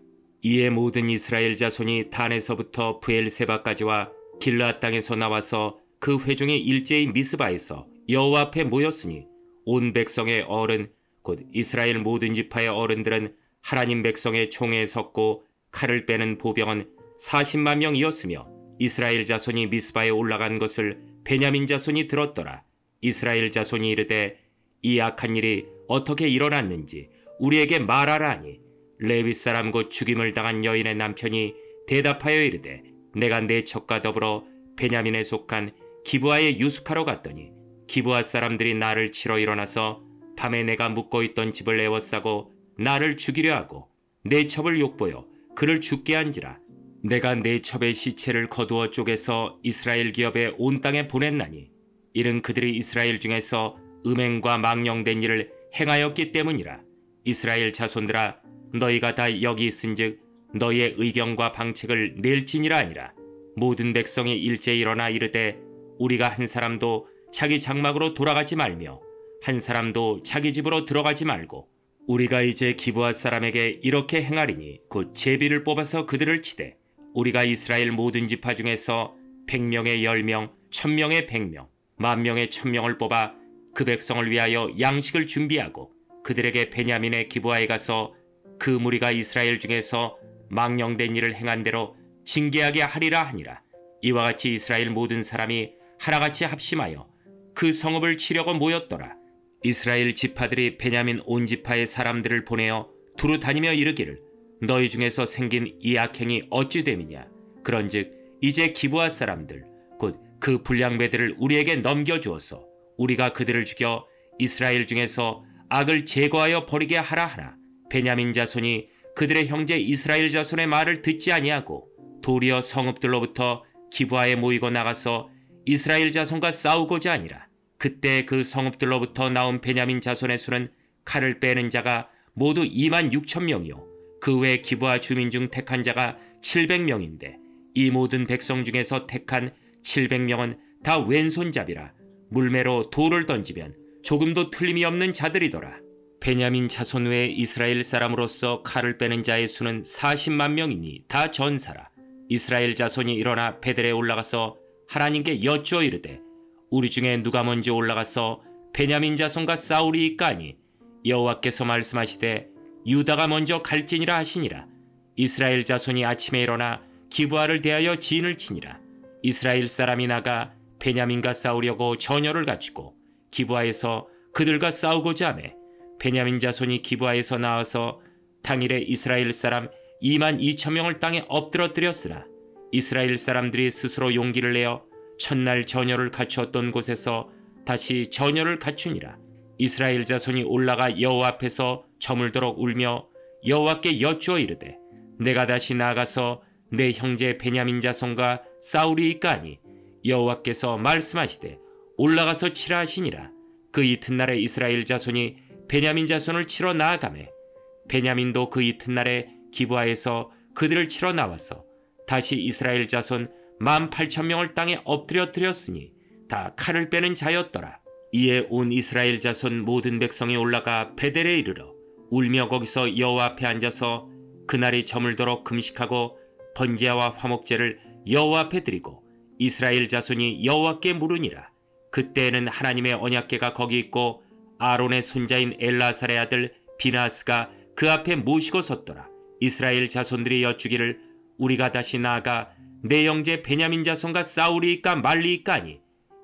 이에 모든 이스라엘 자손이 단에서부터 브엘세바까지와 길르앗 땅에서 나와서 그 회중이 일제히 미스바에서 여호와 앞에 모였으니 온 백성의 어른 곧 이스라엘 모든 지파의 어른들은 하나님 백성의 총에 섰고 칼을 빼는 보병은 40만 명이었으며 이스라엘 자손이 미스바에 올라간 것을 베냐민 자손이 들었더라. 이스라엘 자손이 이르되 이 악한 일이 어떻게 일어났는지 우리에게 말하라 하니 레위 사람 곧 죽임을 당한 여인의 남편이 대답하여 이르되 내가 내 첩과 더불어 베냐민에 속한 기브아에 유숙하러 갔더니 기브아 사람들이 나를 치러 일어나서 밤에 내가 묵고 있던 집을 에워싸고 나를 죽이려 하고 내 첩을 욕보여 그를 죽게 한지라. 내가 내 첩의 시체를 거두어 쪼개서 이스라엘 기업에 온 땅에 보냈나니 이는 그들이 이스라엘 중에서 음행과 망령된 일을 행하였기 때문이라. 이스라엘 자손들아 너희가 다 여기 있은즉 너희의 의견과 방책을 낼지니라 아니라. 모든 백성이 일제히 일어나 이르되 우리가 한 사람도 자기 장막으로 돌아가지 말며 한 사람도 자기 집으로 들어가지 말고 우리가 이제 기브아 사람에게 이렇게 행하리니 곧 제비를 뽑아서 그들을 치되 우리가 이스라엘 모든 지파 중에서 100명의 10명, 1000명의 100명, 10,000명의 1000명을 뽑아 그 백성을 위하여 양식을 준비하고 그들에게 베냐민의 기브아에 가서 그 무리가 이스라엘 중에서 망령된 일을 행한 대로 징계하게 하리라 하니라. 이와 같이 이스라엘 모든 사람이 하나같이 합심하여 그 성읍을 치려고 모였더라. 이스라엘 지파들이 베냐민 온 지파의 사람들을 보내어 두루 다니며 이르기를 너희 중에서 생긴 이 악행이 어찌 됨이냐. 그런즉 이제 기브아 사람들 곧 그 불량배들을 우리에게 넘겨주어서 우리가 그들을 죽여 이스라엘 중에서 악을 제거하여 버리게 하라 하나 베냐민 자손이 그들의 형제 이스라엘 자손의 말을 듣지 아니하고 도리어 성읍들로부터 기브아에 모이고 나가서 이스라엘 자손과 싸우고자 하니라. 그때 그 성읍들로부터 나온 베냐민 자손의 수는 칼을 빼는 자가 모두 26,000명이요 그 외 기브아 주민 중 택한 자가 700명인데 이 모든 백성 중에서 택한 700명은 다 왼손잡이라. 물매로 돌을 던지면 조금도 틀림이 없는 자들이더라. 베냐민 자손 외에 이스라엘 사람으로서 칼을 빼는 자의 수는 40만 명이니 다 전사라. 이스라엘 자손이 일어나 베델에 올라가서 하나님께 여쭈어 이르되 우리 중에 누가 먼저 올라가서 베냐민 자손과 싸우리이까 하니 여호와께서 말씀하시되 유다가 먼저 갈지니라 하시니라. 이스라엘 자손이 아침에 일어나 기브아를 대하여 진을 치니라. 이스라엘 사람이 나가 베냐민과 싸우려고 전열을 갖추고 기브아에서 그들과 싸우고자 하매 베냐민 자손이 기브아에서 나와서 당일에 이스라엘 사람 22,000명을 땅에 엎드러뜨렸으나 이스라엘 사람들이 스스로 용기를 내어 첫날 전열을 갖추었던 곳에서 다시 전열을 갖추니라. 이스라엘 자손이 올라가 여호와 앞에서 저물도록 울며 여호와께 여쭈어 이르되 내가 다시 나아가서 내 형제 베냐민 자손과 싸우리이까 하니 여호와께서 말씀하시되 올라가서 치라 하시니라. 그 이튿날에 이스라엘 자손이 베냐민 자손을 치러 나아가매 베냐민도 그 이튿날에 기브아에서 그들을 치러 나와서 다시 이스라엘 자손 18,000명을 땅에 엎드려뜨렸으니 다 칼을 빼는 자였더라. 이에 온 이스라엘 자손 모든 백성이 올라가 베델에 이르러 울며 거기서 여호와 앞에 앉아서 그날이 저물도록 금식하고 번제와 화목제를 여호와 앞에 드리고 이스라엘 자손이 여호와께 물으니라. 그때에는 하나님의 언약궤가 거기 있고 아론의 손자인 엘라살의 아들 비나스가 그 앞에 모시고 섰더라. 이스라엘 자손들이 여쭈기를 우리가 다시 나아가 내 형제 베냐민 자손과 싸우리이까 말리이까 하니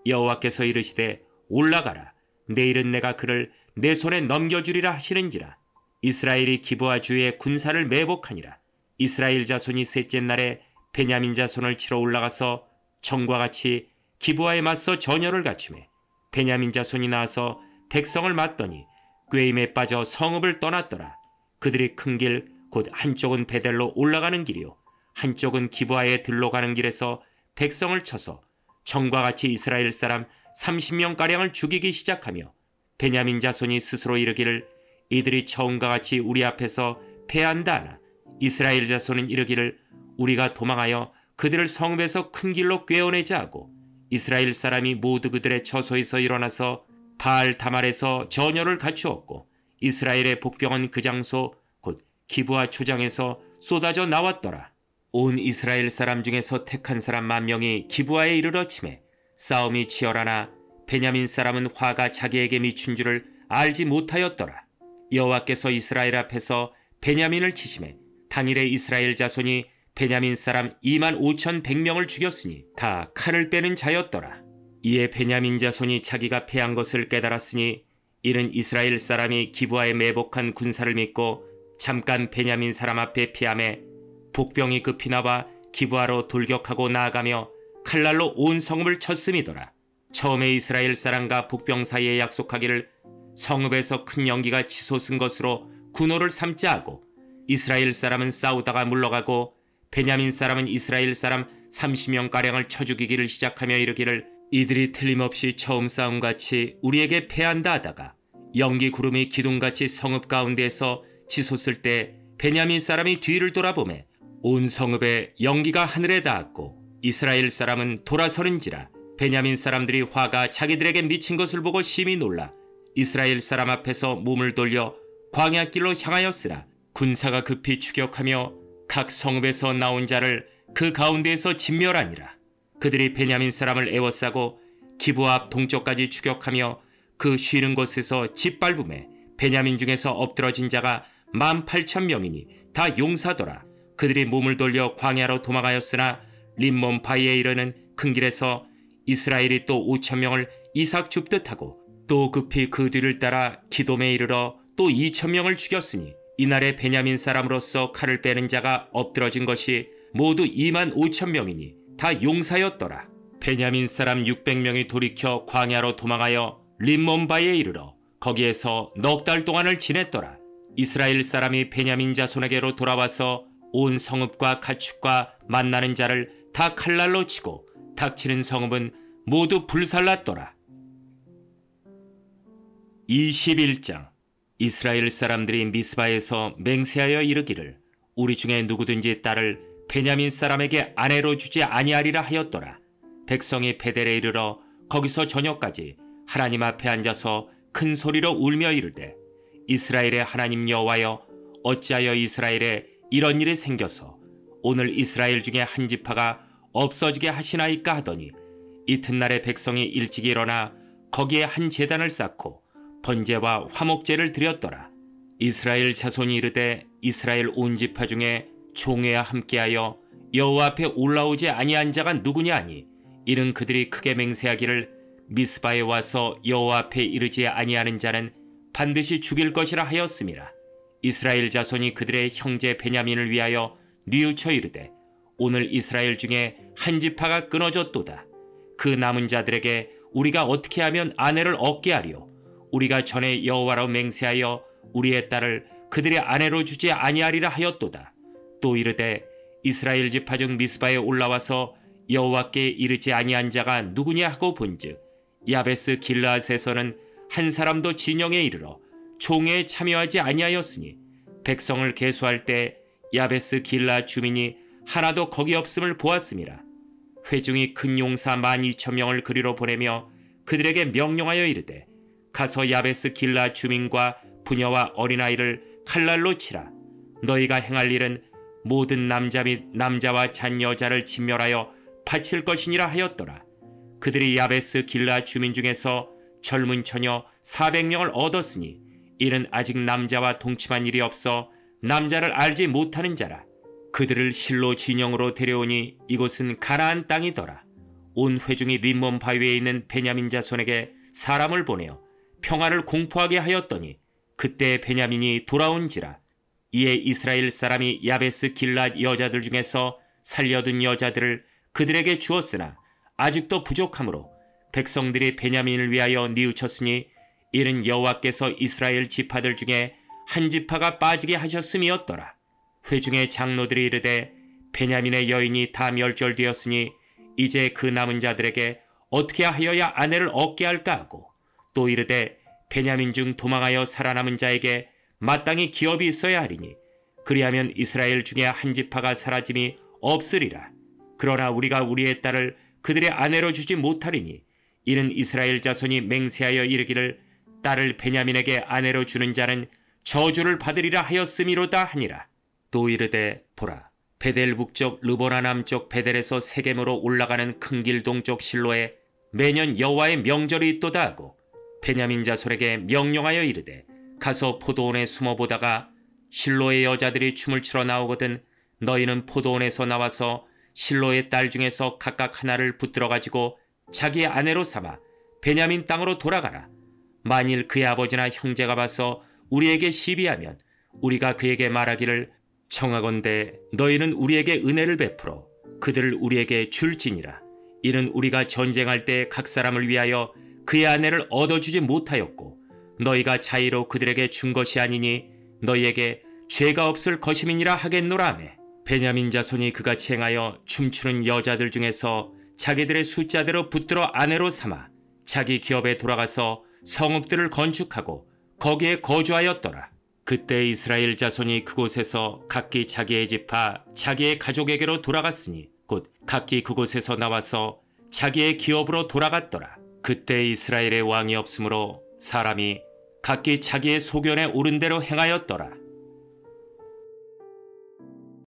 여호와께서 이르시되 올라가라. 내일은 내가 그를 내 손에 넘겨주리라 하시는지라. 이스라엘이 기브아 주에 군사를 매복하니라. 이스라엘 자손이 셋째 날에 베냐민 자손을 치러 올라가서 전과 같이 기브아에 맞서 전열을 갖추매 베냐민 자손이 나와서 백성을 맞더니 꾀임에 빠져 성읍을 떠났더라. 그들이 큰 길 곧 한쪽은 베델로 올라가는 길이요 한쪽은 기브아에 들러 가는 길에서 백성을 쳐서 청과 같이 이스라엘 사람 30명가량을 죽이기 시작하며 베냐민 자손이 스스로 이르기를 이들이 처음과 같이 우리 앞에서 패한다 하나 이스라엘 자손은 이르기를 우리가 도망하여 그들을 성읍에서 큰 길로 꿰어내자 하고 이스라엘 사람이 모두 그들의 처소에서 일어나서 바알 다말에서 전열을 갖추었고 이스라엘의 복병은 그 장소 곧 기브아 초장에서 쏟아져 나왔더라. 온 이스라엘 사람 중에서 택한 사람 10,000명이 기브아에 이르러 치매 싸움이 치열하나 베냐민 사람은 화가 자기에게 미친 줄을 알지 못하였더라. 여호와께서 이스라엘 앞에서 베냐민을 치심에 당일에 이스라엘 자손이 베냐민 사람 25,100명을 죽였으니 다 칼을 빼는 자였더라. 이에 베냐민 자손이 자기가 패한 것을 깨달았으니 이는 이스라엘 사람이 기브아에 매복한 군사를 믿고 잠깐 베냐민 사람 앞에 피함에 복병이 급히 나와 기브아로 돌격하고 나아가며 칼날로 온 성읍을 쳤음이더라. 처음에 이스라엘 사람과 복병 사이에 약속하기를 성읍에서 큰 연기가 치솟은 것으로 군호를 삼자 하고 이스라엘 사람은 싸우다가 물러가고 베냐민 사람은 이스라엘 사람 30명가량을 쳐 죽이기를 시작하며 이르기를 이들이 틀림없이 처음 싸움같이 우리에게 패한다 하다가 연기 구름이 기둥같이 성읍 가운데에서 치솟을 때 베냐민 사람이 뒤를 돌아보매 온 성읍에 연기가 하늘에 닿았고 이스라엘 사람은 돌아서는지라 베냐민 사람들이 화가 자기들에게 미친 것을 보고 심히 놀라 이스라엘 사람 앞에서 몸을 돌려 광야길로 향하였으나 군사가 급히 추격하며 각 성읍에서 나온 자를 그 가운데에서 진멸하니라. 그들이 베냐민 사람을 에워싸고 기브아 앞 동쪽까지 추격하며 그 쉬는 곳에서 짓밟음에 베냐민 중에서 엎드러진 자가 18,000명이니 다 용사더라. 그들이 몸을 돌려 광야로 도망하였으나 림몬 바위에 이르는 큰 길에서 이스라엘이 또 5,000명을 이삭 줍듯 하고 또 급히 그 뒤를 따라 기돔에 이르러 또 2,000명을 죽였으니 이날에 베냐민 사람으로서 칼을 빼는 자가 엎드러진 것이 모두 25,000명이니 다 용사였더라. 베냐민 사람 600명이 돌이켜 광야로 도망하여 림몬바에 이르러 거기에서 넉 달 동안을 지냈더라. 이스라엘 사람이 베냐민 자손에게로 돌아와서 온 성읍과 가축과 만나는 자를 다 칼날로 치고 닥치는 성읍은 모두 불살랐더라. 21장 이스라엘 사람들이 미스바에서 맹세하여 이르기를 우리 중에 누구든지 딸을 베냐민 사람에게 아내로 주지 아니하리라 하였더라. 백성이 베델에 이르러 거기서 저녁까지 하나님 앞에 앉아서 큰 소리로 울며 이르되 이스라엘의 하나님 여호와여 어찌하여 이스라엘에 이런 일이 생겨서 오늘 이스라엘 중에 한 지파가 없어지게 하시나이까 하더니 이튿날에 백성이 일찍 일어나 거기에 한 제단을 쌓고 번제와 화목제를 드렸더라. 이스라엘 자손이 이르되 이스라엘 온 지파 중에 종회와 함께하여 여호와 앞에 올라오지 아니한 자가 누구냐 하니 이는 그들이 크게 맹세하기를 미스바에 와서 여호와 앞에 이르지 아니하는 자는 반드시 죽일 것이라 하였음이라. 이스라엘 자손이 그들의 형제 베냐민을 위하여 뉘우쳐 이르되 오늘 이스라엘 중에 한 지파가 끊어졌도다. 그 남은 자들에게 우리가 어떻게 하면 아내를 얻게 하리요? 우리가 전에 여호와로 맹세하여 우리의 딸을 그들의 아내로 주지 아니하리라 하였도다. 또 이르되 이스라엘 지파 중 미스바에 올라와서 여호와께 이르지 아니한 자가 누구냐 하고 본즉 야베스 길라앗에서는 한 사람도 진영에 이르러 총회에 참여하지 아니하였으니 백성을 계수할 때 야베스 길라앗 주민이 하나도 거기 없음을 보았음이라. 회중이 큰 용사 12,000명을 그리로 보내며 그들에게 명령하여 이르되 가서 야베스 길라앗 주민과 부녀와 어린아이를 칼날로 치라. 너희가 행할 일은 모든 남자 및 남자와 잔 여자를 진멸하여 바칠 것이니라 하였더라. 그들이 야베스 길라앗 주민 중에서 젊은 처녀 400명을 얻었으니 이는 아직 남자와 동침한 일이 없어 남자를 알지 못하는 자라. 그들을 실로 진영으로 데려오니 이곳은 가나안 땅이더라. 온 회중이 림몬 바위에 있는 베냐민 자손에게 사람을 보내어 평화를 공포하게 하였더니 그때 베냐민이 돌아온지라. 이에 이스라엘 사람이 야베스 길랏 여자들 중에서 살려둔 여자들을 그들에게 주었으나 아직도 부족하므로 백성들이 베냐민을 위하여 뉘우쳤으니 이는 여호와께서 이스라엘 지파들 중에 한 지파가 빠지게 하셨음이었더라. 회중의 장로들이 이르되 베냐민의 여인이 다 멸절되었으니 이제 그 남은 자들에게 어떻게 하여야 아내를 얻게 할까 하고 또 이르되 베냐민 중 도망하여 살아남은 자에게 마땅히 기업이 있어야 하리니 그리하면 이스라엘 중에 한 지파가 사라짐이 없으리라. 그러나 우리가 우리의 딸을 그들의 아내로 주지 못하리니 이는 이스라엘 자손이 맹세하여 이르기를 딸을 베냐민에게 아내로 주는 자는 저주를 받으리라 하였음이로다 하니라. 또 이르되 보라 베델 북쪽 르보나 남쪽 베델에서 세겜으로 올라가는 큰 길 동쪽 실로에 매년 여호와의 명절이 있도다 하고 베냐민 자손에게 명령하여 이르되 가서 포도원에 숨어 보다가 실로의 여자들이 춤을 추러 나오거든 너희는 포도원에서 나와서 실로의 딸 중에서 각각 하나를 붙들어 가지고 자기의 아내로 삼아 베냐민 땅으로 돌아가라. 만일 그의 아버지나 형제가 봐서 우리에게 시비하면 우리가 그에게 말하기를 청하건대 너희는 우리에게 은혜를 베풀어 그들을 우리에게 줄지니라. 이는 우리가 전쟁할 때 각 사람을 위하여 그의 아내를 얻어주지 못하였고 너희가 자의로 그들에게 준 것이 아니니 너희에게 죄가 없을 것임이니라 하겠노라매. 베냐민 자손이 그같이 행하여 춤추는 여자들 중에서 자기들의 숫자대로 붙들어 아내로 삼아 자기 기업에 돌아가서 성읍들을 건축하고 거기에 거주하였더라. 그때 이스라엘 자손이 그곳에서 각기 자기의 지파 자기의 가족에게로 돌아갔으니 곧 각기 그곳에서 나와서 자기의 기업으로 돌아갔더라. 그때 이스라엘의 왕이 없으므로 사람이 각기 자기의 소견에 오른 대로 행하였더라.